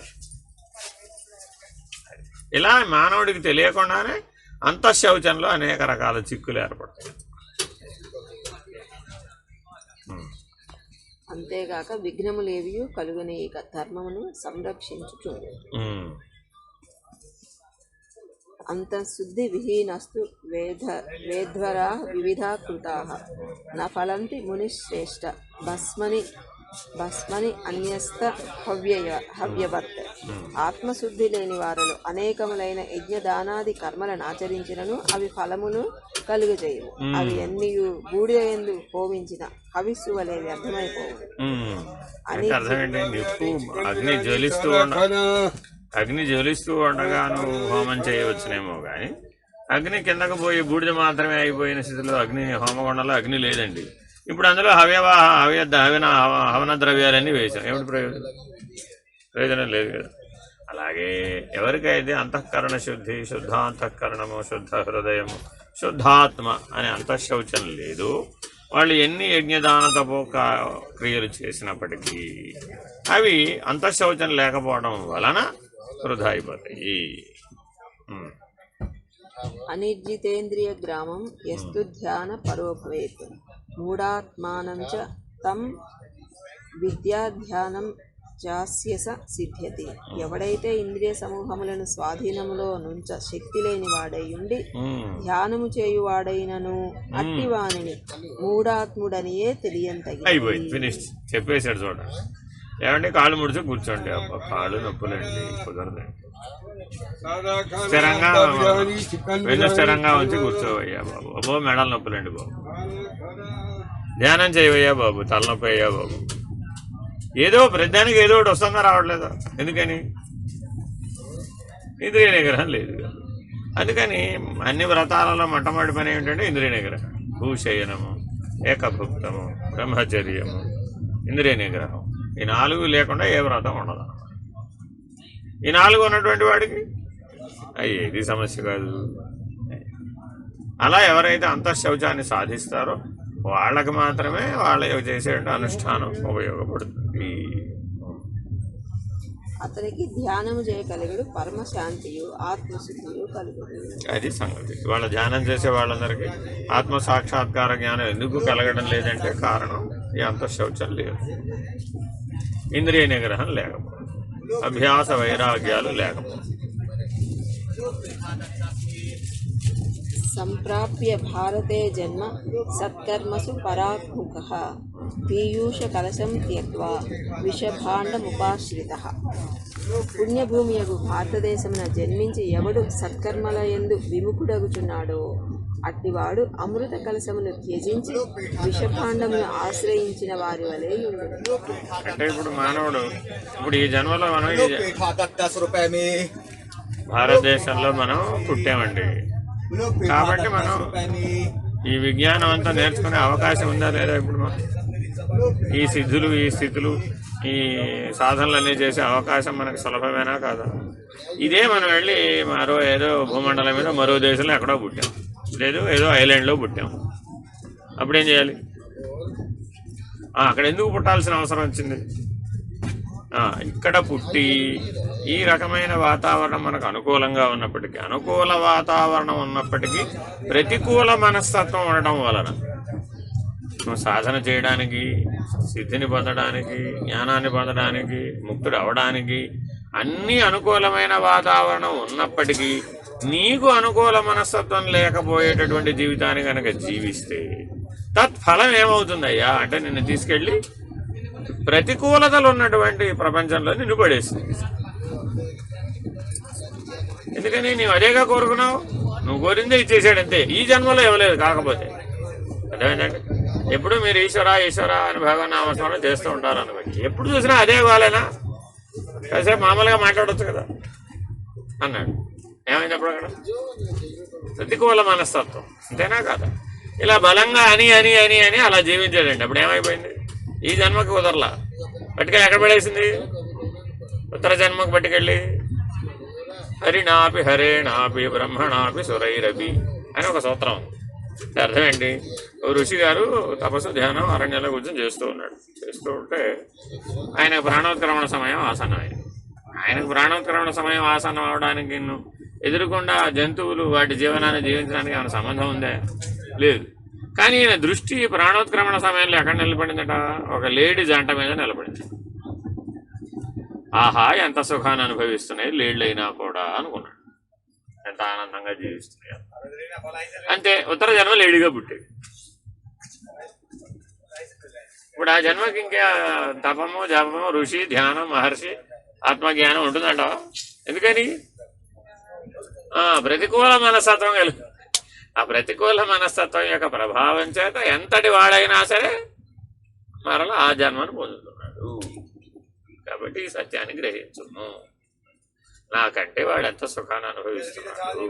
Speaker 1: ఇలా మానవుడికి తెలియకుండానే అంతఃశౌచంలో అనేక రకాల చిక్కులు ఏర్పడతాయి.
Speaker 2: అంతేగాక విఘ్నములేవి కలుగని ధర్మమును సంరక్షించుచుండు. అంతఃశుద్ధి విహీనస్తు వేద్వరా వివిధా కృతాః న ఫలంతి మునిశ్రేష్ఠ భస్మని అన్యస్త హవ్యవత్. ఆత్మశుద్ధి లేని వారిలో అనేకములైన యజ్ఞదానాది కర్మలను ఆచరించినను అవి ఫలమును కలుగజేయవు. అవి ఎన్ని బూడిద యందు హోమించిన హవిస్సు వలె వ్యర్థమైపోవు అని.
Speaker 1: అగ్ని జ్వలిస్తూ ఉండగా నువ్వు హోమం చేయవచ్చునేమో కానీ అగ్ని కిందకు పోయి బూడిద మాత్రమే అయిపోయిన స్థితిలో అగ్ని హోమగుండంలో అగ్ని లేదండి. ఇప్పుడు అందులో హవన ద్రవ్యాలన్నీ వేశాం. ఏమిటి ప్రయోజనం? ప్రయోజనం లేదు కదా. అలాగే ఎవరికైతే అంతఃకరణ శుద్ధి, శుద్ధాంతఃకరణము, శుద్ధ హృదయము, శుద్ధాత్మ అనే అంతఃశౌచం లేదు, వాళ్ళు ఎన్ని యజ్ఞదాన తపో క్రియలు చేసినప్పటికీ అవి అంతఃశౌచం లేకపోవడం వలన వృధా అయిపోతాయి.
Speaker 2: అనిర్జితేంద్రియ గ్రామం యస్తు ధ్యాన పరోభవేత్ మూఢాత్మానం చ తం విద్యాధ్యానం జాస్యస సిద్ధ్యతి. ఎవడైతే ఇంద్రియ సమూహములను స్వాధీనములో నుంచ శక్తి లేని వాడై ఉండి ధ్యానము చేయువాడైనను అట్టి వానిని మూఢాత్ముడనియే తెలియంతగి.
Speaker 1: అయిపోయింది, ఫినిష్ చెప్పేశాడు. చూడండి, ఏమంటే కాళ్ళు ముడిచి కూర్చోండి. అబ్బా కాళ్ళు నొప్పులండి, కుదరదండి. స్థిరంగా వెళ్ళి స్థిరంగా ఉంచి కూర్చోవయ్యా బాబు. అబ్బో మెడల నొప్పులండి బాబు. ధ్యానం చేయవయ్యా బాబు, తలనొప్పి అయ్యా బాబు. ఏదో ప్రతిదానికి ఏదో ఒకటి వస్తుందా రావట్లేదా? ఎందుకని? ఇంద్రియ నిగ్రహం లేదు. అందుకని అన్ని వ్రతాలలో మొట్టమొదటి పని ఏమిటంటే ఇంద్రియ నిగ్రహం. భూశయనము, ఏకభుక్తము, బ్రహ్మచర్యము, ఇంద్రియ నిగ్రహం. ఈ 4 లేకుండా ఏ వ్రతం ఉండదు. ఈ 4 ఉన్నటువంటి వాడికి ఇది సమస్య కాదు. అలా ఎవరైతే అంతఃశౌచాన్ని సాధిస్తారో వాళ్ళకి మాత్రమే వాళ్ళ చేసే అనుష్ఠానం ఉపయోగపడుతుంది.
Speaker 2: అతనికి ధ్యానము చేయగలిగాడు పరమశాంతియు ఆత్మశుద్ధియు కలుగుడు.
Speaker 1: అది సంగతి. వాళ్ళ ధ్యానం చేసే వాళ్ళందరికీ ఆత్మ సాక్షాత్కార జ్ఞానం ఎందుకు కలగడం లేదంటే కారణం ఈ అంతఃశౌచం లేదు, ఇంద్రియ నిగ్రహం లేకపోతే, అభ్యాస వైరాగ్యాలు లేకపోతే.
Speaker 2: సంప్రాప్య భారతే జన్మ సత్కర్మసు పరాత్ముఖః పీయూష కలశం త్యక్వా విషభాండముపాశ్రితః. పుణ్యభూమియగు భారతదేశమున జన్మించి ఎవడు సత్కర్మల యందు విముఖుడగుచున్నాడో అట్టివాడు అమృత కలశమును త్యజించి విషభాండమును ఆశ్రయించిన వారి వలె ఉండును.
Speaker 1: అంటే ఇప్పుడు మానవుడు ఇప్పుడు ఈ జన్మలో మనం భారతదేశంలో మనం పుట్టామండి. కాబట్టి మనం ఈ విజ్ఞానం అంతా నేర్చుకునే అవకాశం ఉందా లేదా? ఇప్పుడు మనం ఈ సిద్ధులు, ఈ స్థితులు, ఈ సాధనలు అన్నీ చేసే అవకాశం మనకు సులభమేనా కాదా? ఇదే మనం వెళ్ళి మరో ఏదో భూమండలం మీద మరో దేశంలో ఎక్కడో పుట్టాం, లేదు ఏదో ఐలాండ్లో పుట్టాం. అప్పుడేం చేయాలి? అక్కడ ఎందుకు పుట్టాల్సిన అవసరం వచ్చింది? ఇక్కడ పుట్టి ఈ రకమైన వాతావరణం మనకు అనుకూలంగా ఉన్నప్పటికీ, అనుకూల వాతావరణం ఉన్నప్పటికీ ప్రతికూల మనస్తత్వం ఉండడం వలన సాధన చేయడానికి, సిద్ధిని పొందడానికి, జ్ఞానాన్ని పొందడానికి, ముక్తుడు అవడానికి అన్ని అనుకూలమైన వాతావరణం ఉన్నప్పటికీ నీకు అనుకూల మనస్తత్వం లేకపోయేటటువంటి జీవితాన్ని కనుక జీవిస్తే తత్ఫలం ఏమవుతుందయ్యా అంటే నిన్ను తీసుకెళ్ళి ప్రతికూలతలు ఉన్నటువంటి ప్రపంచంలో నిన్ను పడేస్తుంది. ఎందుకని నీవు అదేగా కోరుకున్నావు, నువ్వు కోరిందే ఇచ్చేసాడంతే. ఈ జన్మలో ఇవ్వలేదు. కాకపోతే అర్థమైందండి. ఎప్పుడు మీరు ఈశ్వర ఈశ్వర అని భగవాన్ నామస్మరణ చేస్తూ ఉంటారు అనుకోండి. ఎప్పుడు చూసినా అదే వాళ్ళేనా? కాసేపు మామూలుగా మాట్లాడవచ్చు కదా అన్నాడు. ఏమైంది అప్పుడు అక్కడ? ప్రతికూల మనస్తత్వం, అంతేనా కాదా? ఇలా బలంగా అని అని అని అని అలా జీవించాడండి. అప్పుడు ఏమైపోయింది? ఈ జన్మకి కుదరలా. పట్టుకెళ్ళి ఎక్కడ పడేసింది? ఉత్తర జన్మకు పట్టుకెళ్ళి హరినాపి హరేణాపి బ్రహ్మణాపి సురైరపి అని ఒక సూత్రం. అర్థం ఏంటి? ఓ ఋషి గారు తపస్సు ధ్యానం అరణ్యంలో కూర్చొని చేస్తూ ఉన్నాడు. చేస్తూ ఉంటే ఆయనకు ప్రాణోత్క్రమణ సమయం ఆసన్నమైంది. ఆయనకు ప్రాణోత్క్రమణ సమయం ఆసన్నం అవడానికి ఎదురుకుండా జంతువులు వాటి జీవనాన్ని జీవించడానికి ఏమైనా సంబంధం ఉందా? లేదు. కానీ ఈయన దృష్టి ప్రాణోత్క్రమణ సమయంలో ఎక్కడ నిలబడిందట? ఒక లేడీ జంట మీద నిలబడింది. ఆహా, ఎంత సుఖాన్ని అనుభవిస్తున్నాయి లేడ్లైనా కూడా అనుకున్నాడు. ఎంత ఆనందంగా జీవిస్తున్నాయి. అంతే, ఉత్తర జన్మ లేడీగా పుట్టాడు. ఇప్పుడు ఆ జన్మకి ఇంకా తపము, జపము, ఋషి, ధ్యానం, మహర్షి, ఆత్మజ్ఞానం ఉంటుందంట. ఎందుకని? ప్రతికూల మనస్తత్వం కలుగు. ఆ ప్రతికూల మనస్తత్వం యొక్క ప్రభావం చేత ఎంతటి వాడైనా సరే మరలా ఆ జన్మను పొందుతున్నాడు. కాబట్టి ఈ సత్యాన్ని గ్రహించును. నాకంటే వాడు ఎంత సుఖాన్ని అనుభవిస్తున్నాడు.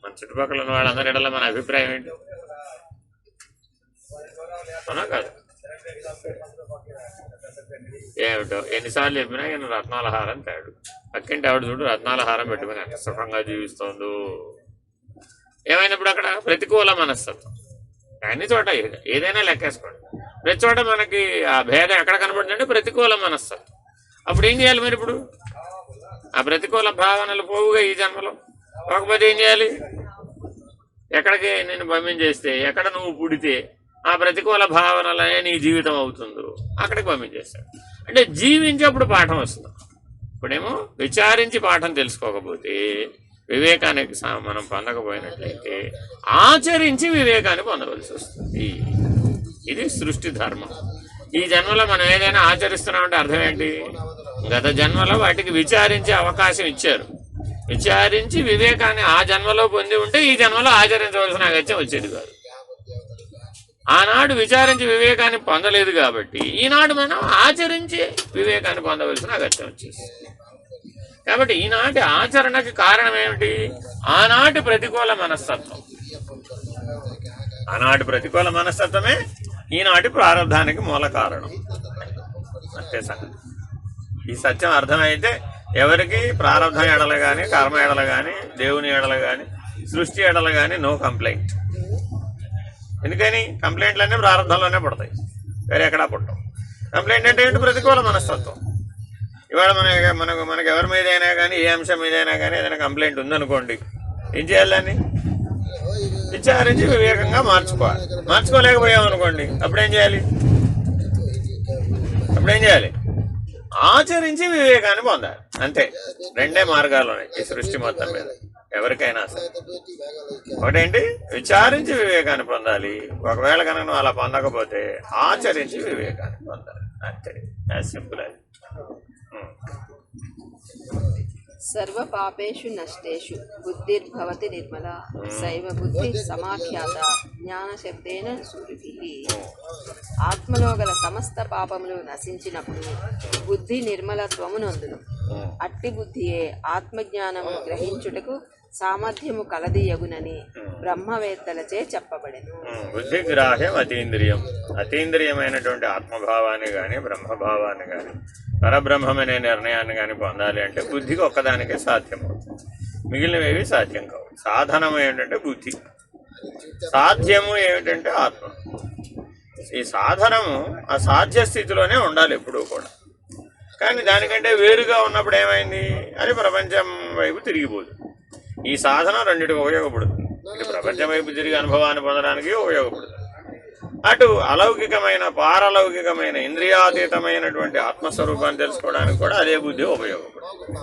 Speaker 1: మన చుట్టుపక్కల ఉన్న వాళ్ళందరి ఎడల మన అభిప్రాయం ఏంటి? అవునా కాదు? ఏమిటో ఎన్నిసార్లు చెప్పినా ఈయన రత్నాల హారం తేడు. పక్కింటి ఆవిడ చూడు రత్నాల హారం పెట్టుకుని ఎంత సుఖంగా జీవిస్తోందో. ఏమైనప్పుడు అక్కడ ప్రతికూల మనస్తత్వం. అన్ని చోట ఏదైనా లెక్కేసుకోండి. ప్రతి చోట మనకి ఆ భేదం ఎక్కడ కనబడుతుందంటే ప్రతికూల మనస్తత్వం. అప్పుడు ఏం చేయాలి మరి? ఇప్పుడు ఆ ప్రతికూల భావనలు పోవుగా ఈ జన్మలో. పోకపోతే ఏం చేయాలి? ఎక్కడికి నిన్ను పంపించేస్తే, ఎక్కడ నువ్వు పుడితే ఆ ప్రతికూల భావనలనే నీ జీవితం అవుతుందో అక్కడికి పంపించేస్తాడు. అంటే జీవించేప్పుడు పాఠం వస్తుంది. ఇప్పుడేమో విచారించి పాఠం తెలుసుకోకపోతే, వివేకానికి మనం పొందకపోయినట్లయితే ఆచరించి వివేకాన్ని పొందవలసి వస్తుంది. ఇది సృష్టి ధర్మం. ఈ జన్మలో మనం ఏదైనా ఆచరిస్తున్నామంటే అర్థం ఏంటి? గత జన్మలో వాటికి విచారించే అవకాశం ఇచ్చారు. విచారించి వివేకాన్ని ఆ జన్మలో పొంది ఉంటే ఈ జన్మలో ఆచరించవలసిన అగత్యం వచ్చేది కాదు. ఆనాడు విచారించి వివేకాన్ని పొందలేదు కాబట్టి ఈనాడు మనం ఆచరించి వివేకాన్ని పొందవలసిన అగత్యం వచ్చేసి. కాబట్టి ఈనాటి ఆచరణకి కారణం ఏమిటి? ఆనాటి ప్రతికూల మనస్తత్వం. ఆనాటి ప్రతికూల మనస్తత్వమే ఈనాటి ప్రారంధానికి మూల కారణం. అంతే సంగతి. ఈ సత్యం అర్థమైతే ఎవరికి ప్రారంధం ఎడల కానీ, కర్మ ఎడల కానీ, దేవుని ఎడల కానీ, సృష్టి ఎడల కానీ నో కంప్లైంట్. ఎందుకని? కంప్లైంట్లన్నీ ప్రారంభంలోనే పడతాయి, వేరే ఎక్కడా పుట్టవు. కంప్లైంట్ అంటే ఏంటి? ప్రతికూల మనస్తత్వం. ఇవాళ మనకు ఎవరి మీదైనా కానీ, ఏ అంశం మీదైనా కానీ ఏదైనా కంప్లైంట్ ఉందనుకోండి, ఏం చేయాలని? విచారించి వివేకంగా మార్చుకోవాలి. మార్చుకోలేకపోయామనుకోండి, అప్పుడేం చేయాలి? ఆచరించి వివేకాన్ని పొందాలి. అంతే. రెండే మార్గాలు ఉన్నాయి ఈ సృష్టి మొత్తం మీద ఎవరికైనా సరే. ఒకటేంటి? విచారించి వివేకాన్ని పొందాలి. ఒకవేళ కనుక నువ్వు అలా పొందకపోతే ఆచరించి వివేకాన్ని పొందాలి. అంతే. యాజ్ సింపుల్ అది.
Speaker 2: సర్వ పాపేషు నష్టేషు బుద్ధిర్భవతి నిర్మల సైవ బుద్ధి సమాఖ్యాత జ్ఞానశబ్దేన సూరిభి. ఆత్మలో గల సమస్త పాపములు నశించినప్పుడు బుద్ధి నిర్మలత్వము నొందును. అట్టి బుద్ధియే ఆత్మజ్ఞానమును గ్రహించుటకు సామర్థ్యము కలదీయగునని బ్రహ్మవేత్తలచే చెప్పబడెను.
Speaker 1: బుద్ధిగ్రాహ్యం అతీంద్రియం. అతీంద్రియమైనటువంటి ఆత్మభావాన్ని కానీ, బ్రహ్మభావాన్ని కానీ, పరబ్రహ్మమనే నిర్ణయాన్ని కానీ పొందాలి అంటే బుద్ధికి ఒక్కదానికే సాధ్యమవుతుంది. మిగిలినవేవి సాధ్యం కావు. సాధనము ఏమిటంటే బుద్ధి, సాధ్యము ఏమిటంటే ఆత్మ. ఈ సాధనము ఆ సాధ్య స్థితిలోనే ఉండాలి ఎప్పుడూ కూడా. కానీ దానికంటే వేరుగా ఉన్నప్పుడు ఏమైంది? అది ప్రపంచం వైపు తిరిగిపోతుంది. ఈ సాధన రెండింటికి ఉపయోగపడుతుంది. ఇది ప్రపంచం వైపు తిరిగి అనుభవాన్ని పొందడానికి ఉపయోగపడుతుంది. అటు అలౌకికమైన, పారలౌకికమైన, ఇంద్రియాతీతమైనటువంటి ఆత్మస్వరూపాన్ని తెలుసుకోవడానికి కూడా అదే బుద్ధి ఉపయోగపడుతుంది.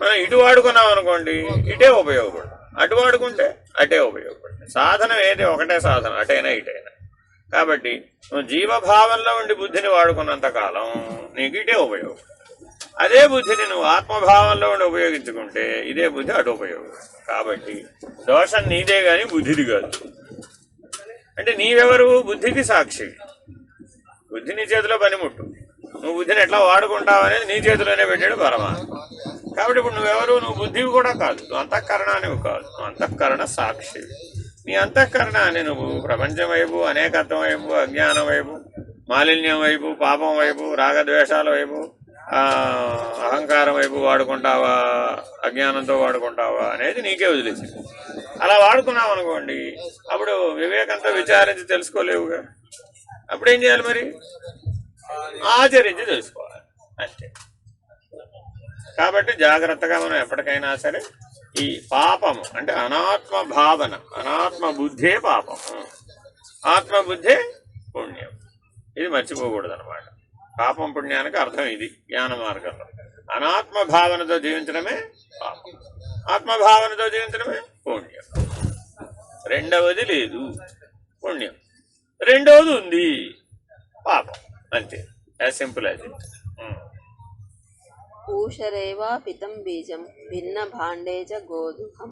Speaker 1: మనం ఇటు వాడుకున్నాం అనుకోండి, ఇటే ఉపయోగపడుతుంది. అటు వాడుకుంటే అటే ఉపయోగపడుతుంది. సాధన ఏది? ఒకటే సాధన, అటైనా ఇటైనా. కాబట్టి నువ్వు జీవభావంలో ఉండి బుద్ధిని వాడుకున్నంత కాలం నీకు ఇటే ఉపయోగపడుతుంది. అదే బుద్ధిని నువ్వు ఆత్మభావంలో ఉండి ఉపయోగించుకుంటే ఇదే బుద్ధి అటు ఉపయోగపడుతుంది. కాబట్టి దోషం నీదే కానీ బుద్ధిది కాదు. అంటే నీవెవరు? బుద్ధికి సాక్షి. బుద్ధి నీ చేతిలో పనిముట్టు. నువ్వు బుద్ధిని ఎట్లా వాడుకుంటావు అనేది నీ చేతిలోనే పెట్టాడు పరమాత్మ. కాబట్టి ఇప్పుడు నువ్వెవరు? నువ్వు బుద్ధివి కూడా కాదు, నువ్వు అంతఃకరణానివి కాదు, నువ్వు అంతఃకరణ సాక్షి. నీ అంతఃకరణాన్ని నువ్వు ప్రపంచం వైపు, అనేకత్వం వైపు, అజ్ఞానం వైపు, మాలిన్యం వైపు, పాపం వైపు, రాగద్వేషాల వైపు, అహంకారం వైపు వాడుకుంటావా, అజ్ఞానంతో వాడుకుంటావా అనేది నీకే వదిలేసింది. అలా వాడుకున్నావు అనుకోండి, అప్పుడు వివేకంతో విచారించి తెలుసుకోలేవుగా. అప్పుడు ఏం చేయాలి మరి? ఆచరించి తెలుసుకోవాలి. అంతే. కాబట్టి జాగ్రత్తగా మనం ఎప్పటికైనా సరే ఈ పాపము అంటే అనాత్మ భావన, అనాత్మ బుద్ధే పాపం, ఆత్మబుద్ధే పుణ్యం. ఇది మర్చిపోకూడదు అనమాట. పాపం పుణ్యానికి అర్థం ఇది జ్ఞాన మార్గంలో. అనాత్మ భావనతో జీవించడమే పాపం, ఆత్మభావనతో జీవించడమే పుణ్యం. రెండవది లేదు పుణ్యం, రెండవది ఉంది పాపం. అంతే. As simple as it.
Speaker 2: పూషరేవ పితం బీజం భిన్న భాండేజ గోధుహం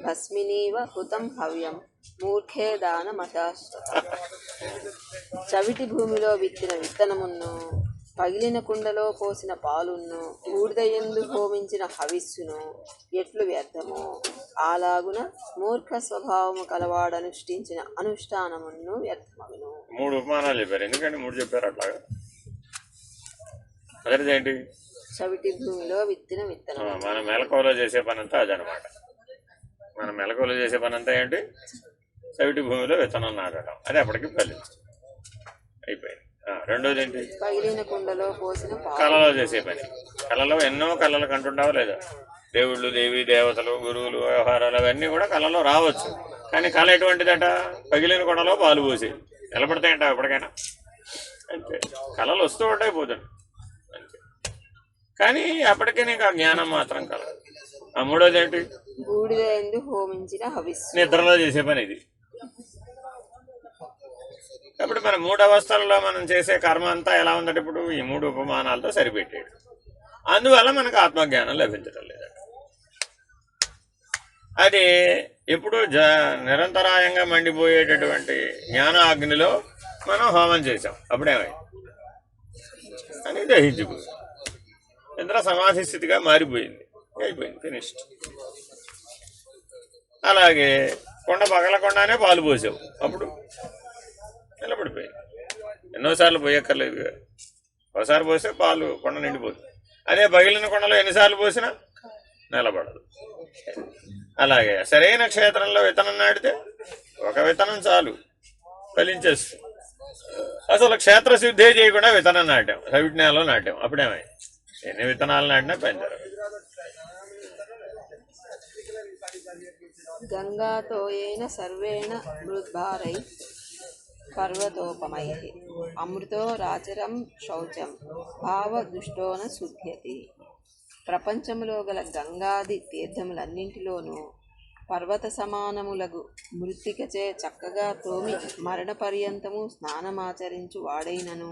Speaker 2: భస్మినీవ హుతం హవ్యం మూర్ఖే దానమశాశ్వత. చవిటి భూమిలో విత్తిన విత్తనమును, పగిలిన కుండలో పోసిన పాలును, బూడిదయందు హోమించిన హవిస్సును ఎట్లు వ్యర్థమో అలాగున మూర్ఖ స్వభావము కలవాడనుష్ఠించిన అనుష్ఠానమును వ్యర్థమగును.
Speaker 1: 3 ఉపమానాలు చెప్పారు. ఎందుకంటే 3 చెప్పారు అట్లాగా? అదేంటి?
Speaker 2: చవిటి భూమిలో విత్తిన విత్తనం.
Speaker 1: మన మెలకువలో చేసే పని అంతా అదనమాట. మన మెలకువలో చేసే పని అంతా ఏంటి? చవిటి భూమిలో విత్తనం నాటడం. అది అప్పటికి ఫలించదు, అయిపోయింది. రెండోది ఏంటి?
Speaker 2: పగిలిన కుండలో పోసిన పాలు.
Speaker 1: కళలో చేసే పని. కళలో ఎన్నో కళలు కంటుంటావా లేదా? దేవుళ్ళు, దేవి దేవతలు, గురువులు, వ్యవహారాలు అవన్నీ కూడా కళలో రావచ్చు. కానీ కళ ఎటువంటిదట? పగిలిన కుండలో పాలు పోసి నిలబడతాయంట ఎప్పటికైనా. అంతే, కళలు వస్తూ ఉంటాయి, పోతుంది అంతే. కానీ అప్పటికే నీకు ఆ జ్ఞానం మాత్రం కలదు. ఆ మూడోది ఏంటి?
Speaker 2: బూడిద ఎందు హోమించిన హవిస్సు.
Speaker 1: నిద్రలో చేసే పని ఇది. కాబట్టి మన 3 అవస్థలలో మనం చేసే కర్మ అంతా ఎలా ఉందంటే ఇప్పుడు ఈ 3 ఉపమానాలతో సరిపెట్టాడు. అందువల్ల మనకు ఆత్మజ్ఞానం లభించడం లేదట. అది ఇప్పుడు నిరంతరాయంగా మండిపోయేటటువంటి జ్ఞాన అగ్నిలో మనం హోమం చేసాం, అప్పుడేమైంది? అని దహించిపోయింది. ఇంద్ర సమాధి స్థితిగా మారిపోయింది, అయిపోయింది, ఫినిష్డ్. అలాగే కొండ పగలకుండానే పాలు పోసావు, అప్పుడు నిలబడిపోయింది. ఎన్నోసార్లు పోయక్కర్లేదు, ఒకసారి పోస్తే పాలు కొండ నిండిపోతుంది. అదే పగిలిన కొండలో ఎన్నిసార్లు పోసినా నిలబడదు. అలాగే సరైన క్షేత్రంలో విత్తనం నాటితే ఒక విత్తనం చాలు, ఫలించేస్తుంది. అసలు క్షేత్ర శుద్ధే చేయకుండా విత్తనం నాటాం, సవిజ్ఞానంలో నాటాం, అప్పుడేమై ఎన్ని విత్తనాలు నాటినా పెంచరు.
Speaker 2: గంగాతోయేన సర్వేణ మృద్భారై పర్వతోపమై అమృతో రాచరం శౌచం భావదుష్టోన శుద్ధ్యతి. ప్రపంచములో గల గంగాది తీర్థములన్నింటిలోనూ పర్వత సమానములగు మృత్తికచే చక్కగా తోమి మరణ పర్యంతము స్నానమాచరించు వాడైనను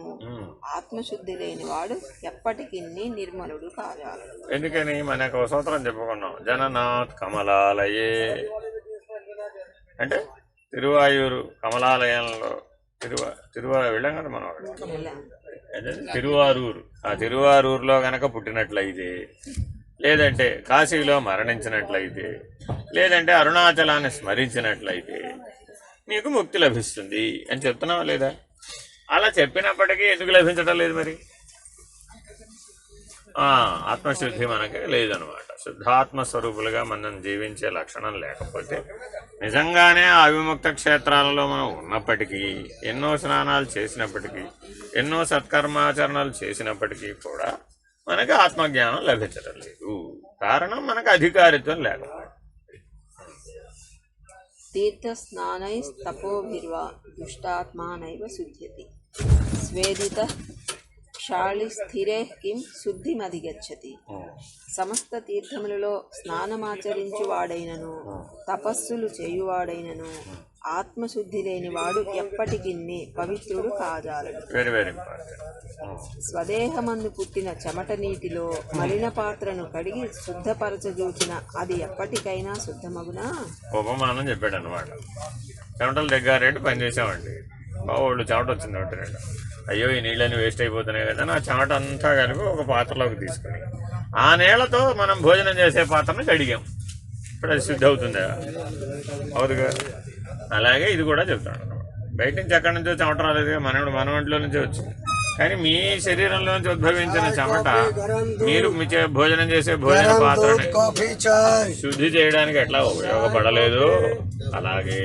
Speaker 2: ఆత్మశుద్ధి లేని వాడు ఎప్పటికీ నిర్మలుడు కాజాలడు.
Speaker 1: ఎందుకని మనకు సూత్రం చెప్పుకున్నాం, జననాథ్ కమలాలయే అంటే తిరువాయూరు కమలాలయంలో వెళ్ళాం కదా మనం. తిరువారూరు, ఆ తిరువారూరులో గనక పుట్టినట్లయితే, లేదంటే కాశీలో మరణించినట్లయితే, లేదంటే అరుణాచలాన్ని స్మరించినట్లయితే నీకు ముక్తి లభిస్తుంది అని చెప్తున్నావా లేదా? అలా చెప్పినప్పటికీ ఎందుకు లభించడం లేదు మరి? ఆత్మశుద్ధి మనకి లేదనమాట. శుద్ధాత్మ స్వరూపులుగా మనం జీవించే లక్షణం లేకపోతే, నిజంగానే ఆ అవిముక్త క్షేత్రాలలో మనం ఉన్నప్పటికీ, ఎన్నో స్నానాలు చేసినప్పటికీ, ఎన్నో సత్కర్మాచరణలు చేసినప్పటికీ కూడా మనకి ఆత్మజ్ఞానం లభించడం లేదు. కారణం మనకు అధికారిత్వం లేకపోతే.
Speaker 2: తీర్థస్నానైస్తపోభిర్వా దుష్టాత్మానైవ శుద్ధ్యతి స్వేదిత క్షాళిస్థిరే కిం శుద్ధిమధిగచ్చతి. సమస్త తీర్థములలో స్నానమాచరించు వాడైనను తపస్సులు చేయువాడైనను ఆత్మశుద్ధి లేని వాడు ఎప్పటికీ పవిత్రుడు కాజాలడు.
Speaker 1: Very very important.
Speaker 2: స్వదేహమందు పుట్టిన చెమట నీటిలో మలిన పాత్రను కడిగి శుద్ధపరచజూచిన అది ఎప్పటికైనా శుద్ధమగునా?
Speaker 1: ఉపమానం చెప్పాడు అనమాట. చెమటలు దగ్గరేంటి పని చేసామండి, బావోళ్ళు చెమట వచ్చింది ఒకటి, అయ్యో ఈ నీళ్ళని వేస్ట్ అయిపోతున్నాయి కదా, నా చెమట అంతా కలిపి ఒక పాత్రలోకి తీసుకుని ఆ నీళ్లతో మనం భోజనం చేసే పాత్రను కడిగాం, ఇప్పుడు అది శుద్ధి అవుతుందా? అవుతుగా. అలాగే ఇది కూడా చెప్తాను అనమాట. బయట నుంచి ఎక్కడి నుంచో చెమట రాలేదు, మన ఒంట్లో నుంచే వచ్చింది. కానీ మీ శరీరంలో నుంచి ఉద్భవించిన చెమట మీరు భోజనం చేసే భోజన పాత్రని శుద్ధి చేయడానికి ఎట్లా ఉపయోగపడలేదు, అలాగే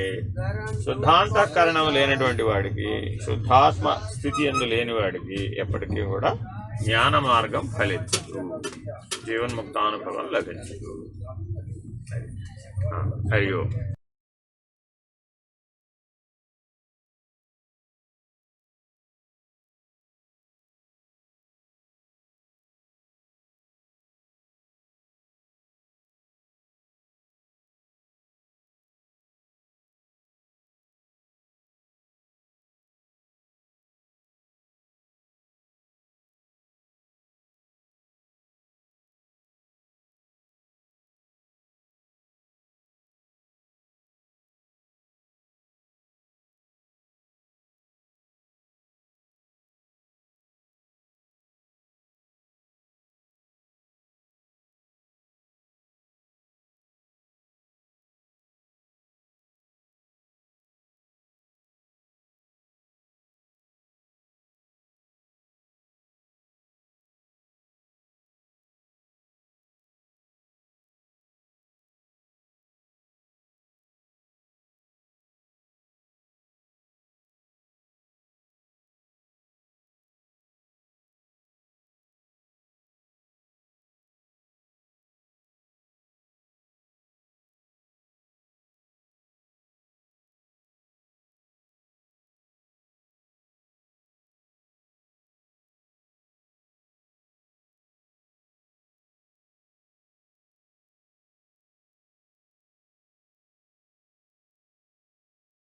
Speaker 1: శుద్ధాంతఃకరణం లేనటువంటి వాడికి, శుద్ధాత్మ స్థితి యందు లేని వాడికి ఎప్పటికీ కూడా జ్ఞాన మార్గం ఫలించదు, జీవన్ముక్తానుభవం లభించదు. అయ్యో.